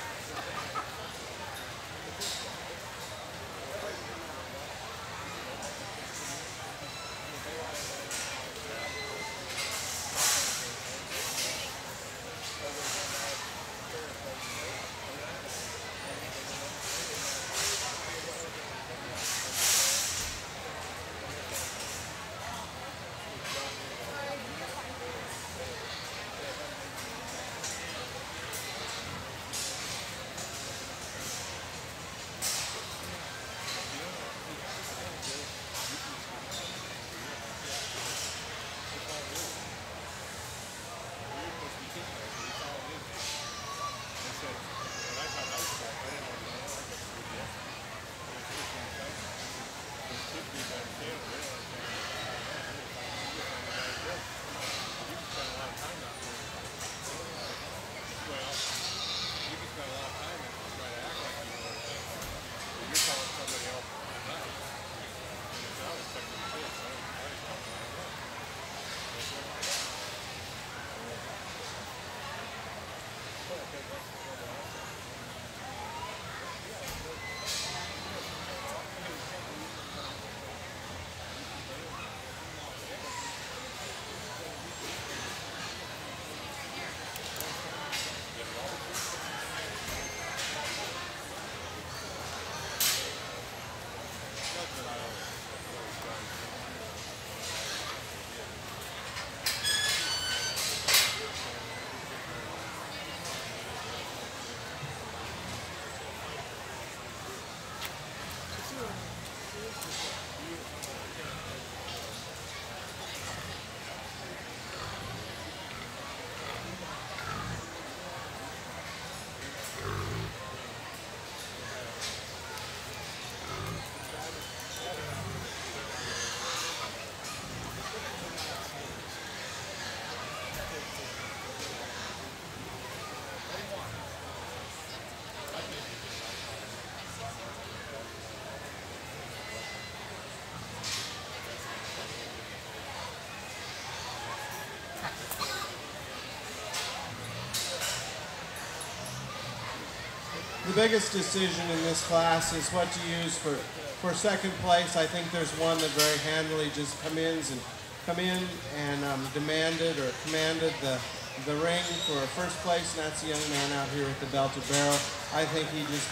The biggest decision in this class is what to use for second place. I think there's one that very handily just come in and demanded or commanded the ring for first place, and that's the young man out here with the belted barrel. I think he just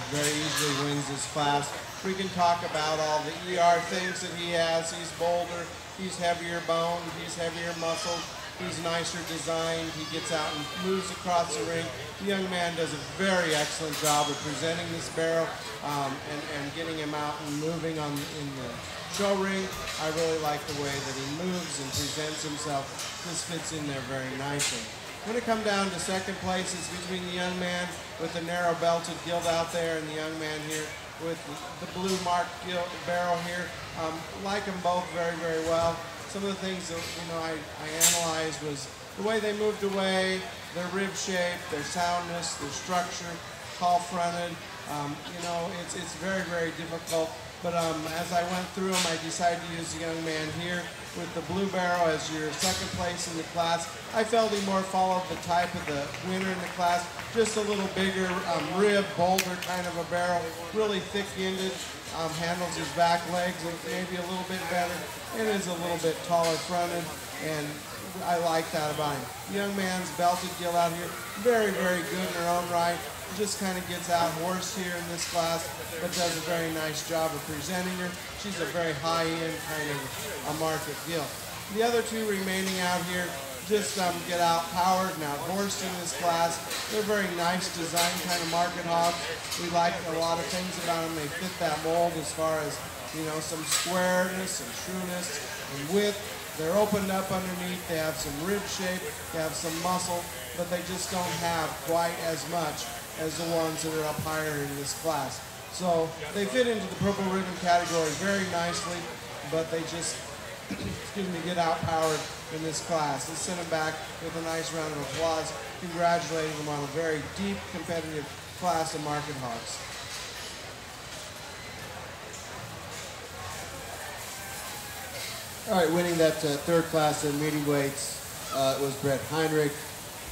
very easily wins this class. We can talk about all the ER things that he has. He's bolder, he's heavier boned, he's heavier muscled, he's nicer designed, he gets out and moves across the ring. The young man does a very excellent job of presenting this barrel and getting him out and moving in the show ring. I really like the way that he moves and presents himself. This fits in there very nicely. When it comes down to second place, it's between the young man with the narrow belted gilt out there and the young man here with the blue marked gilt barrel here. Like them both very, very well. Some of the things that I analyzed was the way they moved away, their rib shape, their soundness, their structure, tall fronted. It's very, very difficult. But as I went through them, I decided to use the young man here with the blue barrel as your second place in the class. I felt he more followed the type of the winner in the class, just a little bigger rib, bolder kind of a barrel, really thick-ended, handles his back legs maybe a little bit better, and is a little bit taller fronted, and I like that about him. The young man's belted gilt out here, very, very good in their own right. just kind of gets out horsed here in this class, but does a very nice job of presenting her. She's a very high-end kind of a market gilt. The other two remaining out here just get out powered and out horsed in this class. They're very nice design kind of market hogs. We like a lot of things about them. They fit that mold as far as, you know, some squareness and trueness and width. They're opened up underneath. They have some rib shape. They have some muscle, but they just don't have quite as much as the ones that are up higher in this class. So they fit into the purple ribbon category very nicely, but they just, excuse me, get outpowered in this class. Let's send them back with a nice round of applause, congratulating them on a very deep, competitive class of market hogs. All right, winning that third class in medium weights was Brett Heinrich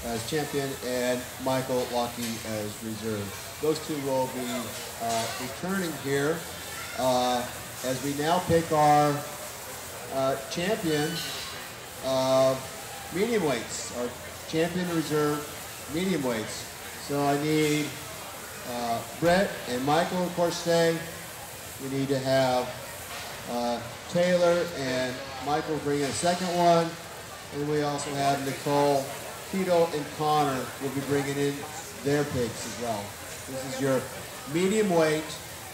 as champion and Michael Lockey as reserve. Those two will be returning here as we now pick our champion of medium weights, our champion reserve medium weights. So I need Brett and Michael, of course, stay. We need to have Taylor and Michael bring in a second one. And we also have Nicole, Tito, and Connor will be bringing in their pigs as well. This is your medium weight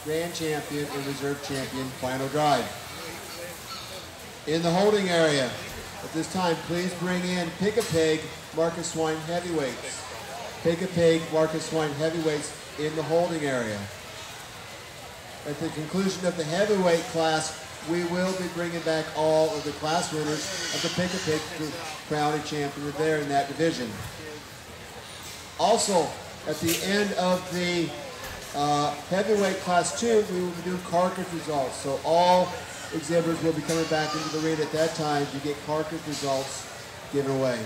grand champion and reserve champion final drive. In the holding area, at this time, please bring in Pick a Pig, Market Swine heavyweights. Pick a Pig, Market Swine heavyweights in the holding area. At the conclusion of the heavyweight class, we will be bringing back all of the class winners of the Pick a Pig crowning champion there in that division. Also, at the end of the heavyweight class 2, we will be doing carcass results. So all exhibitors will be coming back into the ring at that time to get carcass results given away.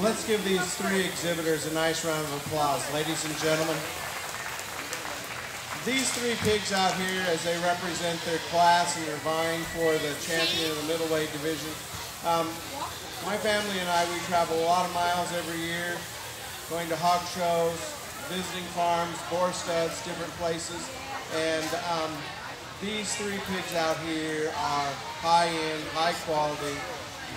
Let's give these three exhibitors a nice round of applause, ladies and gentlemen. These three pigs out here, as they represent their class and they're vying for the champion of the middleweight division. My family and I, we travel a lot of miles every year, going to hog shows, visiting farms, boar studs, different places. And these three pigs out here are high-end, high-quality,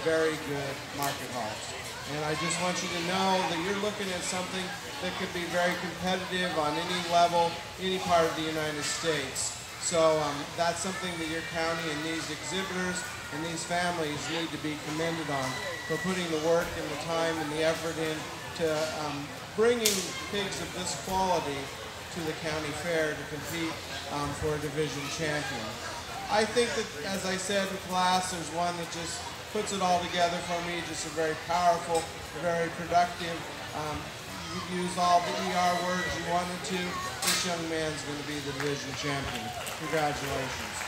very good market hogs. And I just want you to know that you're looking at something that could be very competitive on any level, any part of the United States. So that's something that your county and these exhibitors and these families need to be commended on for putting the work and the time and the effort in to bringing pigs of this quality to the county fair to compete for a division champion. I think that, as I said in class, there's one that just puts it all together for me, just a very powerful, very productive. You use all the ER words you wanted to. This young man's going to be the division champion. Congratulations.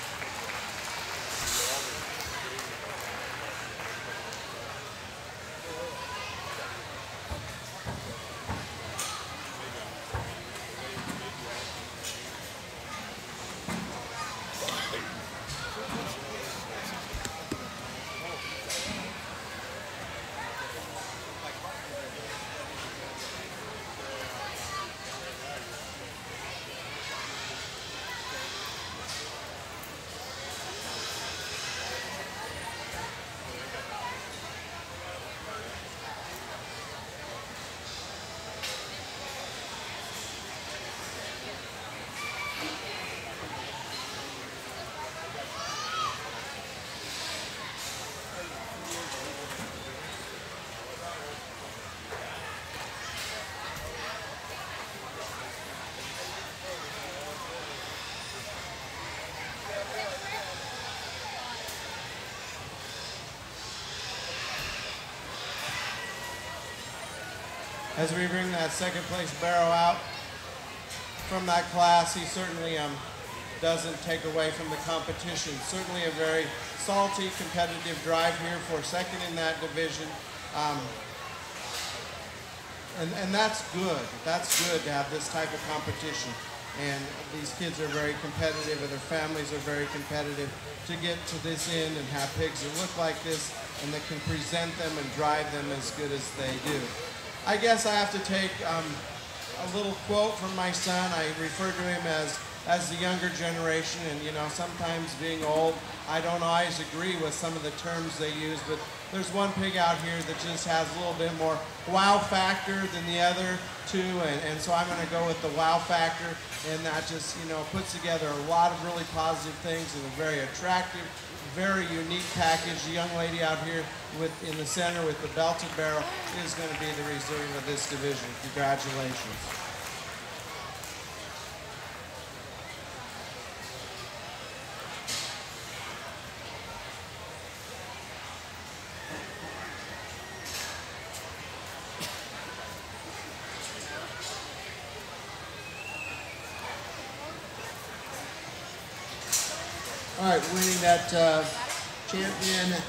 as we bring that second place barrow out from that class. He certainly doesn't take away from the competition. Certainly a very salty, competitive drive here for second in that division. And that's good. That's good to have this type of competition. And these kids are very competitive, and their families are very competitive to get to this end and have pigs that look like this and that can present them and drive them as good as they do. I guess I have to take a little quote from my son. I refer to him as the younger generation, and you know, sometimes being old, I don't always agree with some of the terms they use, but there's one pig out here that just has a little bit more wow factor than the other two, and so I'm going to go with the wow factor, and that just, you know, puts together a lot of really positive things and a very attractive, very unique package. The young lady out here in the center with the belted barrel is going to be the reserve of this division. Congratulations. All right, winning that champion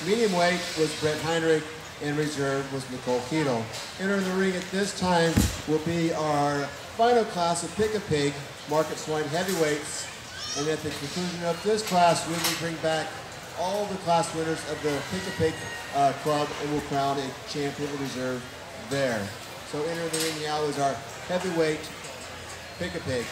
medium weight was Brett Heinrich, and reserve was Nicole Keto. Entering the ring at this time will be our final class of Pick a Pig, market swine heavyweights. And at the conclusion of this class, we will bring back all the class winners of the Pick a Pig club, and we'll crown a champion reserve there. So entering the ring now is our heavyweight Pick a Pig.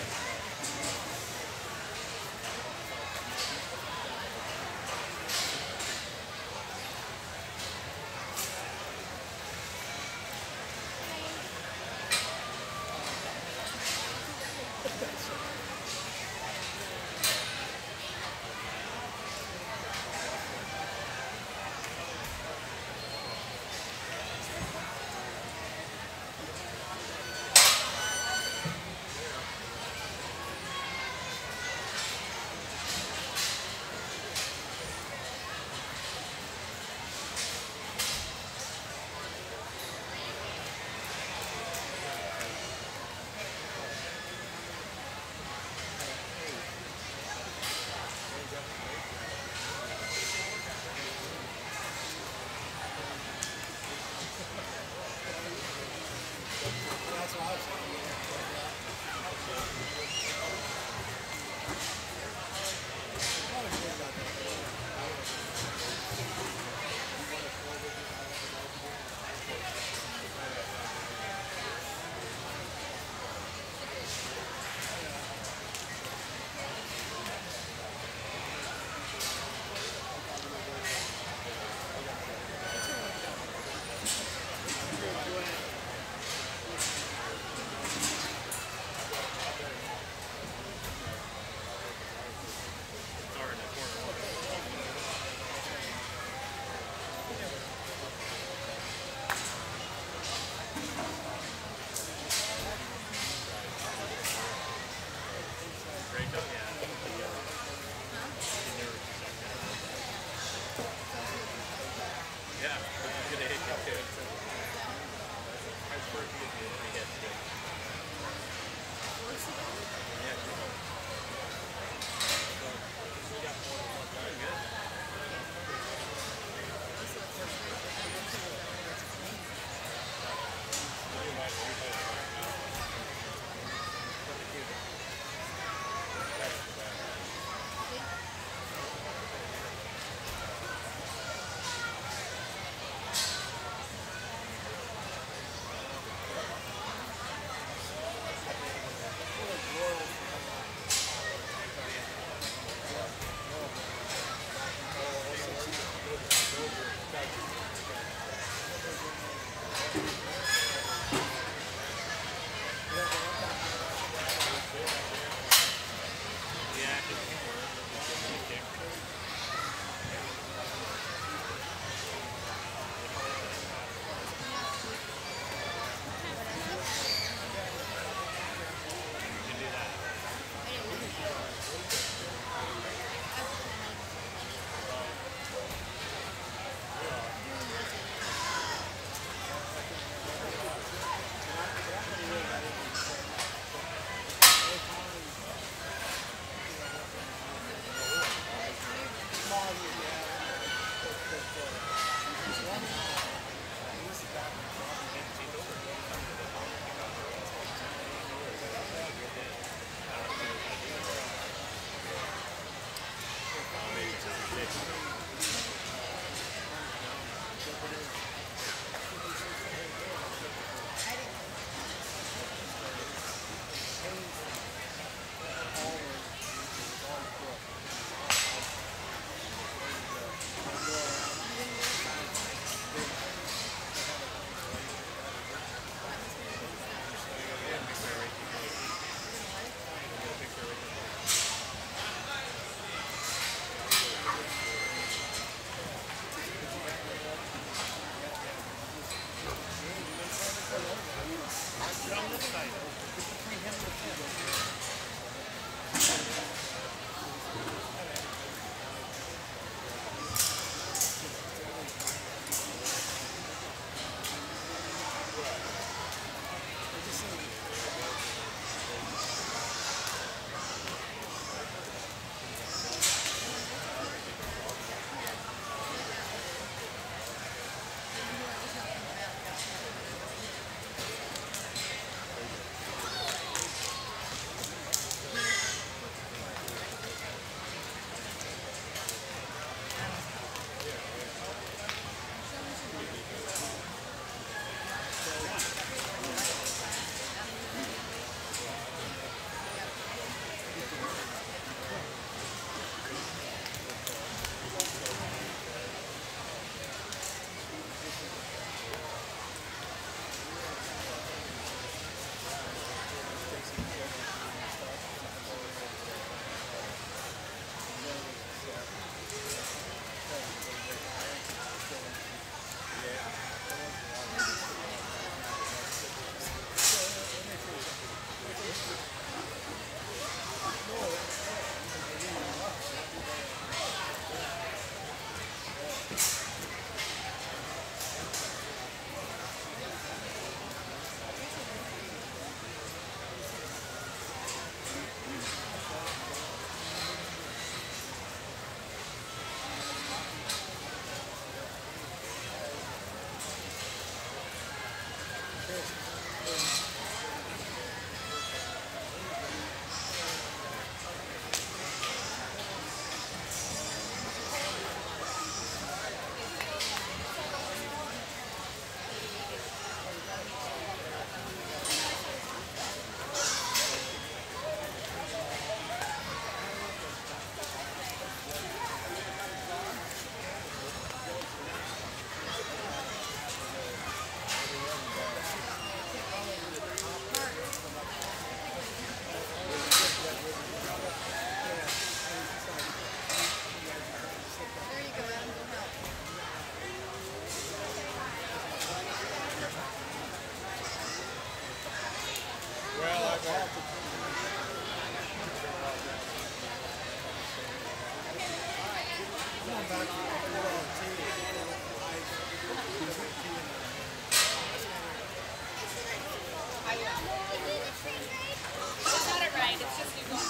got it right. It's just you going.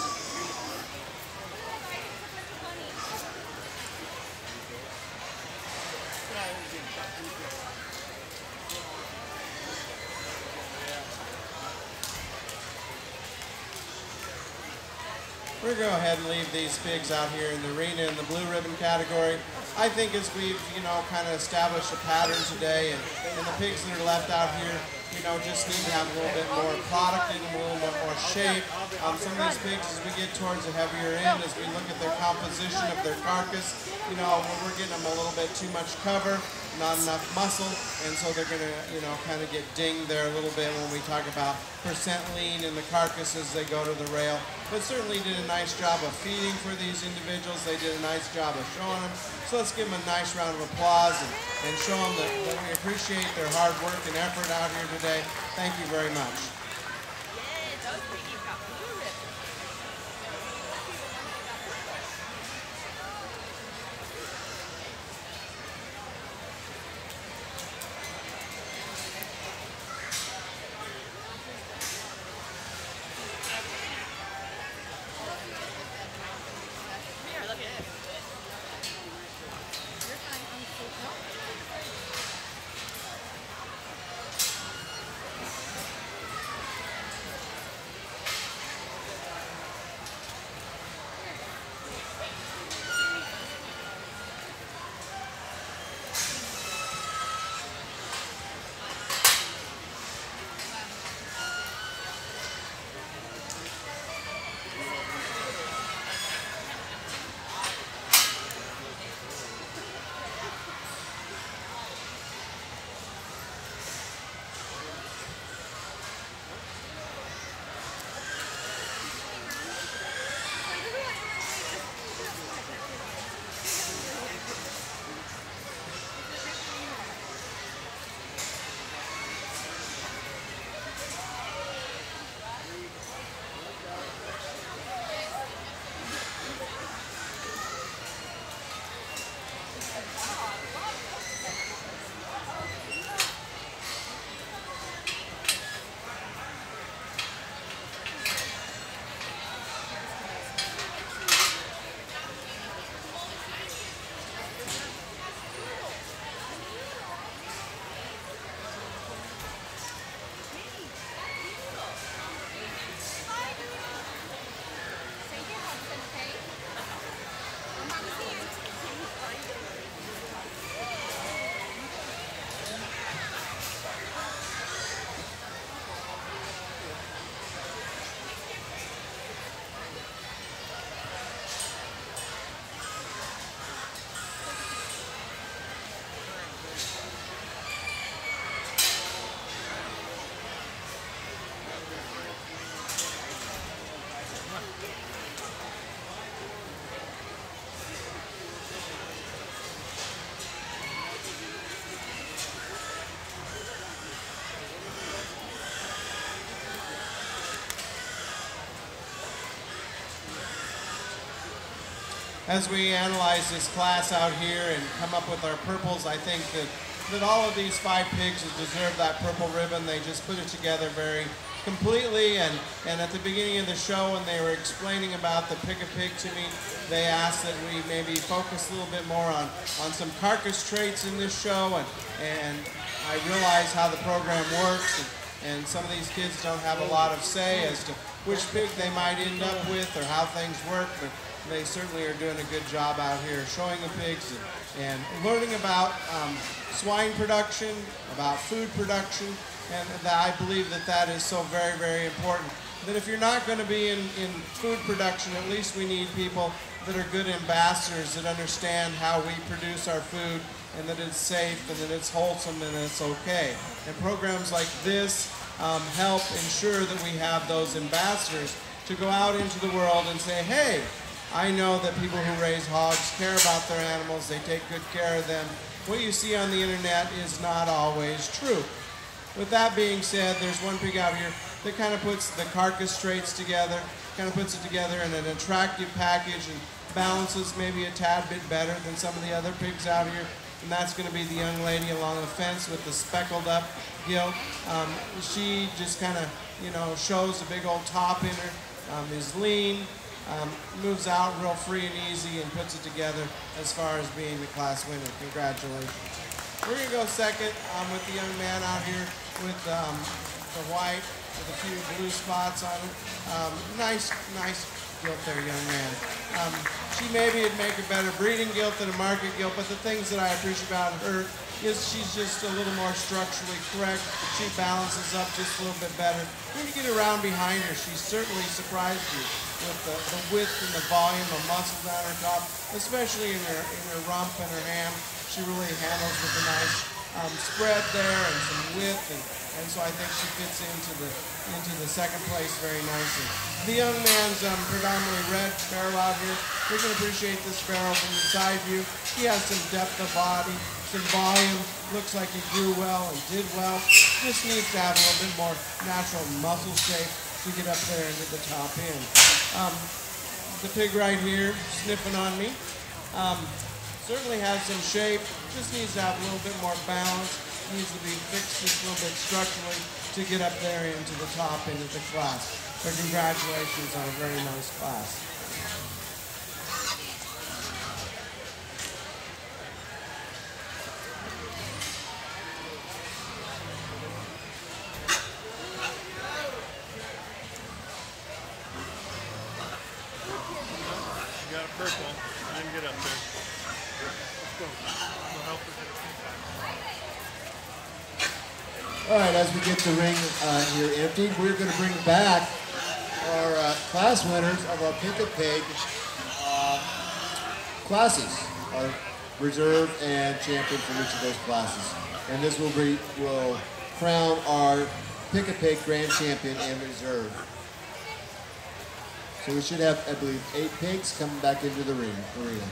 We're going to go ahead and leave these pigs out here in the arena in the blue ribbon category. I think as we've, kind of established a pattern today, and the pigs that are left out here, just need to have a little bit more product in them, a little bit more shape. Some of these pigs, as we get towards the heavier end, as we look at their composition of their carcass, we're getting them a little bit too much cover, not enough muscle, and so they're going to, kind of get dinged there a little bit when we talk about percent lean in the carcass as they go to the rail. But certainly did a nice job of feeding for these individuals. They did a nice job of showing them. So let's give them a nice round of applause and show them that we appreciate their hard work and effort out here today. Thank you very much. As we analyze this class out here and come up with our purples, I think that all of these 5 pigs deserve that purple ribbon. They just put it together very completely, and at the beginning of the show when they were explaining about the pick-a-pig to me, they asked that we maybe focus a little bit more on some carcass traits in this show, and I realize how the program works, and some of these kids don't have a lot of say as to which pig they might end up with or how things work, but they certainly are doing a good job out here showing the pigs and learning about swine production, about food production, and I believe that is so very, very important. That if you're not going to be in food production, at least we need people that are good ambassadors that understand how we produce our food and that it's safe and that it's wholesome and it's okay. And programs like this help ensure that we have those ambassadors to go out into the world and say, hey, I know that people who raise hogs care about their animals, they take good care of them. What you see on the internet is not always true. With that being said, there's one pig out here that kind of puts the carcass traits together, kind of puts it together in an attractive package and balances maybe a tad bit better than some of the other pigs out here. And that's going to be the young lady along the fence with the speckled up gilt. She just kind of, you know, shows a big old top in her, is lean, moves out real free and easy and puts it together as far as being the class winner. Congratulations. We're going to go second with the young man out here with the white with a few blue spots on it. Nice gilt there, young man. She maybe would make a better breeding gilt than a market gilt, but the things that I appreciate about her is she's just a little more structurally correct. She balances up just a little bit better. When you get around behind her, she certainly surprised you with the width and the volume of muscle down her top, especially in her rump and her ham. She really handles with a nice spread there and some width, and so I think she fits into the second place very nicely. The young man's predominantly red barrel out here. We can appreciate this barrel from the side view. He has some depth of body, some volume. Looks like he grew well and did well. Just needs to have a little bit more natural muscle shape to get up there into the top end. The pig right here sniffing on me. Certainly has some shape, just needs to have a little bit more balance, needs to be fixed just a little bit structurally to get up there into the top end of the class. So congratulations on a very nice class. You got a purple. I didn't get up there. All right, as we get the ring here empty, we're going to bring back our class winners of our Pick a Pig classes, our reserve and champion from each of those classes. And this will crown our Pick a Pig grand champion and reserve. So we should have, I believe, 8 pigs coming back into the arena.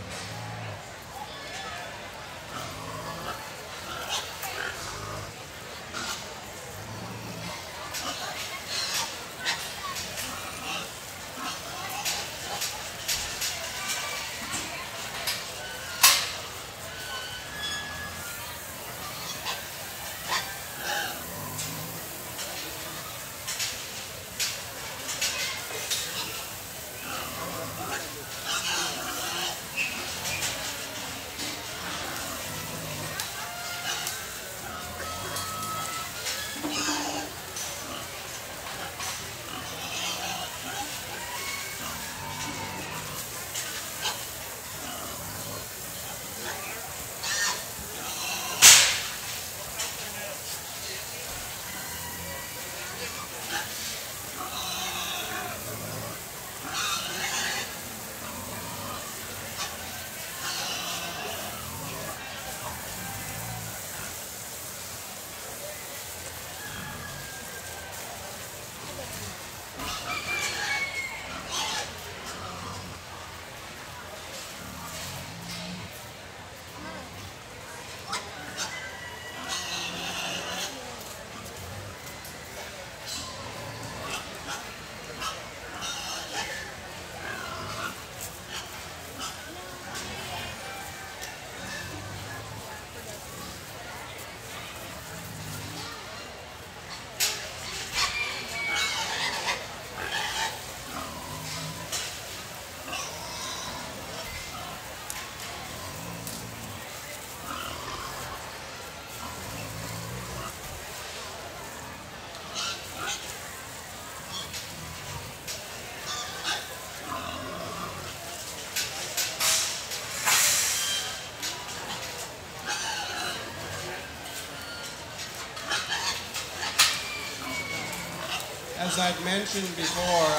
As I've mentioned before,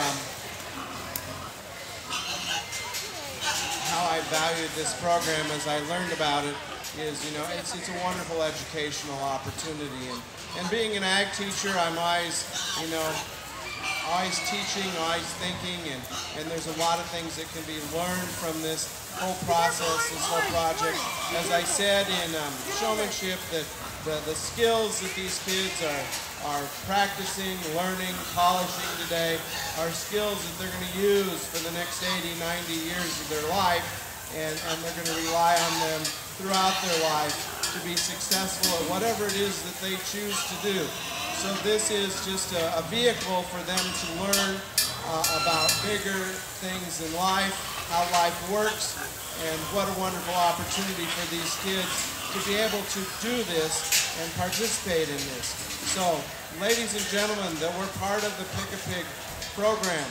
how I valued this program as I learned about it is, you know, it's a wonderful educational opportunity. And being an ag teacher, I'm always, you know, always teaching, always thinking, and there's a lot of things that can be learned from this whole process, this whole project. As I said in Showmanship, that the skills that these kids are practicing, learning, polishing today are skills that they're going to use for the next 80, 90 years of their life, and they're going to rely on them throughout their life to be successful at whatever it is that they choose to do. So this is just a vehicle for them to learn about bigger things in life, how life works, and what a wonderful opportunity for these kids to be able to do this and participate in this. So, ladies and gentlemen, that we're part of the Pick a Pig program,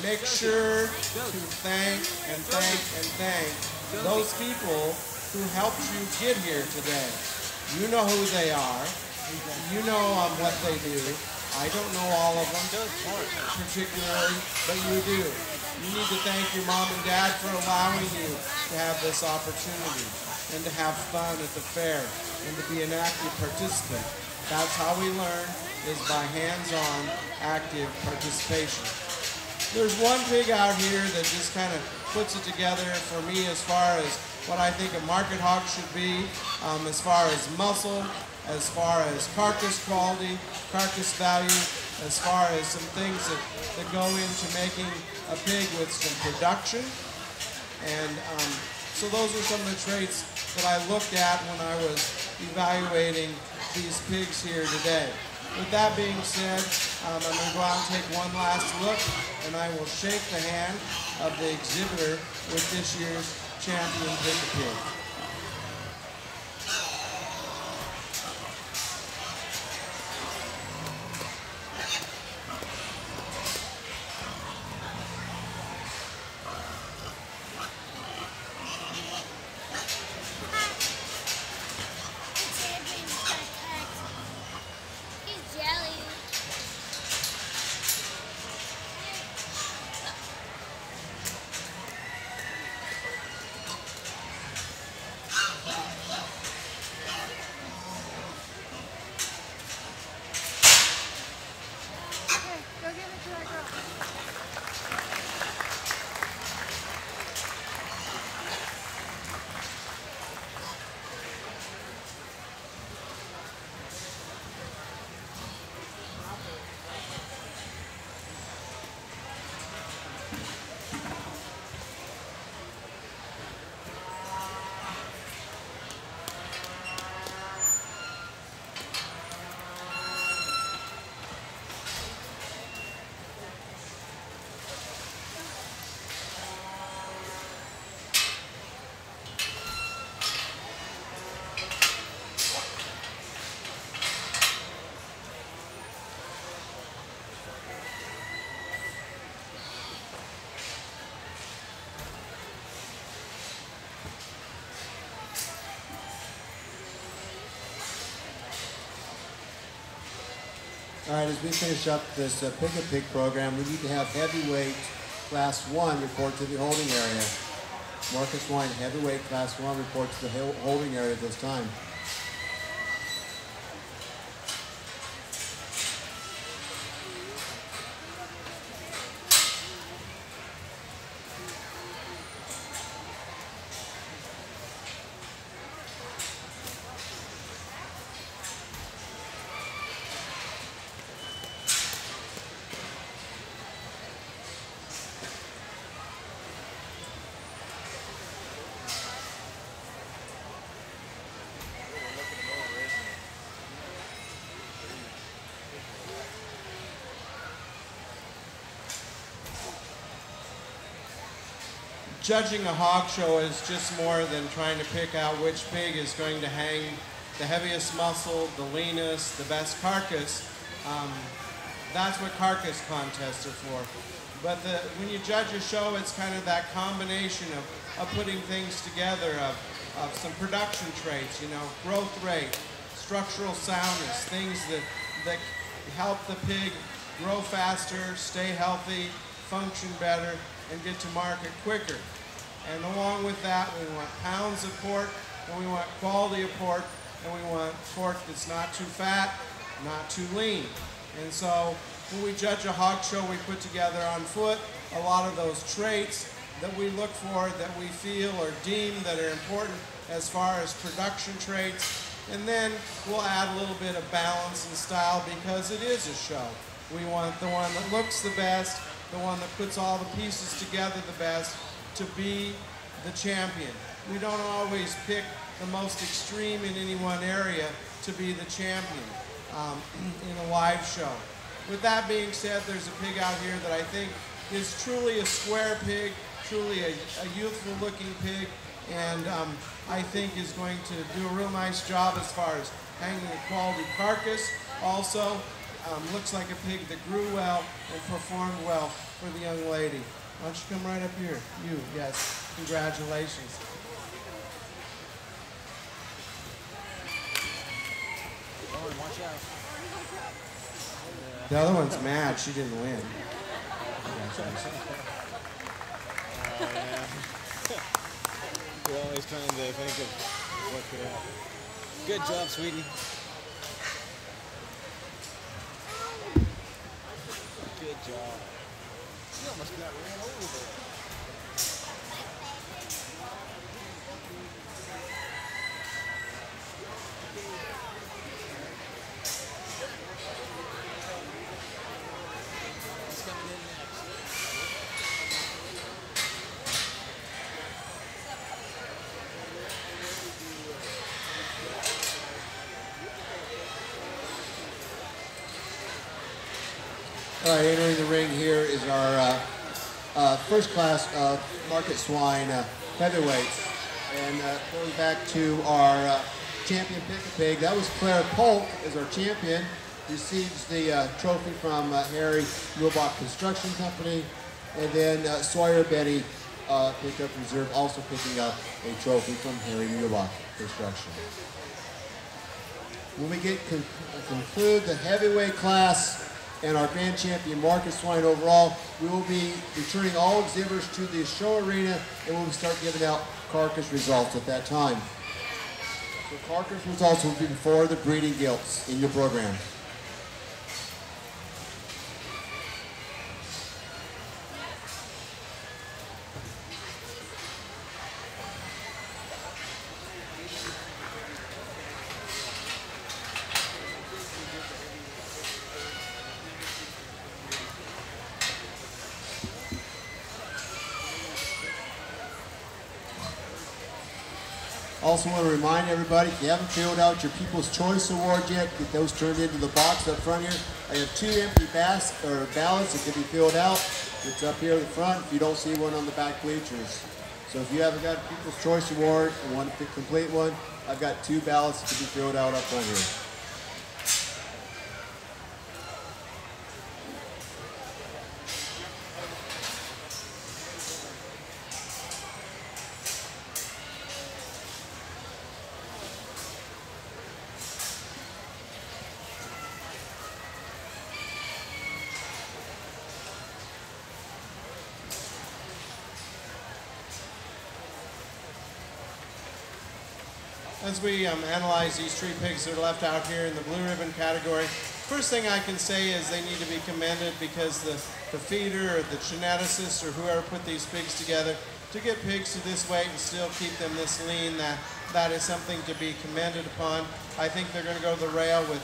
make sure to thank and thank and thank those people who helped you get here today. You know who they are. You know what they do. I don't know all of them particularly, but you do. You need to thank your mom and dad for allowing you to have this opportunity and to have fun at the fair and to be an active participant. That's how we learn, is by hands-on active participation. There's one pig out here that just kind of puts it together for me as far as what I think a market hog should be, as far as muscle, as far as carcass quality, carcass value, as far as some things that go into making a pig with some production. And so those are some of the traits that I looked at when I was evaluating these pigs here today. With that being said, I'm going to go out and take one last look, and I will shake the hand of the exhibitor with this year's champion Pick a Pig. All right, as we finish up this Pick a Pig program, we need to have heavyweight Class 1 report to the holding area. Marcus Wine, heavyweight Class 1 report to the holding area at this time. Judging a hog show is just more than trying to pick out which pig is going to hang the heaviest muscle, the leanest, the best carcass. That's what carcass contests are for. But when you judge a show, it's kind of that combination of putting things together, of some production traits, you know, growth rate, structural soundness, things that help the pig grow faster, stay healthy, function better, and get to market quicker. And along with that, we want pounds of pork, and we want quality of pork, and we want pork that's not too fat, not too lean. And so when we judge a hog show, we put together on foot a lot of those traits that we look for, that we feel or deem that are important as far as production traits, And then we'll add a little bit of balance and style because it is a show. We want the one that looks the best, the one that puts all the pieces together the best to be the champion. We don't always pick the most extreme in any one area to be the champion in a live show. With that being said, there's a pig out here that I think is truly a square pig, truly a youthful looking pig, and I think is going to do a real nice job as far as hanging a quality carcass. Also, looks like a pig that grew well and performed well for the young lady. Why don't you come right up here? You, yes. Congratulations. Watch out. The other one's mad. She didn't win. We're always trying to think of what could happen. Good job, sweetie. Good job. You almost got ran over there. What's coming in next? All right, entering the ring here is our first class market swine heavyweights. And going back to our champion pick-a-pig, that was Claire Polk as our champion. Receives the trophy from Harry Muehlbach Construction Company. And then Sawyer Benny picked up reserve, also picking up a trophy from Harry Muehlbach Construction. When we conclude the heavyweight class and our grand champion market swine overall, we will be returning all exhibitors to the show arena, and we'll start giving out carcass results at that time. So carcass results will be before the breeding gilts in your program. Also want to remind everybody, if you haven't filled out your People's Choice Award yet, get those turned into the box up front here. I have 2 empty ballots that can be filled out. It's up here at the front if you don't see one on the back bleachers. So if you haven't got a People's Choice Award and want to complete one, I've got 2 ballots that can be filled out up front here. As we analyze these 3 pigs that are left out here in the blue ribbon category, first thing I can say is they need to be commended because the feeder or the geneticist or whoever put these pigs together, to get pigs to this weight and still keep them this lean, that is something to be commended upon. I think they're going to go to the rail with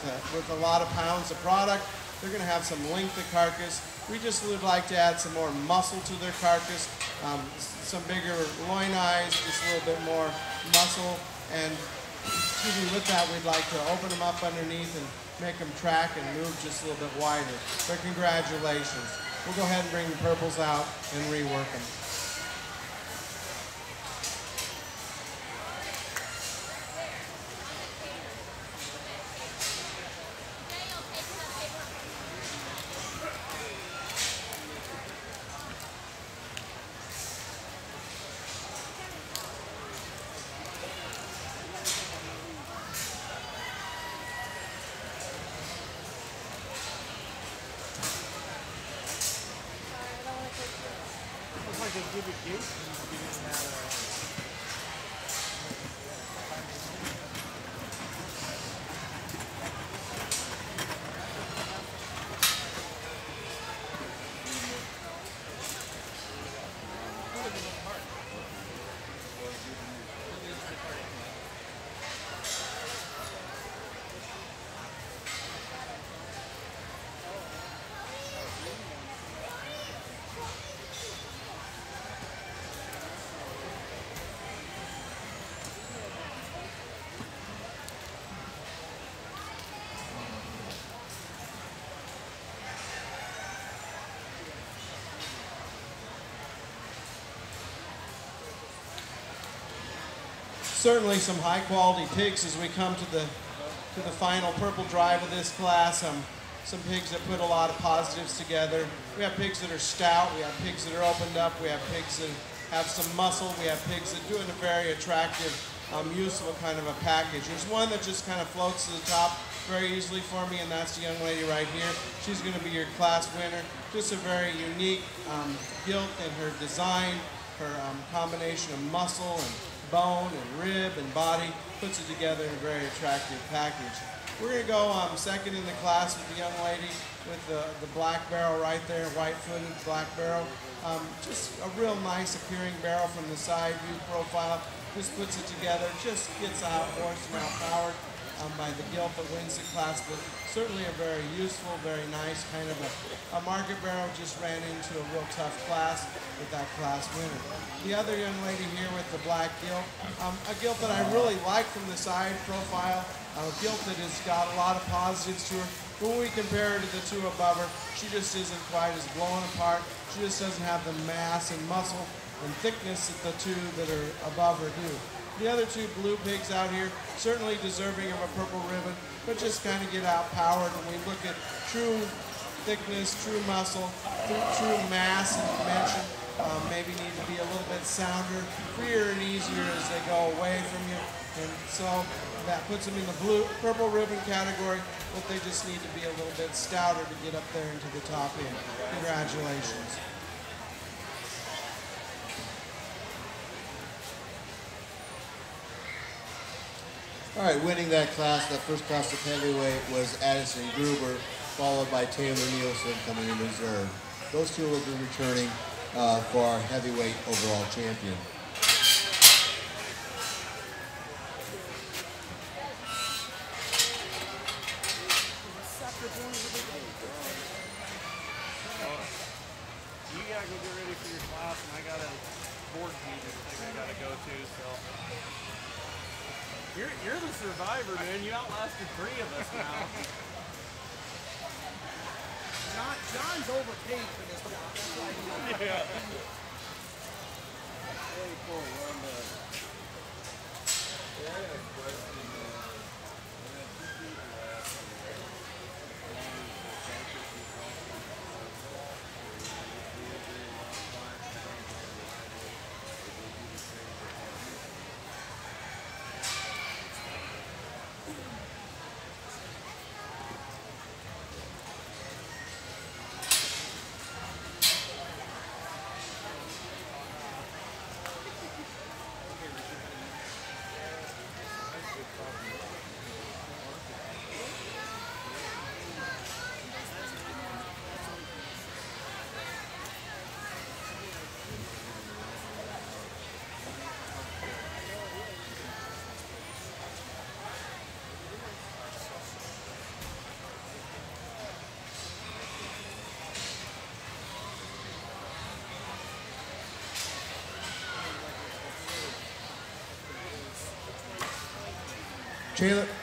a lot of pounds of product. They're going to have some length of carcass. We just would like to add some more muscle to their carcass, some bigger loin eyes, just a little bit more muscle. And with that, we'd like to open them up underneath and make them track and move just a little bit wider. But congratulations. We'll go ahead and bring the purples out and rework them. certainly some high quality pigs as we come to the final purple drive of this class. Some pigs that put a lot of positives together. We have pigs that are stout, we have pigs that are opened up, we have pigs that have some muscle, we have pigs that do in a very attractive, useful kind of a package. There's one that just kind of floats to the top very easily for me, and that's the young lady right here. She's going to be your class winner. Just a very unique gilt in her design, her combination of muscle and bone and rib and body, puts it together in a very attractive package. We're going to go second in the class with the young lady with the black barrel right there, white-footed black barrel. Just a real nice appearing barrel from the side view profile. Just puts it together, just gets outhorsed and outpowered by the gilt that wins the class, but certainly a very useful, very nice kind of a market barrel. Just ran into a real tough class with that class winner. The other young lady here with the black gilt, a gilt that I really like from the side profile, a gilt that has got a lot of positives to her. But when we compare her to the two above her, she just isn't quite as blown apart. She just doesn't have the mass and muscle and thickness that the two that are above her do. The other two blue pigs out here, certainly deserving of a purple ribbon, but just kind of get outpowered when we look at true thickness, true muscle, true mass and dimension. Maybe need to be a little bit sounder, freer and easier as they go away from you. And so that puts them in the purple ribbon category, but they just need to be a little bit stouter to get up there into the top end. Congratulations. All right, winning that class, that first class of heavyweight, was Addison Gruber, followed by Taylor Nielsen coming in reserve. Those two will be returning for our heavyweight overall champion. You gotta go get ready for your class, and I got a board meeting thing I gotta go to, so. You're the survivor, man. You outlasted 3 of us now. John's overpaid for this job. That's why he Yeah. Very cool. Well done. Yeah, I had a question. I had 2 people ask me.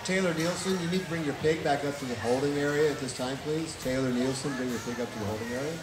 Taylor Nielsen, you need to bring your pig back up to the holding area at this time, please. Taylor Nielsen, bring your pig up to the holding area.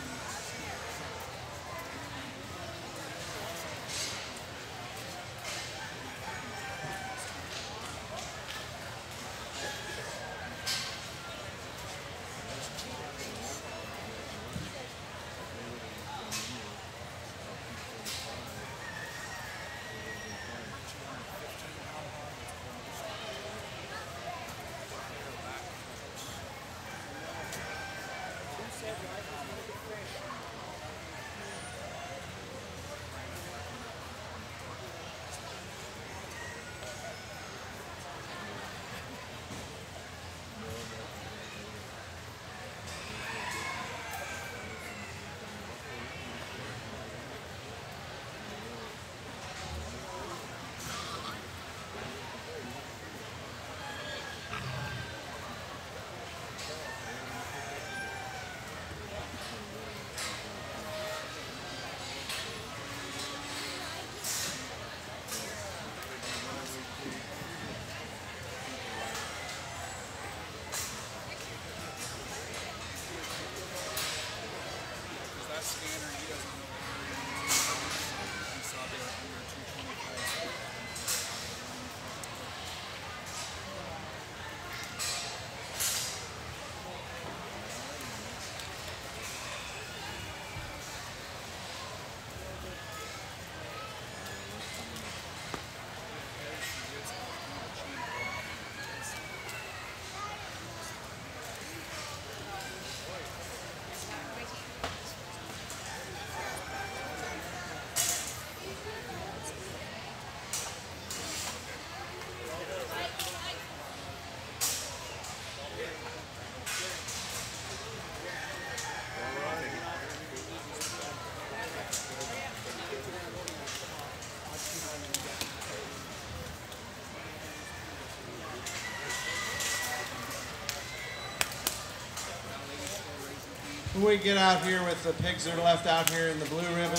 when we get out here with the pigs that are left out here in the blue ribbon,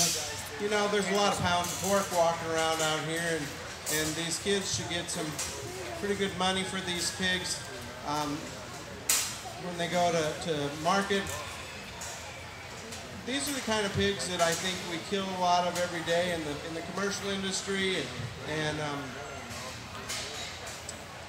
you know, there's a lot of pounds of pork walking around out here, and these kids should get some pretty good money for these pigs when they go to market. These are the kind of pigs that I think we kill a lot of every day in the commercial industry, and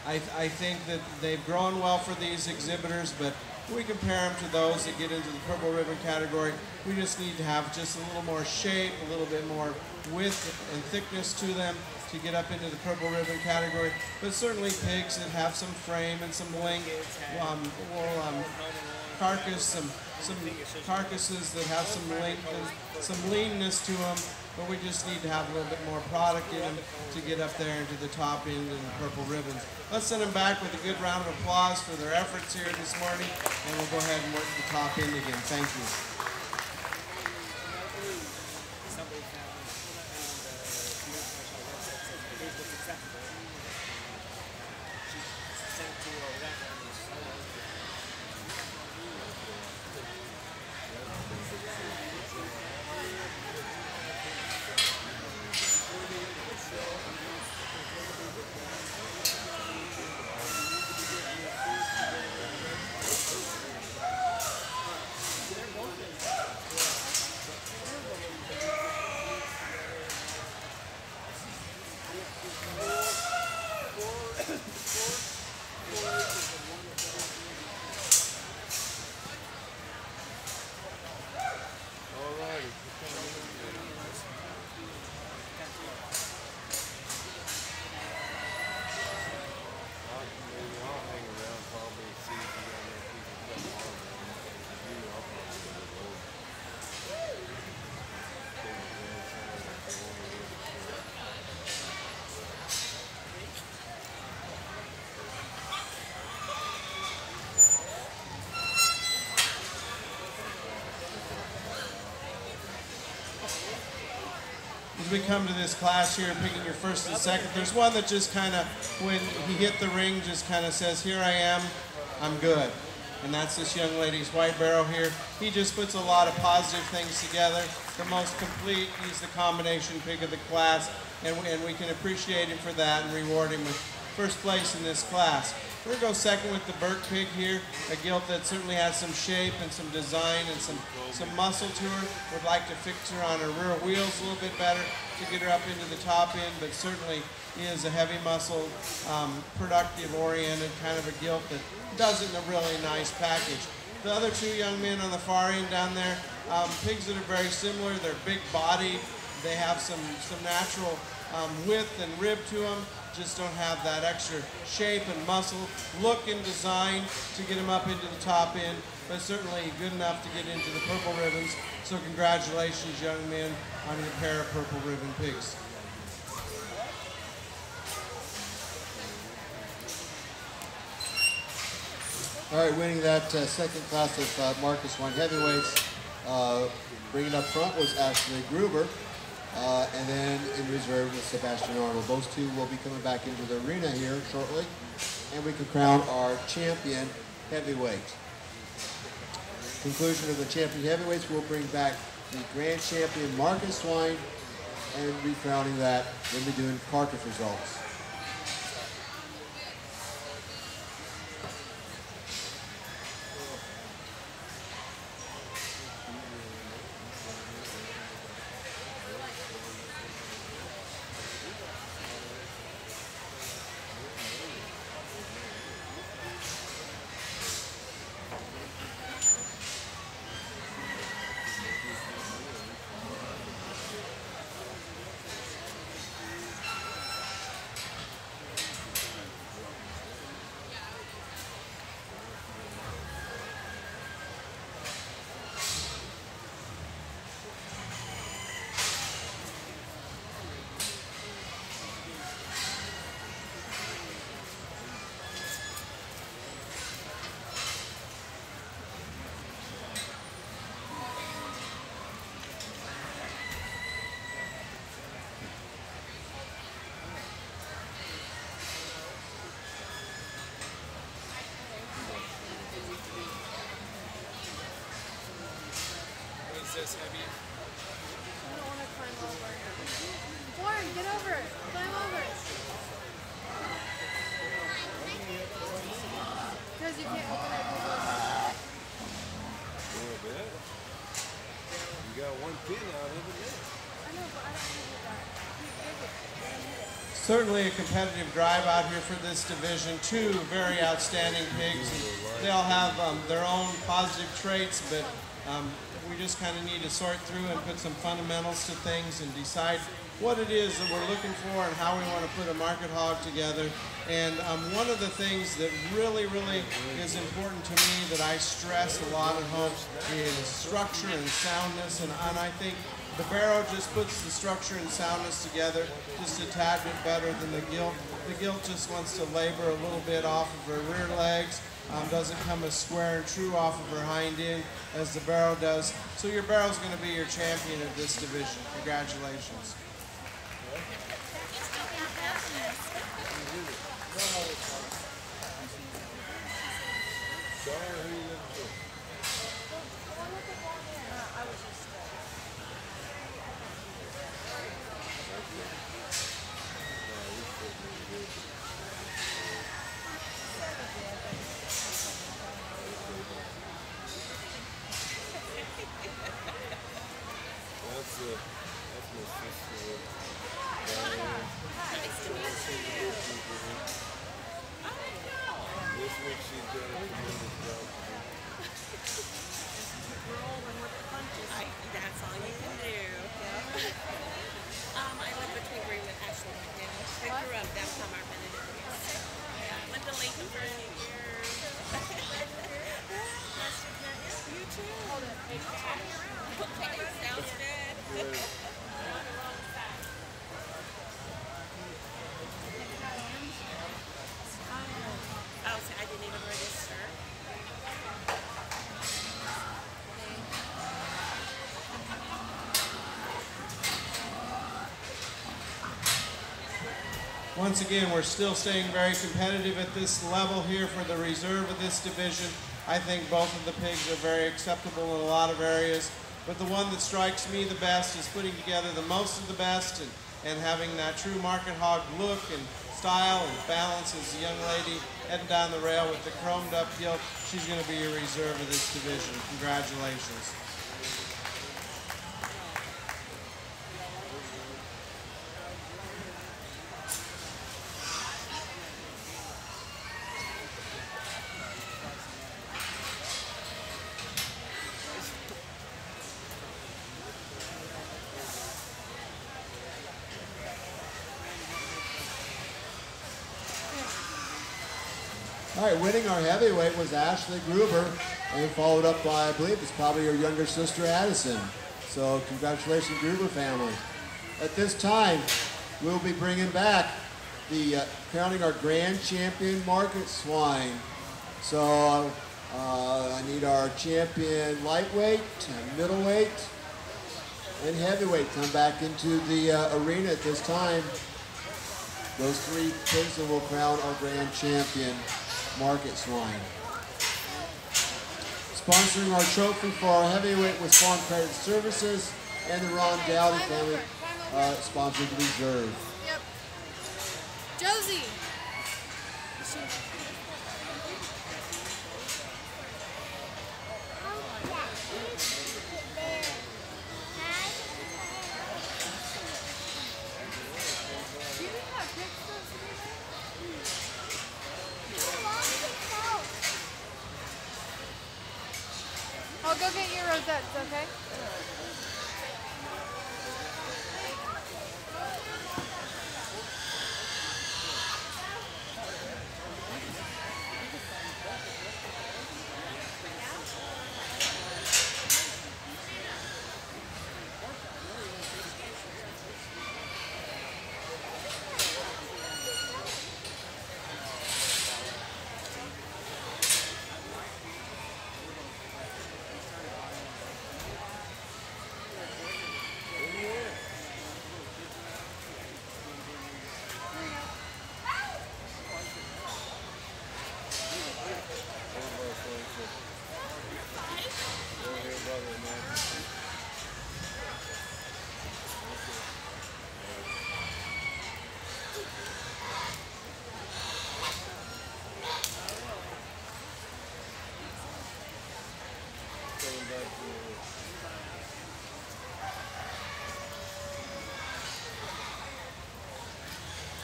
I think that they've grown well for these exhibitors, but when we compare them to those that get into the purple ribbon category, we just need to have just a little more shape, a little bit more width and thickness to them to get up into the purple ribbon category. But certainly pigs that have some frame and some length, some carcasses that have some length and some leanness to them, but we just need to have a little bit more product in them to get up there into the top end and the purple ribbons. Let's send them back with a good round of applause for their efforts here this morning, and we'll go ahead and work the top end again. Thank you. As we come to this class here, picking your first and second, there's one that just kind of, when he hit the ring, just kind of says, here I am, I'm good. And that's this young lady's white barrow here. He just puts a lot of positive things together. The most complete, he's the combination pig of the class, and we can appreciate him for that and reward him with first place in this class. We're going to go second with the Burke pig here, a gilt that certainly has some shape and some design and some muscle to her. Would like to fix her on her rear wheels a little bit better to get her up into the top end, but certainly is a heavy muscle, productive oriented kind of a gilt that does it in a really nice package. The other two young men on the far end down there, pigs that are very similar. They're big bodied. They have some natural width and rib to them. Just don't have that extra shape and muscle, look and design to get them up into the top end, but certainly good enough to get into the purple ribbons. So congratulations, young men, on your pair of purple ribbon pigs. All right, winning that second class of Nebraska Swine heavyweights, bringing up front was Ashley Gruber. And then in reserve with Sebastian Arnold. Those two will be coming back into the arena here shortly, and we can crown our champion heavyweight. Conclusion of the champion heavyweights will bring back the grand champion Marcus Swine, and recrowning that, we'll be doing carcass results. Is this heavy? I don't want to climb over. Warren, get over it. Climb over it. Because you can't open it. A little bit. You got one pin out of it now. I know, but I don't want to do that. Certainly a competitive drive out here for this division. Two very outstanding pigs. They all have their own positive traits, but we just kind of need to sort through and put some fundamentals to things and decide what it is that we're looking for and how we want to put a market hog together. And one of the things that really is important to me that I stress a lot at home is structure and soundness, and I think the barrow just puts the structure and soundness together just a tad bit better than the gilt. The gilt just wants to labor a little bit off of her rear legs, doesn't come as square and true off of her hind end as the barrow does. So your barrow's going to be your champion of this division. Congratulations. That's all you can do. I live between Green and Ashley McDaniel. I grew up downtown Armenian. Went to Lincoln for a few years. Nice to meet you. You too. Okay, sounds good. Oh, so I didn't even register. Once again, we're still staying very competitive at this level here for the reserve of this division. I think both of the pigs are very acceptable in a lot of areas, but the one that strikes me the best is putting together the most of the best and having that true market hog look and style and balance as the young lady heading down the rail with the chromed up gilt. She's going to be your reserve of this division. Congratulations. All right, winning our heavyweight was Ashley Gruber, and followed up by, I believe it's probably your younger sister, Addison. So congratulations, Gruber family. At this time, we'll be bringing back the crowning our grand champion market swine. So I need our champion lightweight, middleweight, and heavyweight come back into the arena at this time. Those three pigs will crown our grand champion market swine. Sponsoring our trophy for our heavyweight was Farm Credit Services, and the Ron Dowdy family sponsored the reserve. Yep. Josie. I'll go get your rosettes, okay?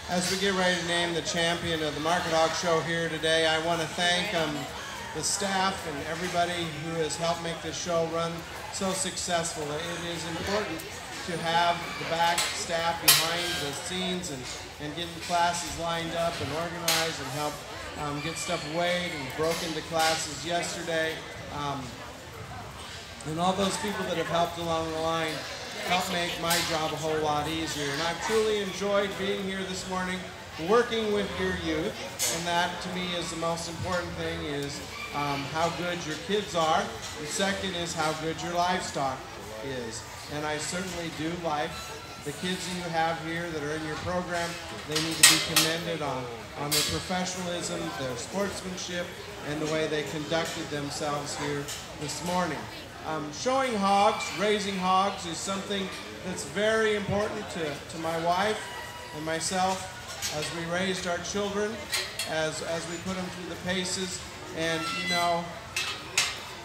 As we get ready to name the champion of the Market Hog Show here today, I want to thank the staff and everybody who has helped make this show run so successful. It is important to have the back staff behind the scenes and getting classes lined up and organized and help get stuff weighed and broken to classes yesterday. And all those people that have helped along the line help make my job a whole lot easier. And I've truly enjoyed being here this morning, working with your youth, and that to me is the most important thing, is how good your kids are. The second is how good your livestock is. And I certainly do like the kids that you have here that are in your program. They need to be commended on their professionalism, their sportsmanship, and the way they conducted themselves here this morning. Showing hogs, raising hogs, is something that's very important to my wife and myself as we raised our children, as we put them through the paces. And you know,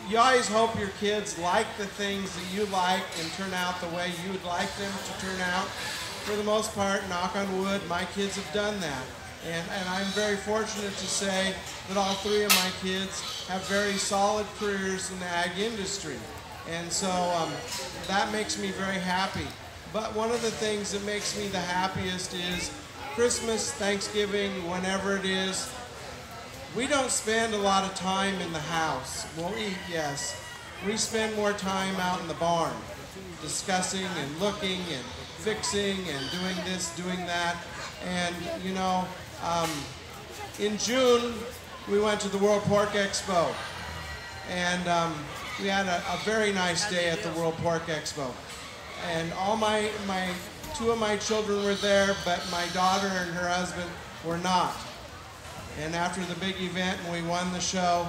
you always hope your kids like the things that you like and turn out the way you would like them to turn out. For the most part, knock on wood, my kids have done that. And I'm very fortunate to say that all three of my kids have very solid careers in the ag industry. And so that makes me very happy. But one of the things that makes me the happiest is Christmas, Thanksgiving, whenever it is, we don't spend a lot of time in the house. We'll eat, yes. We spend more time out in the barn, discussing and looking and fixing and doing this, doing that. And, you know, in June, we went to the World Pork Expo. And we had a very nice day at the World Pork Expo. And all two of my children were there, but my daughter and her husband were not. And after the big event and we won the show,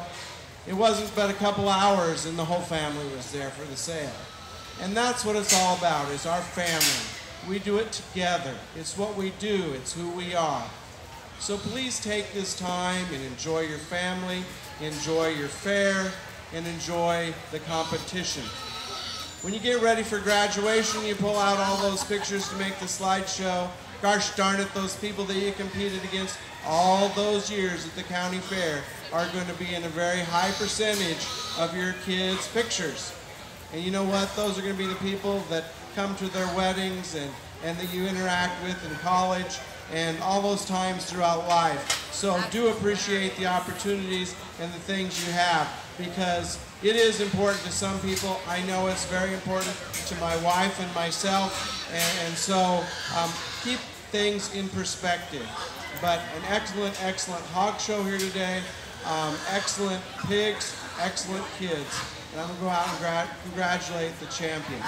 it wasn't but a couple hours and the whole family was there for the sale. And that's what it's all about, is our family. We do it together. It's what we do. It's who we are. So please take this time and enjoy your family, enjoy your fair, and enjoy the competition. When you get ready for graduation, you pull out all those pictures to make the slideshow. Gosh darn it, those people that you competed against all those years at the county fair are going to be in a very high percentage of your kids' pictures. And you know what? Those are going to be the people that come to their weddings and that you interact with in college and all those times throughout life. So do appreciate the opportunities and the things you have, because it is important to some people. I know it's very important to my wife and myself, and so keep things in perspective. But an excellent, excellent hog show here today, excellent pigs, excellent kids. And I'm going to go out and congratulate the champion.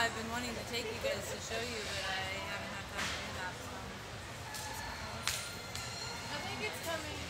I've been wanting to take you guys to show you, but I haven't had time to do that. So. I think it's coming.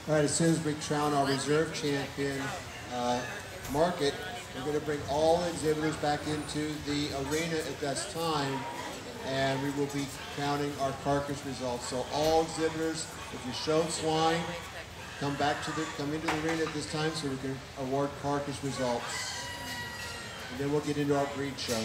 All right, as soon as we crown our reserve champion market, we're going to bring all exhibitors back into the arena at this time, and we will be counting our carcass results. So all exhibitors, if you showed swine, come into the arena at this time so we can award carcass results. And then we'll get into our breed show.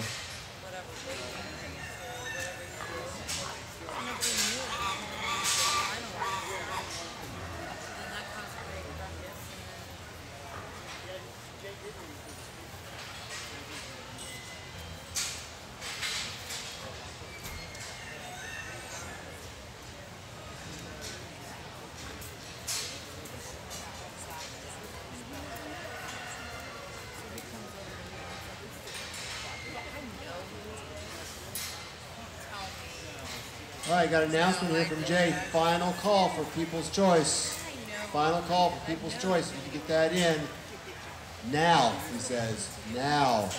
All right, got an announcement here from Jay. Final call for People's Choice. Final call for People's Choice. If you can get that in now, he says. Now.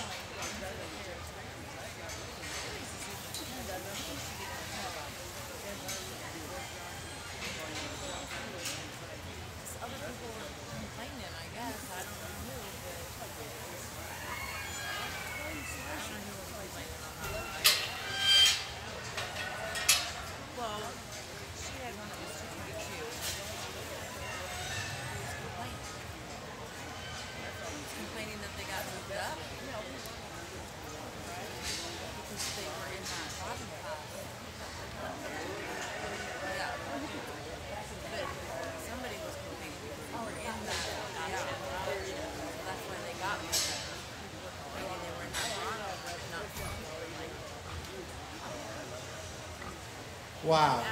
Wow.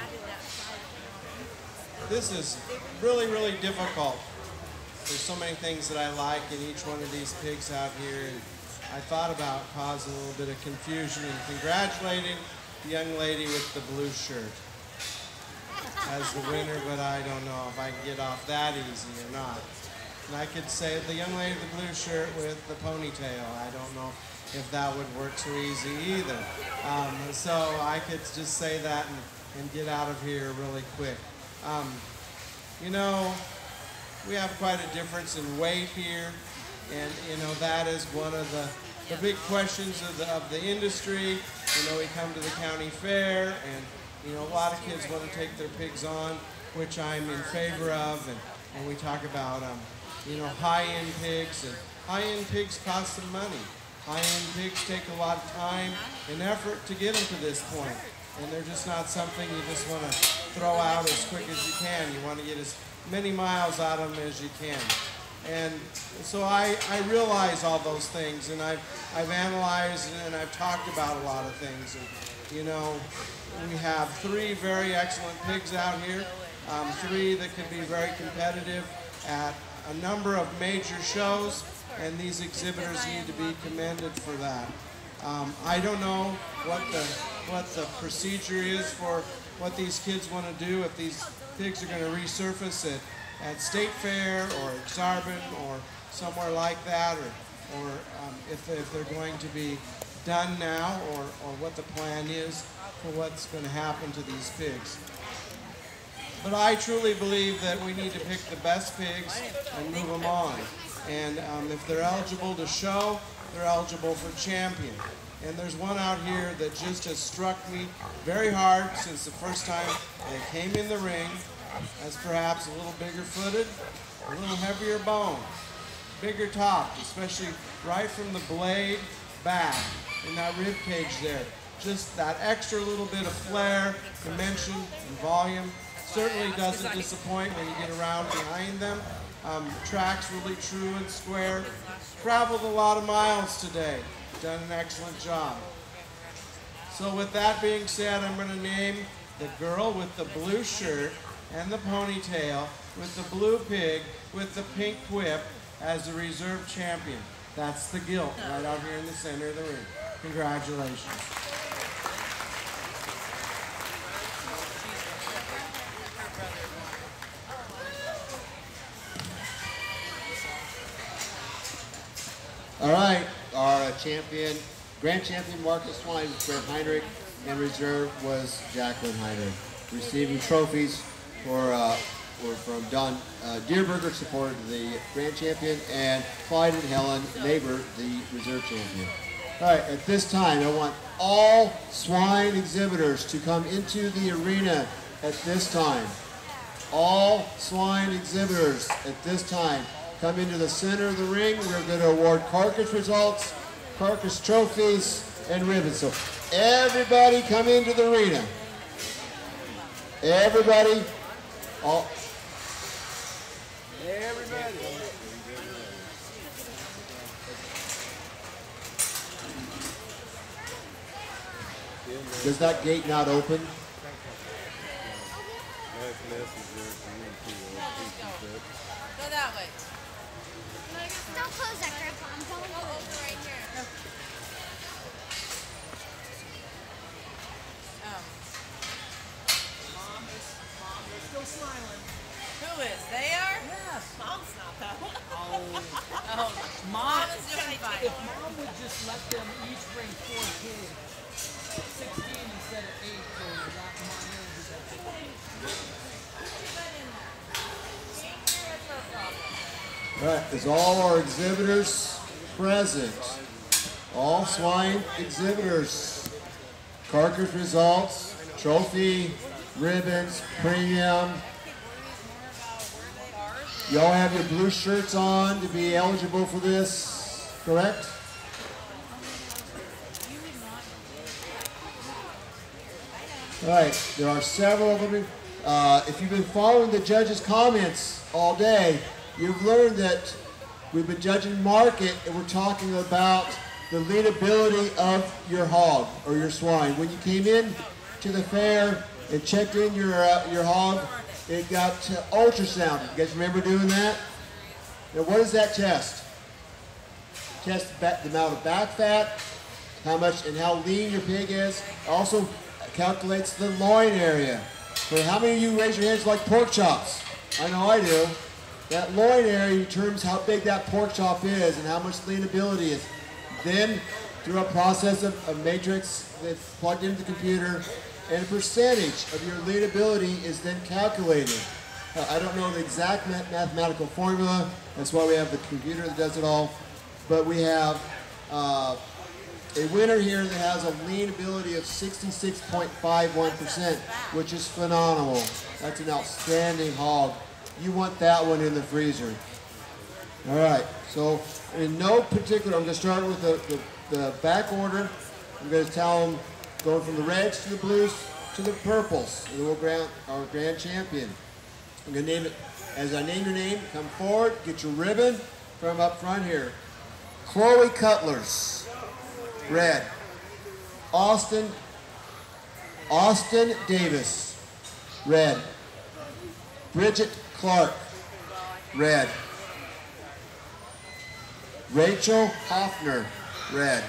This is really, really difficult. There's so many things that I like in each one of these pigs out here, and I thought about causing a little bit of confusion and congratulating the young lady with the blue shirt as the winner, but I don't know if I can get off that easy or not. And I could say the young lady with the blue shirt with the ponytail. I don't know if that would work so easy either. So I could just say that and get out of here really quick. You know, we have quite a difference in weight here, and you know that is one of the big questions of the industry. You know, we come to the county fair, and you know a lot of kids want to take their pigs on, which I'm in favor of, and we talk about you know, high-end pigs, and high-end pigs cost some money. High-end pigs take a lot of time and effort to get them to this point. And they're just not something you just want to throw out as quick as you can. You want to get as many miles out of them as you can. And so I realize all those things, and I've analyzed and I've talked about a lot of things. And, you know, we have 3 very excellent pigs out here, 3 that can be very competitive at a number of major shows, and these exhibitors need to be commended for that. I don't know what the procedure is for what these kids want to do, if these pigs are going to resurface at State Fair or Exarban or somewhere like that, or if they're going to be done now, or what the plan is for what's going to happen to these pigs. But I truly believe that we need to pick the best pigs and move them on. And if they're eligible to show, they're eligible for champion. And there's one out here that just has struck me very hard since the first time they came in the ring, as perhaps a little bigger footed, a little heavier bone, bigger top, especially right from the blade back in that rib cage there. Just that extra little bit of flair, dimension, and volume certainly doesn't disappoint when you get around behind them. Track's really true and square. Traveled a lot of miles today. Done an excellent job. So with that being said, I'm going to name the girl with the blue shirt and the ponytail with the blue pig with the pink whip as the reserve champion. That's the gilt right out here in the center of the ring. Congratulations. All right, our champion, grand champion Marcus Swine was Brent Heinrich, and reserve was Jacqueline Heinrich. Receiving trophies for were from Don Deerberger, supported the grand champion, and Clyde and Helen Neighbor, the reserve champion. All right, at this time, I want all swine exhibitors to come into the arena at this time. All swine exhibitors at this time come into the center of the ring. We're going to award carcass results, carcass trophies, and ribbons. So everybody come into the arena. Everybody, all. Everybody. Does that gate not open? Go that way. Don't close that, Grandpa. I'm going Go over right here. Mom, they're still smiling. Who is? They are? Yes. Mom's not that one. Oh. Mom is doing fine. If Mom would just let them each bring 4 kids, 16 instead of 8 for that minor All right, is all our exhibitors present? All swine exhibitors. Carcass results, trophy, ribbons, premium. Y'all have your blue shirts on to be eligible for this, correct? All right, there are several of them. If you've been following the judges' comments all day, you've learned that we've been judging market and we're talking about the leadability of your hog or your swine. When you came in to the fair and checked in your hog, it got ultrasounded. You guys remember doing that? Now what does that test? Test the amount of back fat, how much and how lean your pig is. Also calculates the loin area. So how many of you raise your hands like pork chops? I know I do. That loin area determines how big that pork chop is and how much leanability is. Then, through a process of matrix that's plugged into the computer, and a percentage of your leanability is then calculated. I don't know the exact mathematical formula. That's why we have the computer that does it all. But we have a winner here that has a leanability of 66.51%, which is phenomenal. That's an outstanding hog. You want that one in the freezer. All right, so in no particular, I'm going to start with the back order. I'm going to tell them, going from the reds to the blues to the purples, and then we'll grant our grand champion. I'm going to name it, as I name your name, come forward, get your ribbon from up front here. Chloe Cutlers, red. Austin Davis, red. Bridget Clark, red. Rachel Hoffner, red.